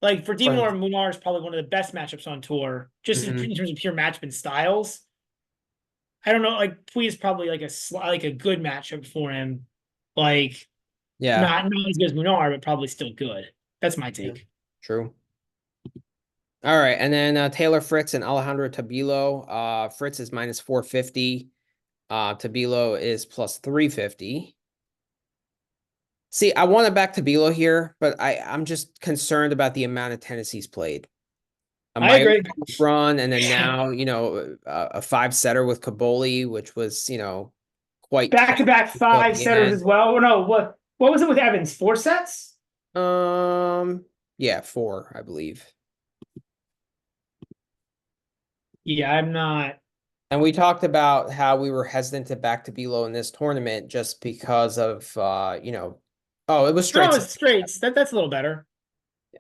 Demon or Munar is probably one of the best matchups on tour, just in Mhm. terms of pure matchup styles. I don't know. Like Puig is probably like a good matchup for him. Like Yeah, not as good as Munar, but probably still good. That's my yeah, take. true. All right, and then Taylor Fritz and Alejandro Tabilo. Fritz is minus 450. Tabilo is plus 350. See, I want to back Tabilo here, but I'm just concerned about the amount of tennis he's played. A I Miami agree. run, and then now, a 5-setter with Caboli, which was, quite Back to back towards five the setters end. as well. Or no, what was it with Evans? 4 sets? Um, yeah, 4, I believe. Yeah, I'm not. And we talked about how we were hesitant to back to Bilo in this tournament just because of oh, it was straight No, set. it's straights. That's a little better.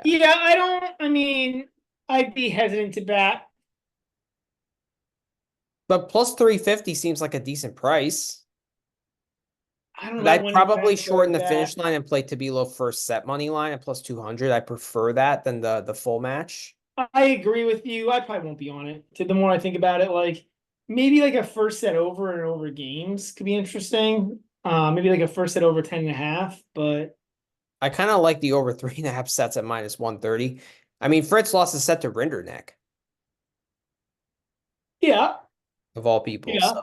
Yeah. Yeah, I don't. I mean, I'd be hesitant to bat. But plus 350 seems like a decent price. I don't know But about I'd winning probably bets shorten like the that. finish line and play Tabilo first set money line at plus 200. I prefer that than the full match. I agree with you. I probably won't be on it. The more I think about it, like maybe like a first set over and over games could be interesting. Maybe like a first set over 10.5, but I kind of like the over 3.5 sets at minus 130. I mean, Fritz lost a set to Rinderneck, yeah, of all people. So yeah.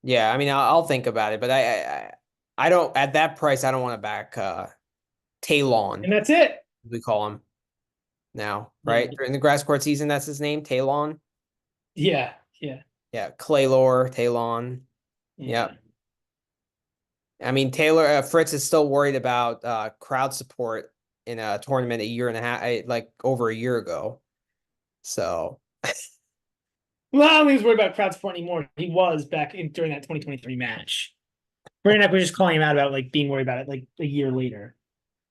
yeah, I mean, I'll think about it, but I don't at that price. I don't want to back Talon, And that's it. as we call him now, right? Yeah, During the grass court season, that's his name, Talon. yeah, yeah, Yeah, Claylor, Talon. yeah. Yep. I mean, Taylor Fritz is still worried about crowd support in a tournament a year and a half, like over a year ago. So Well, I don't think he's worried about crowd support anymore. He was back during that 2023 match. Rinderneck was just calling him out about like being worried about it like a year later.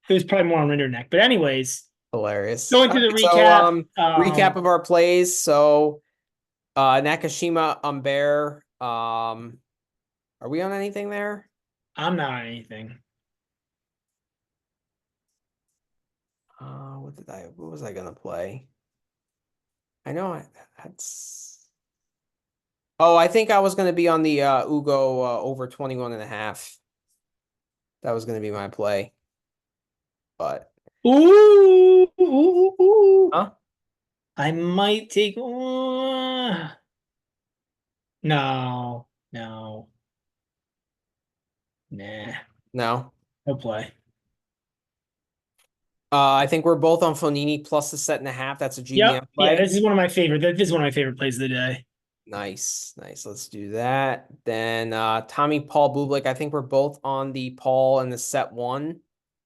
It was probably more on Rinderneck. But anyways, hilarious. going All through the right, so recap. recap of our plays. So Nakashima, Umber. Are we on anything there? I'm not on anything. What was I gonna play? I know that's Oh, I think I was going to be on the Ugo over 21.5. That was going to be my play. But, Ooh, ooh, ooh, ooh. huh? I might take. No, no, nah, No. no play. I think we're both on Fonini plus the set and a half. That's a Yep, GBM yeah, play. this is one of my favorite. This is one of my favorite plays of the day. Nice. Nice. Let's do that. Then Tommy Paul Bublik. I think we're both on the Paul and the set one,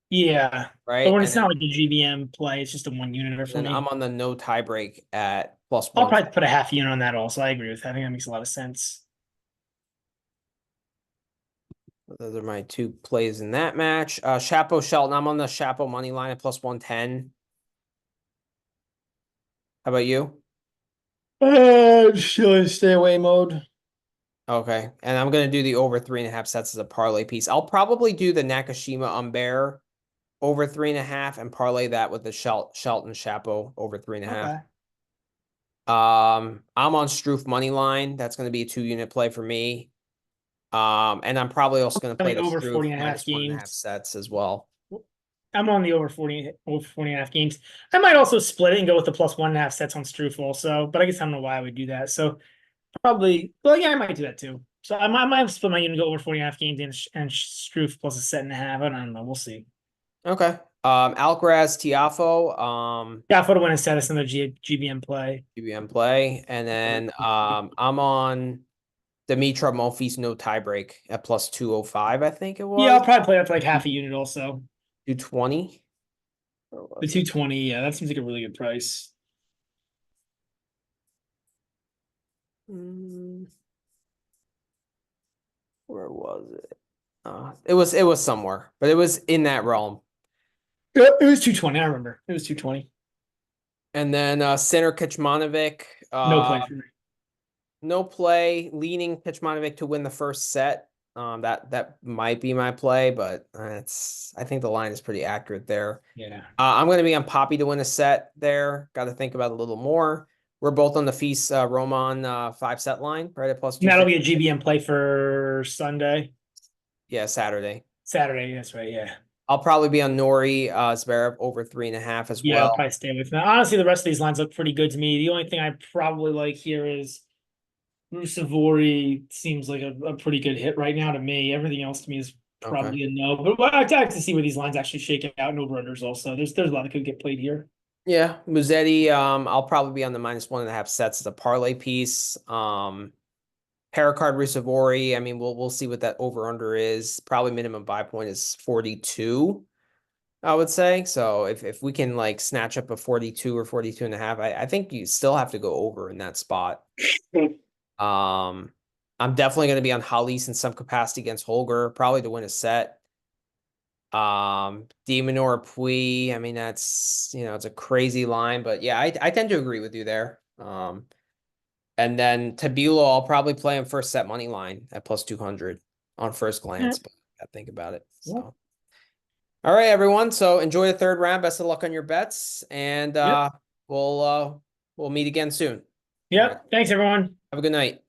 Yeah, but right? when And it's not then like a GBM play, it's just a one uniter and for then I'm me. on the no tiebreak at plus I'll one. probably put a half unit on that also. I agree with that. I think that makes a lot of sense. Those are my two plays in that match. Chapo Shelton. I'm on the Chapo money line at plus 110. How about you? Still in stay away mode. Okay. And I'm gonna do the over 3.5 sets as a parlay piece. I'll probably do the Nakashima Umber over 3.5 and parlay that with the Shelton Chapo over 3.5. Okay. I'm on Struff money line. That's going to be a 2 unit play for me. And I'm probably also going to On play the the over Struff 40 and a half minus 1.5 games. sets as well. I'm on the over 40 and a half games. I might also split it and go with the plus 1.5 sets on Struff also, but I guess I don't know why I would do that. So probably, well, yeah, I might do that too. So I might split my unit, go over 40 and a half games and Struff plus a set and a half. I don't know. We'll see. Okay. Alcaraz Tiafo, Yeah, for the win and set is another GBM play. GBM play. And then I'm on Dimitrov Monfils no tiebreak at plus 205, I think it Yeah, was. I'll probably play that for like half a unit also. 220. Or The was it? 220, yeah, that seems like a really good price. Mm, where was it? It was somewhere, but it was in that realm. Yeah, it was 220. I remember. It was 220. And then center Kecmanovic, No play for me. no play, leaning Kecmanovic to win the first set. That might be my play, but it's I think the line is pretty accurate there. Yeah. I'm going to be on Poppy to win a set there. Got to think about it a little more. We're both on the Feast Roman 5 set line, right at plus And that'll be a 250. GBM play for Sunday. Yeah, Saturday. Saturday, that's right. Yeah. I'll probably be on Nori Zverev over 3.5 as Yeah, I'll well. probably stay with that. Honestly, the rest of these lines look pretty good to me. The only thing I probably like here is Rusevori seems like a pretty good hit right now to me. Everything else to me is Okay. probably a no. But I'd like to see where these lines actually shake out and over-unders also. There's a lot that could get played here. Yeah, Musetti. I'll probably be on the minus 1.5 sets as a parlay piece. Paracard Rusevori. I mean, we'll see what that over under is. Probably minimum buy point is 42, I would say. So if we can like snatch up a 42 or 42.5, I think you still have to go over in that spot. Um, I'm definitely going to be on Hollis in some capacity against Holger, probably to win a set. Demonor Pui. I mean, that's it's a crazy line, but yeah, I tend to agree with you there. And then Tabilo, I'll probably play him first set money line at plus 200 on first Yeah. glance, but I think about it. So, all right, everyone. So enjoy the third round. Best of luck on your bets, and Yep. we'll meet again soon. All right. Yep. Thanks, everyone. Have a good night.